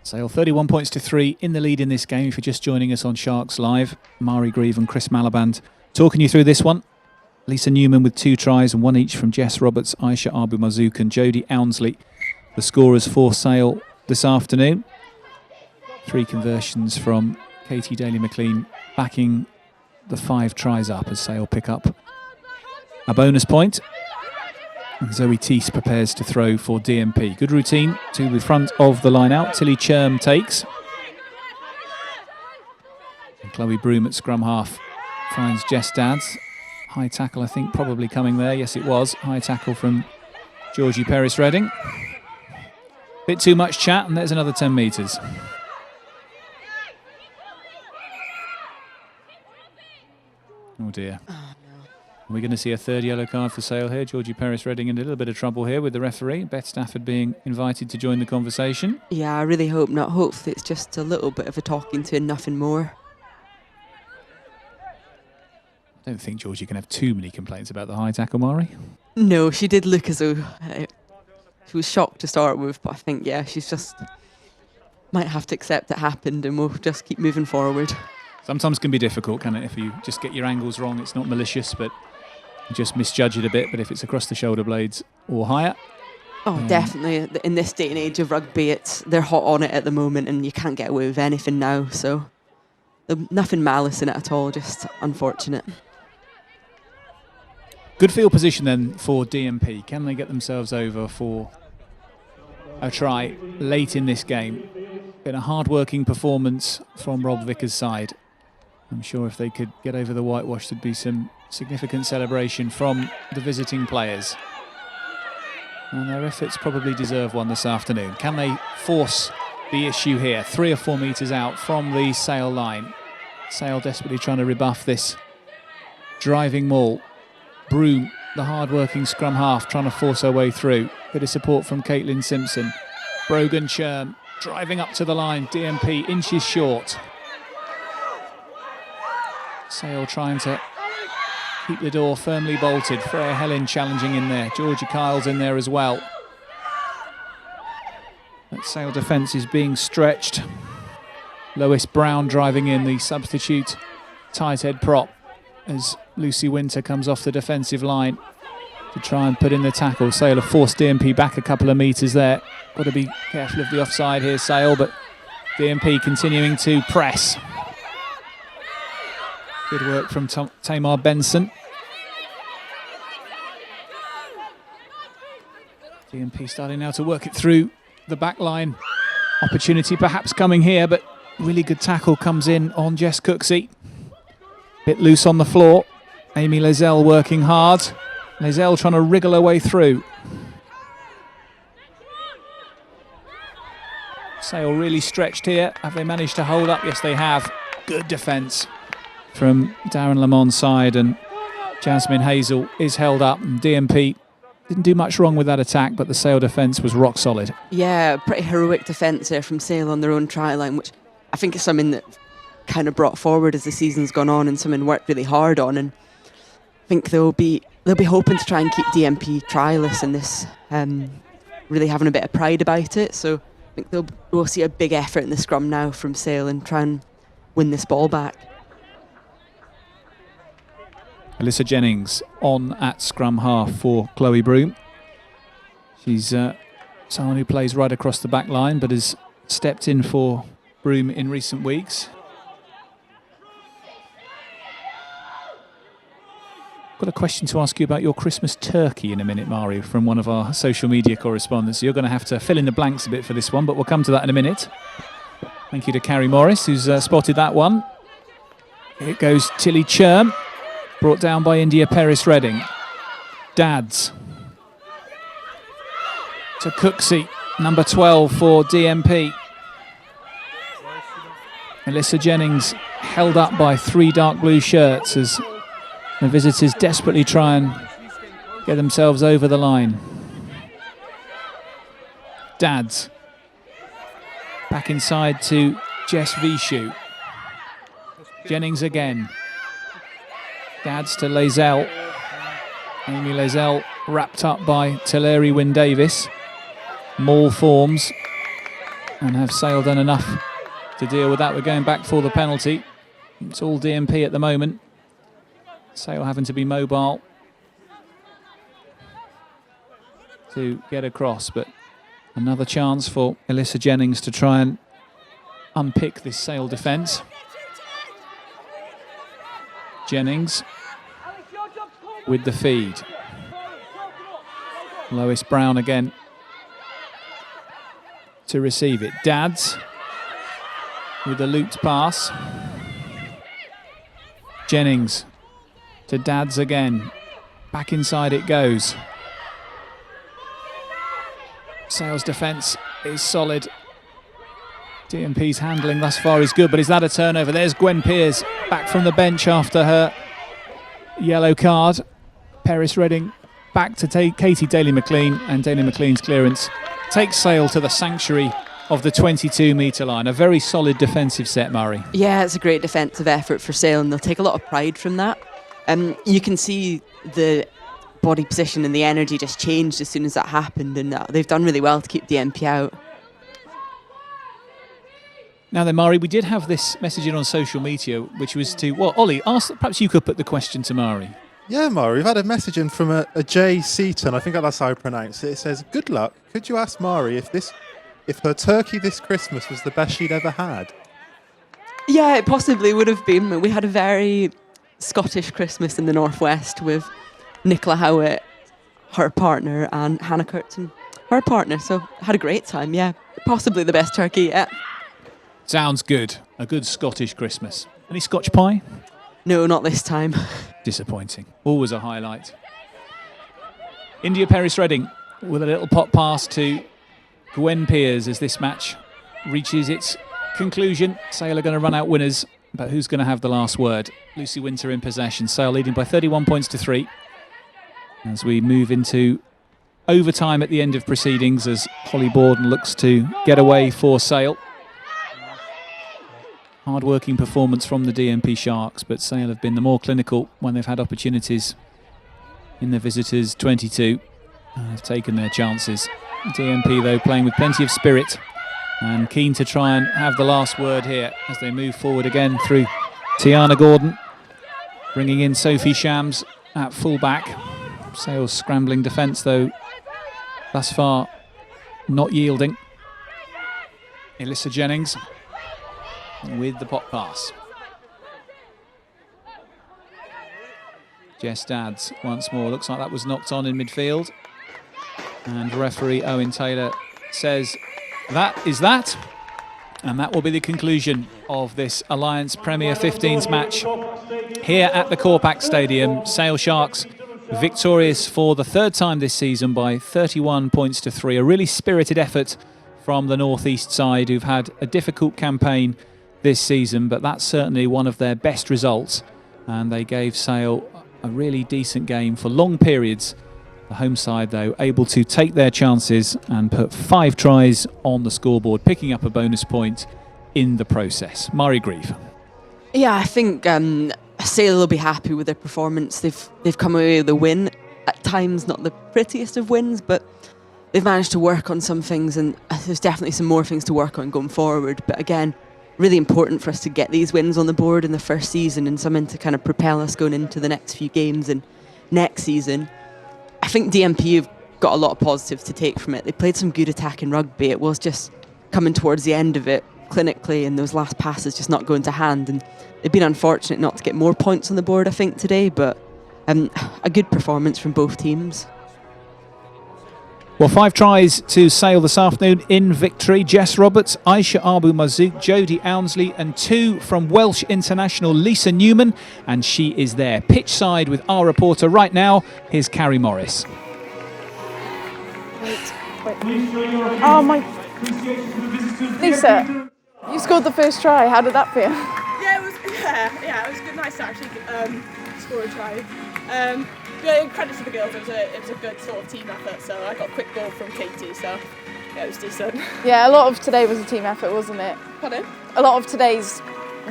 Sale 31 points to 3 in the lead in this game. If you're just joining us on Sharks Live, Mari Grieve and Chris Malaband talking you through this one. Lisa Newman with 2 tries and 1 each from Jess Roberts, Aisha Abu-Mazouk and Jody Allensley, the scorers for Sale this afternoon. 3 conversions from Katie Daly-McLean, backing the 5 tries up as Sale pick up a bonus point. And Zoe Teese prepares to throw for DMP. Good routine to the front of the line out. Tilly Churm takes. And Chloe Broom at scrum half finds Jess Dadds. High tackle, I think, probably coming there. Yes, it was. High tackle from Georgie Perris-Redding. Bit too much chat, and there's another 10 metres. Oh dear. Oh, no. Are we going to see a 3rd yellow card for Sale here? Georgie Perris-Redding in a little bit of trouble here with the referee. Beth Stafford being invited to join the conversation. Yeah, I really hope not. Hopefully it's just a little bit of a talking to and nothing more. I don't think Georgie can have too many complaints about the high tackle, Mari. No, she did look as though she was shocked to start with, but I think, yeah, she's just might have to accept it happened and we'll just keep moving forward. Sometimes can be difficult, can it? If you just get your angles wrong, it's not malicious, but you just misjudge it a bit. But if it's across the shoulder blades or higher. Oh, definitely. In this day and age of rugby, they're hot on it at the moment and you can't get away with anything now. So nothing malice in it at all, just unfortunate. Good field position then for DMP. Can they get themselves over for a try late in this game? Been a hard-working performance from Rob Vickers' side. I'm sure if they could get over the whitewash, there'd be some significant celebration from the visiting players. And their efforts probably deserve one this afternoon. Can they force the issue here? 3 or 4 metres out from the Sale line. Sale desperately trying to rebuff this driving maul. Broom, the hard-working scrum half, trying to force her way through. Bit of support from Caitlin Simpson. Brogan Churm driving up to the line. DMP inches short. Sale trying to keep the door firmly bolted. Freya Helen challenging in there. Georgie Kyle's in there as well. That Sale defence is being stretched. Lois Brown driving in, the substitute tight head prop, as Lucy Winter comes off the defensive line to try and put in the tackle. Sale have forced DMP back a couple of metres there. Got to be careful of the offside here, Sale, but DMP continuing to press. Good work from Tamar Benson. DMP starting now to work it through the back line. Opportunity perhaps coming here, but really good tackle comes in on Jess Cooksey. Bit loose on the floor. Amy Lezelle working hard. Lezelle trying to wriggle her way through. Sale really stretched here. Have they managed to hold up? Yes, they have. Good defence from Darren Lamont's side, and Jasmine Hazel is held up. And DMP didn't do much wrong with that attack, but the Sale defence was rock solid. Yeah, pretty heroic defence there from Sale on their own try line, which I think is something that kind of brought forward as the season's gone on and something worked really hard on. And I think they'll be hoping to try and keep DMP trialists in this, really having a bit of pride about it. So I think we'll see a big effort in the scrum now from Sale and try and win this ball back. Alyssa Jennings on at scrum half for Chloe Broom. She's someone who plays right across the back line but has stepped in for Broom in recent weeks. Got a question to ask you about your Christmas turkey in a minute, Mari, from one of our social media correspondents. You're going to have to fill in the blanks a bit for this one, but we'll come to that in a minute. Thank you to Carrie Morris, who's spotted that one. Here goes Tilly Churm, brought down by India Peris Redding. Dads to Cooksey, number 12 for DMP. Alyssa Jennings held up by 3 dark blue shirts as the visitors desperately try and get themselves over the line. Dads back inside to Jess Vishu. Jennings again. Dads to Lazelle. Amy Lazelle wrapped up by Teleri Wynne Davis. Maul forms and have Sale done enough to deal with that. We're going back for the penalty. It's all DMP at the moment. Sale having to be mobile to get across, but another chance for Alyssa Jennings to try and unpick this Sale defence. Jennings with the feed. Lois Brown again to receive it. Dads with the looped pass. Jennings to Dads again. Back inside it goes. Sale's defence is solid. DMP's handling thus far is good, but is that a turnover? There's Gwen Pearce back from the bench after her yellow card. Peris Redding back to Katie Daly-McLean, and Daly-McLean's clearance takes Sale to the sanctuary of the 22-metre line. A very solid defensive set, Murray. Yeah, it's a great defensive effort for Sale, and they'll take a lot of pride from that. You can see the body position and the energy just changed as soon as that happened, and they've done really well to keep DMP out. Now then, Mari, we did have this message in on social media, which was to, well, Ollie, perhaps you could put the question to Mari. Yeah, Mari, we've had a message in from a Jay Seaton, I think that's how I pronounce it. It says, good luck, could you ask Mari if her turkey this Christmas was the best she'd ever had? Yeah, it possibly would have been. We had a very Scottish Christmas in the Northwest with Nicola Howitt, her partner, and Hannah Curtin, her partner. So had a great time, yeah. Possibly the best turkey yet. Sounds good. A good Scottish Christmas. Any Scotch pie? No, not this time. Disappointing. Always a highlight. India Peris Redding with a little pop pass to Gwen Pearce as this match reaches its conclusion. Sale are going to run out winners, but who's going to have the last word? Lucy Winter in possession. Sale leading by 31 points to 3. As we move into overtime at the end of proceedings as Holly Borden looks to get away for Sale. Hard-working performance from the DMP Sharks, but Sale have been the more clinical when they've had opportunities in the visitors' 22 and have taken their chances. DMP, though, playing with plenty of spirit and keen to try and have the last word here as they move forward again through Tiana Gordon, bringing in Sophie Shams at fullback. Sale's scrambling defence, though, thus far not yielding. Alyssa Jennings with the pop pass. Jess Dads once more. Looks like that was knocked on in midfield. And referee Owen Taylor says that is that. And that will be the conclusion of this Alliance Premier 15s match here at the Corpacq Stadium. Sale Sharks victorious for the third time this season by 31 points to 3. A really spirited effort from the North East side, who've had a difficult campaign this season, but that's certainly one of their best results, and they gave Sale a really decent game for long periods. The home side, though, able to take their chances and put 5 tries on the scoreboard, picking up a bonus point in the process. Mari Grieve. Yeah, I think Sale will be happy with their performance. They've come away with a win. At times, not the prettiest of wins, but they've managed to work on some things, and there's definitely some more things to work on going forward. But again, really important for us to get these wins on the board in the first season and something to kind of propel us going into the next few games and next season. I think DMP have got a lot of positives to take from it. They played some good attacking rugby. It was just coming towards the end of it clinically, and those last passes just not going to hand, and they've been unfortunate not to get more points on the board, I think, today, but a good performance from both teams. Well, 5 tries to Sale this afternoon in victory. Jess Roberts, Aisha Abu Mazouk, Jody Allensley, and 2 from Welsh international Lisa Newman, and she is there pitch side with our reporter right now. Here's Carrie Morris. Wait. Oh my... Lisa, you scored the first try. How did that feel? Yeah, it was good. Nice to actually score a try. Yeah, credit to the girls. It was a good sort of team effort. So I got a quick goal from Katie. So yeah, it was decent. Yeah, a lot of today was a team effort, wasn't it? Pardon? A lot of today's.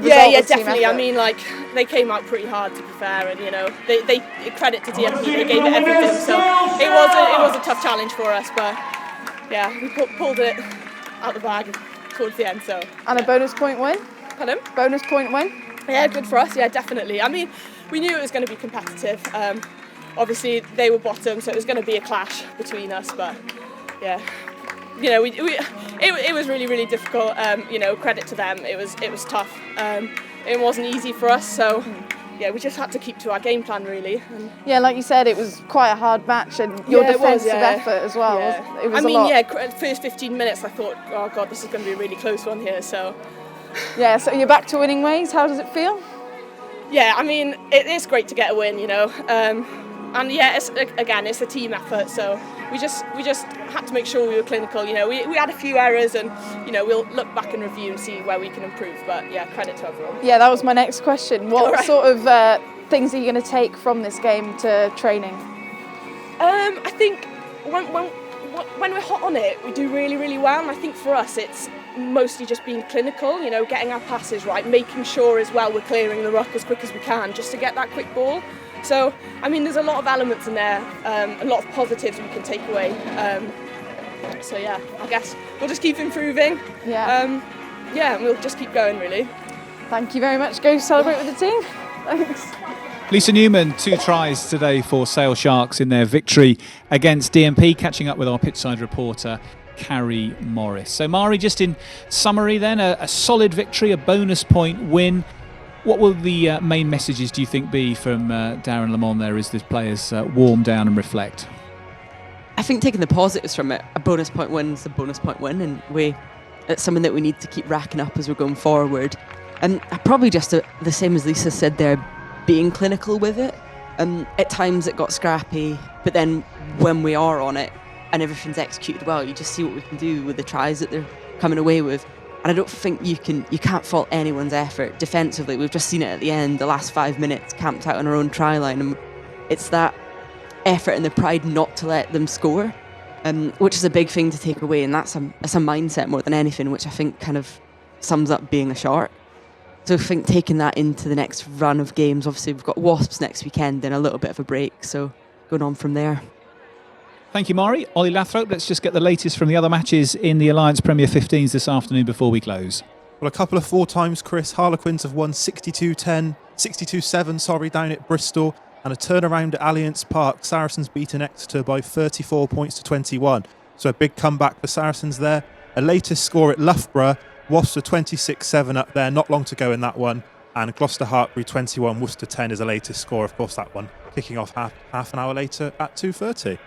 Yeah, definitely. I mean, like, they came out pretty hard, to be fair, and they credit to DMP. They gave it everything. So it was a tough challenge for us, but yeah, we pulled it out the bag towards the end. So and a bonus point win. Pardon? Bonus point win. Yeah, good for us. Yeah, definitely. I mean, we knew it was going to be competitive. Obviously, they were bottom, so it was going to be a clash between us. But yeah, it was really, really difficult. Credit to them. It was tough. It wasn't easy for us. So yeah, we just had to keep to our game plan, really. Yeah, like you said, it was quite a hard match, and your defensive effort as well. Yeah. It was a lot. First 15 minutes, I thought, oh god, this is going to be a really close one here. So yeah, so you're back to winning ways. How does it feel? Yeah, I mean, it is great to get a win, and yeah, it's a team effort. So we just had to make sure we were clinical. We had a few errors, and we'll look back and review and see where we can improve. But yeah, credit to everyone. Yeah, that was my next question. What sort of things are you going to take from this game to training? I think when we're hot on it, we do really, really well. And I think for us, it's mostly just being clinical, getting our passes right, making sure as well we're clearing the ruck as quick as we can just to get that quick ball. So, I mean, there's a lot of elements in there, a lot of positives we can take away. So yeah, I guess we'll just keep improving. Yeah. And we'll just keep going, really. Thank you very much. Go celebrate with the team. Thanks. Lisa Newman, 2 tries today for Sale Sharks in their victory against DMP, catching up with our pitchside reporter, Carrie Morris. So Mari, just in summary then, a solid victory, a bonus point win. What will the main messages, do you think, be from Darren Lamont there as the players warm down and reflect? I think taking the positives from it, a bonus point win is a bonus point win, and it's something that we need to keep racking up as we're going forward. And probably just the same as Lisa said there, being clinical with it. At times it got scrappy, but then when we are on it and everything's executed well, you just see what we can do with the tries that they're coming away with. And I don't think you can't fault anyone's effort defensively. We've just seen it at the end, the last 5 minutes, camped out on our own try line, and it's that effort and the pride not to let them score, which is a big thing to take away, and that's a mindset more than anything, which I think kind of sums up being a Shark. So I think taking that into the next run of games, obviously we've got Wasps next weekend and a little bit of a break, so going on from there. Thank you, Mari. Ollie Lathrop, let's just get the latest from the other matches in the Alliance Premier 15s this afternoon before we close. Well, a couple of 4 times, Chris. Harlequins have won 62-7, down at Bristol, and a turnaround at Alliance Park. Saracens beaten Exeter by 34 points to 21. So a big comeback for Saracens there. A latest score at Loughborough. Wasps are 26-7 up there, not long to go in that one. And Gloucester Hartbury 21, Worcester 10 is the latest score. Of course, that one kicking off half an hour later at 2:30.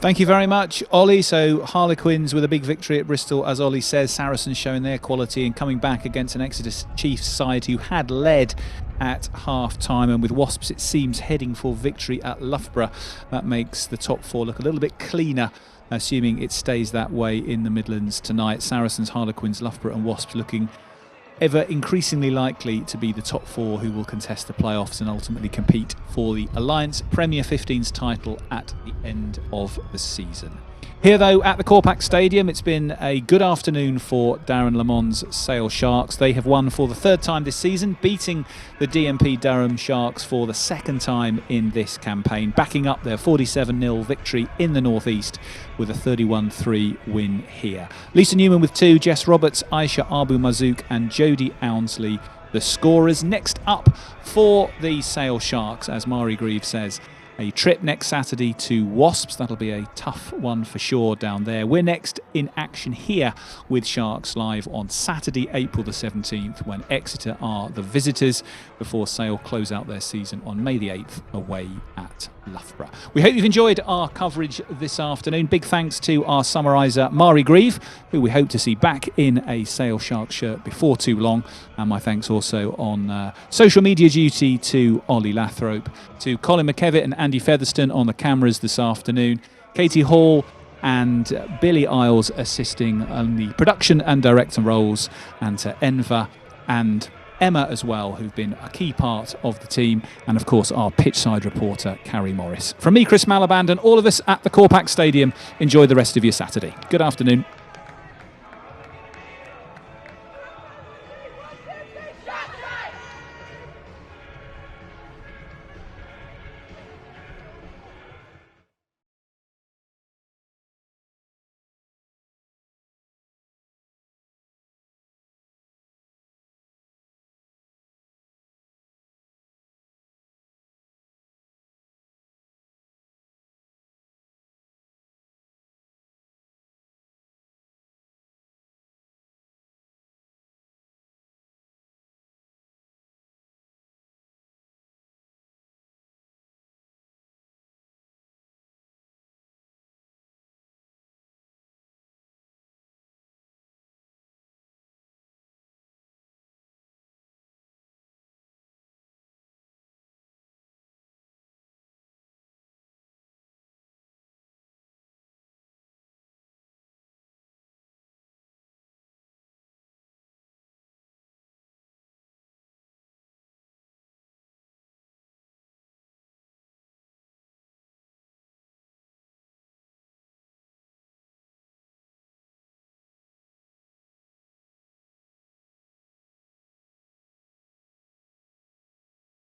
Thank you very much, Ollie. So Harlequins with a big victory at Bristol, as Ollie says. Saracens showing their quality and coming back against an Exeter Chiefs side who had led at half-time, and with Wasps it seems heading for victory at Loughborough. That makes the top 4 look a little bit cleaner, assuming it stays that way in the Midlands tonight. Saracens, Harlequins, Loughborough and Wasps looking ever increasingly likely to be the top 4 who will contest the playoffs and ultimately compete for the Alliance Premier 15's title at the end of the season. Here, though, at the Corpacq Stadium, it's been a good afternoon for Darren Lemon's Sale Sharks. They have won for the third time this season, beating the DMP Durham Sharks for the second time in this campaign, backing up their 47-0 victory in the Northeast with a 31-3 win here. Lisa Newman with 2, Jess Roberts, Aisha Abu Mazouk and Jody Allensley, the scorers. Next up for the Sale Sharks, as Mari Grieve says, a trip next Saturday to Wasps. That'll be a tough one for sure down there. We're next in action here with Sharks Live on Saturday, April the 17th, when Exeter are the visitors, before Sale close out their season on May the 8th away at Loughborough. We hope you've enjoyed our coverage this afternoon. Big thanks to our summariser Mari Grieve, who we hope to see back in a Sale Sharks shirt before too long. And my thanks also on social media duty to Ollie Lathrope, to Colin McKevitt and Andy Featherstone on the cameras this afternoon, Katie Hall and Billy Isles assisting on the production and director roles, and to Enver and Emma as well, who've been a key part of the team, and of course our pitchside reporter Carrie Morris. From me, Chris Malaband, and all of us at the Corpacq Stadium, enjoy the rest of your Saturday. Good afternoon.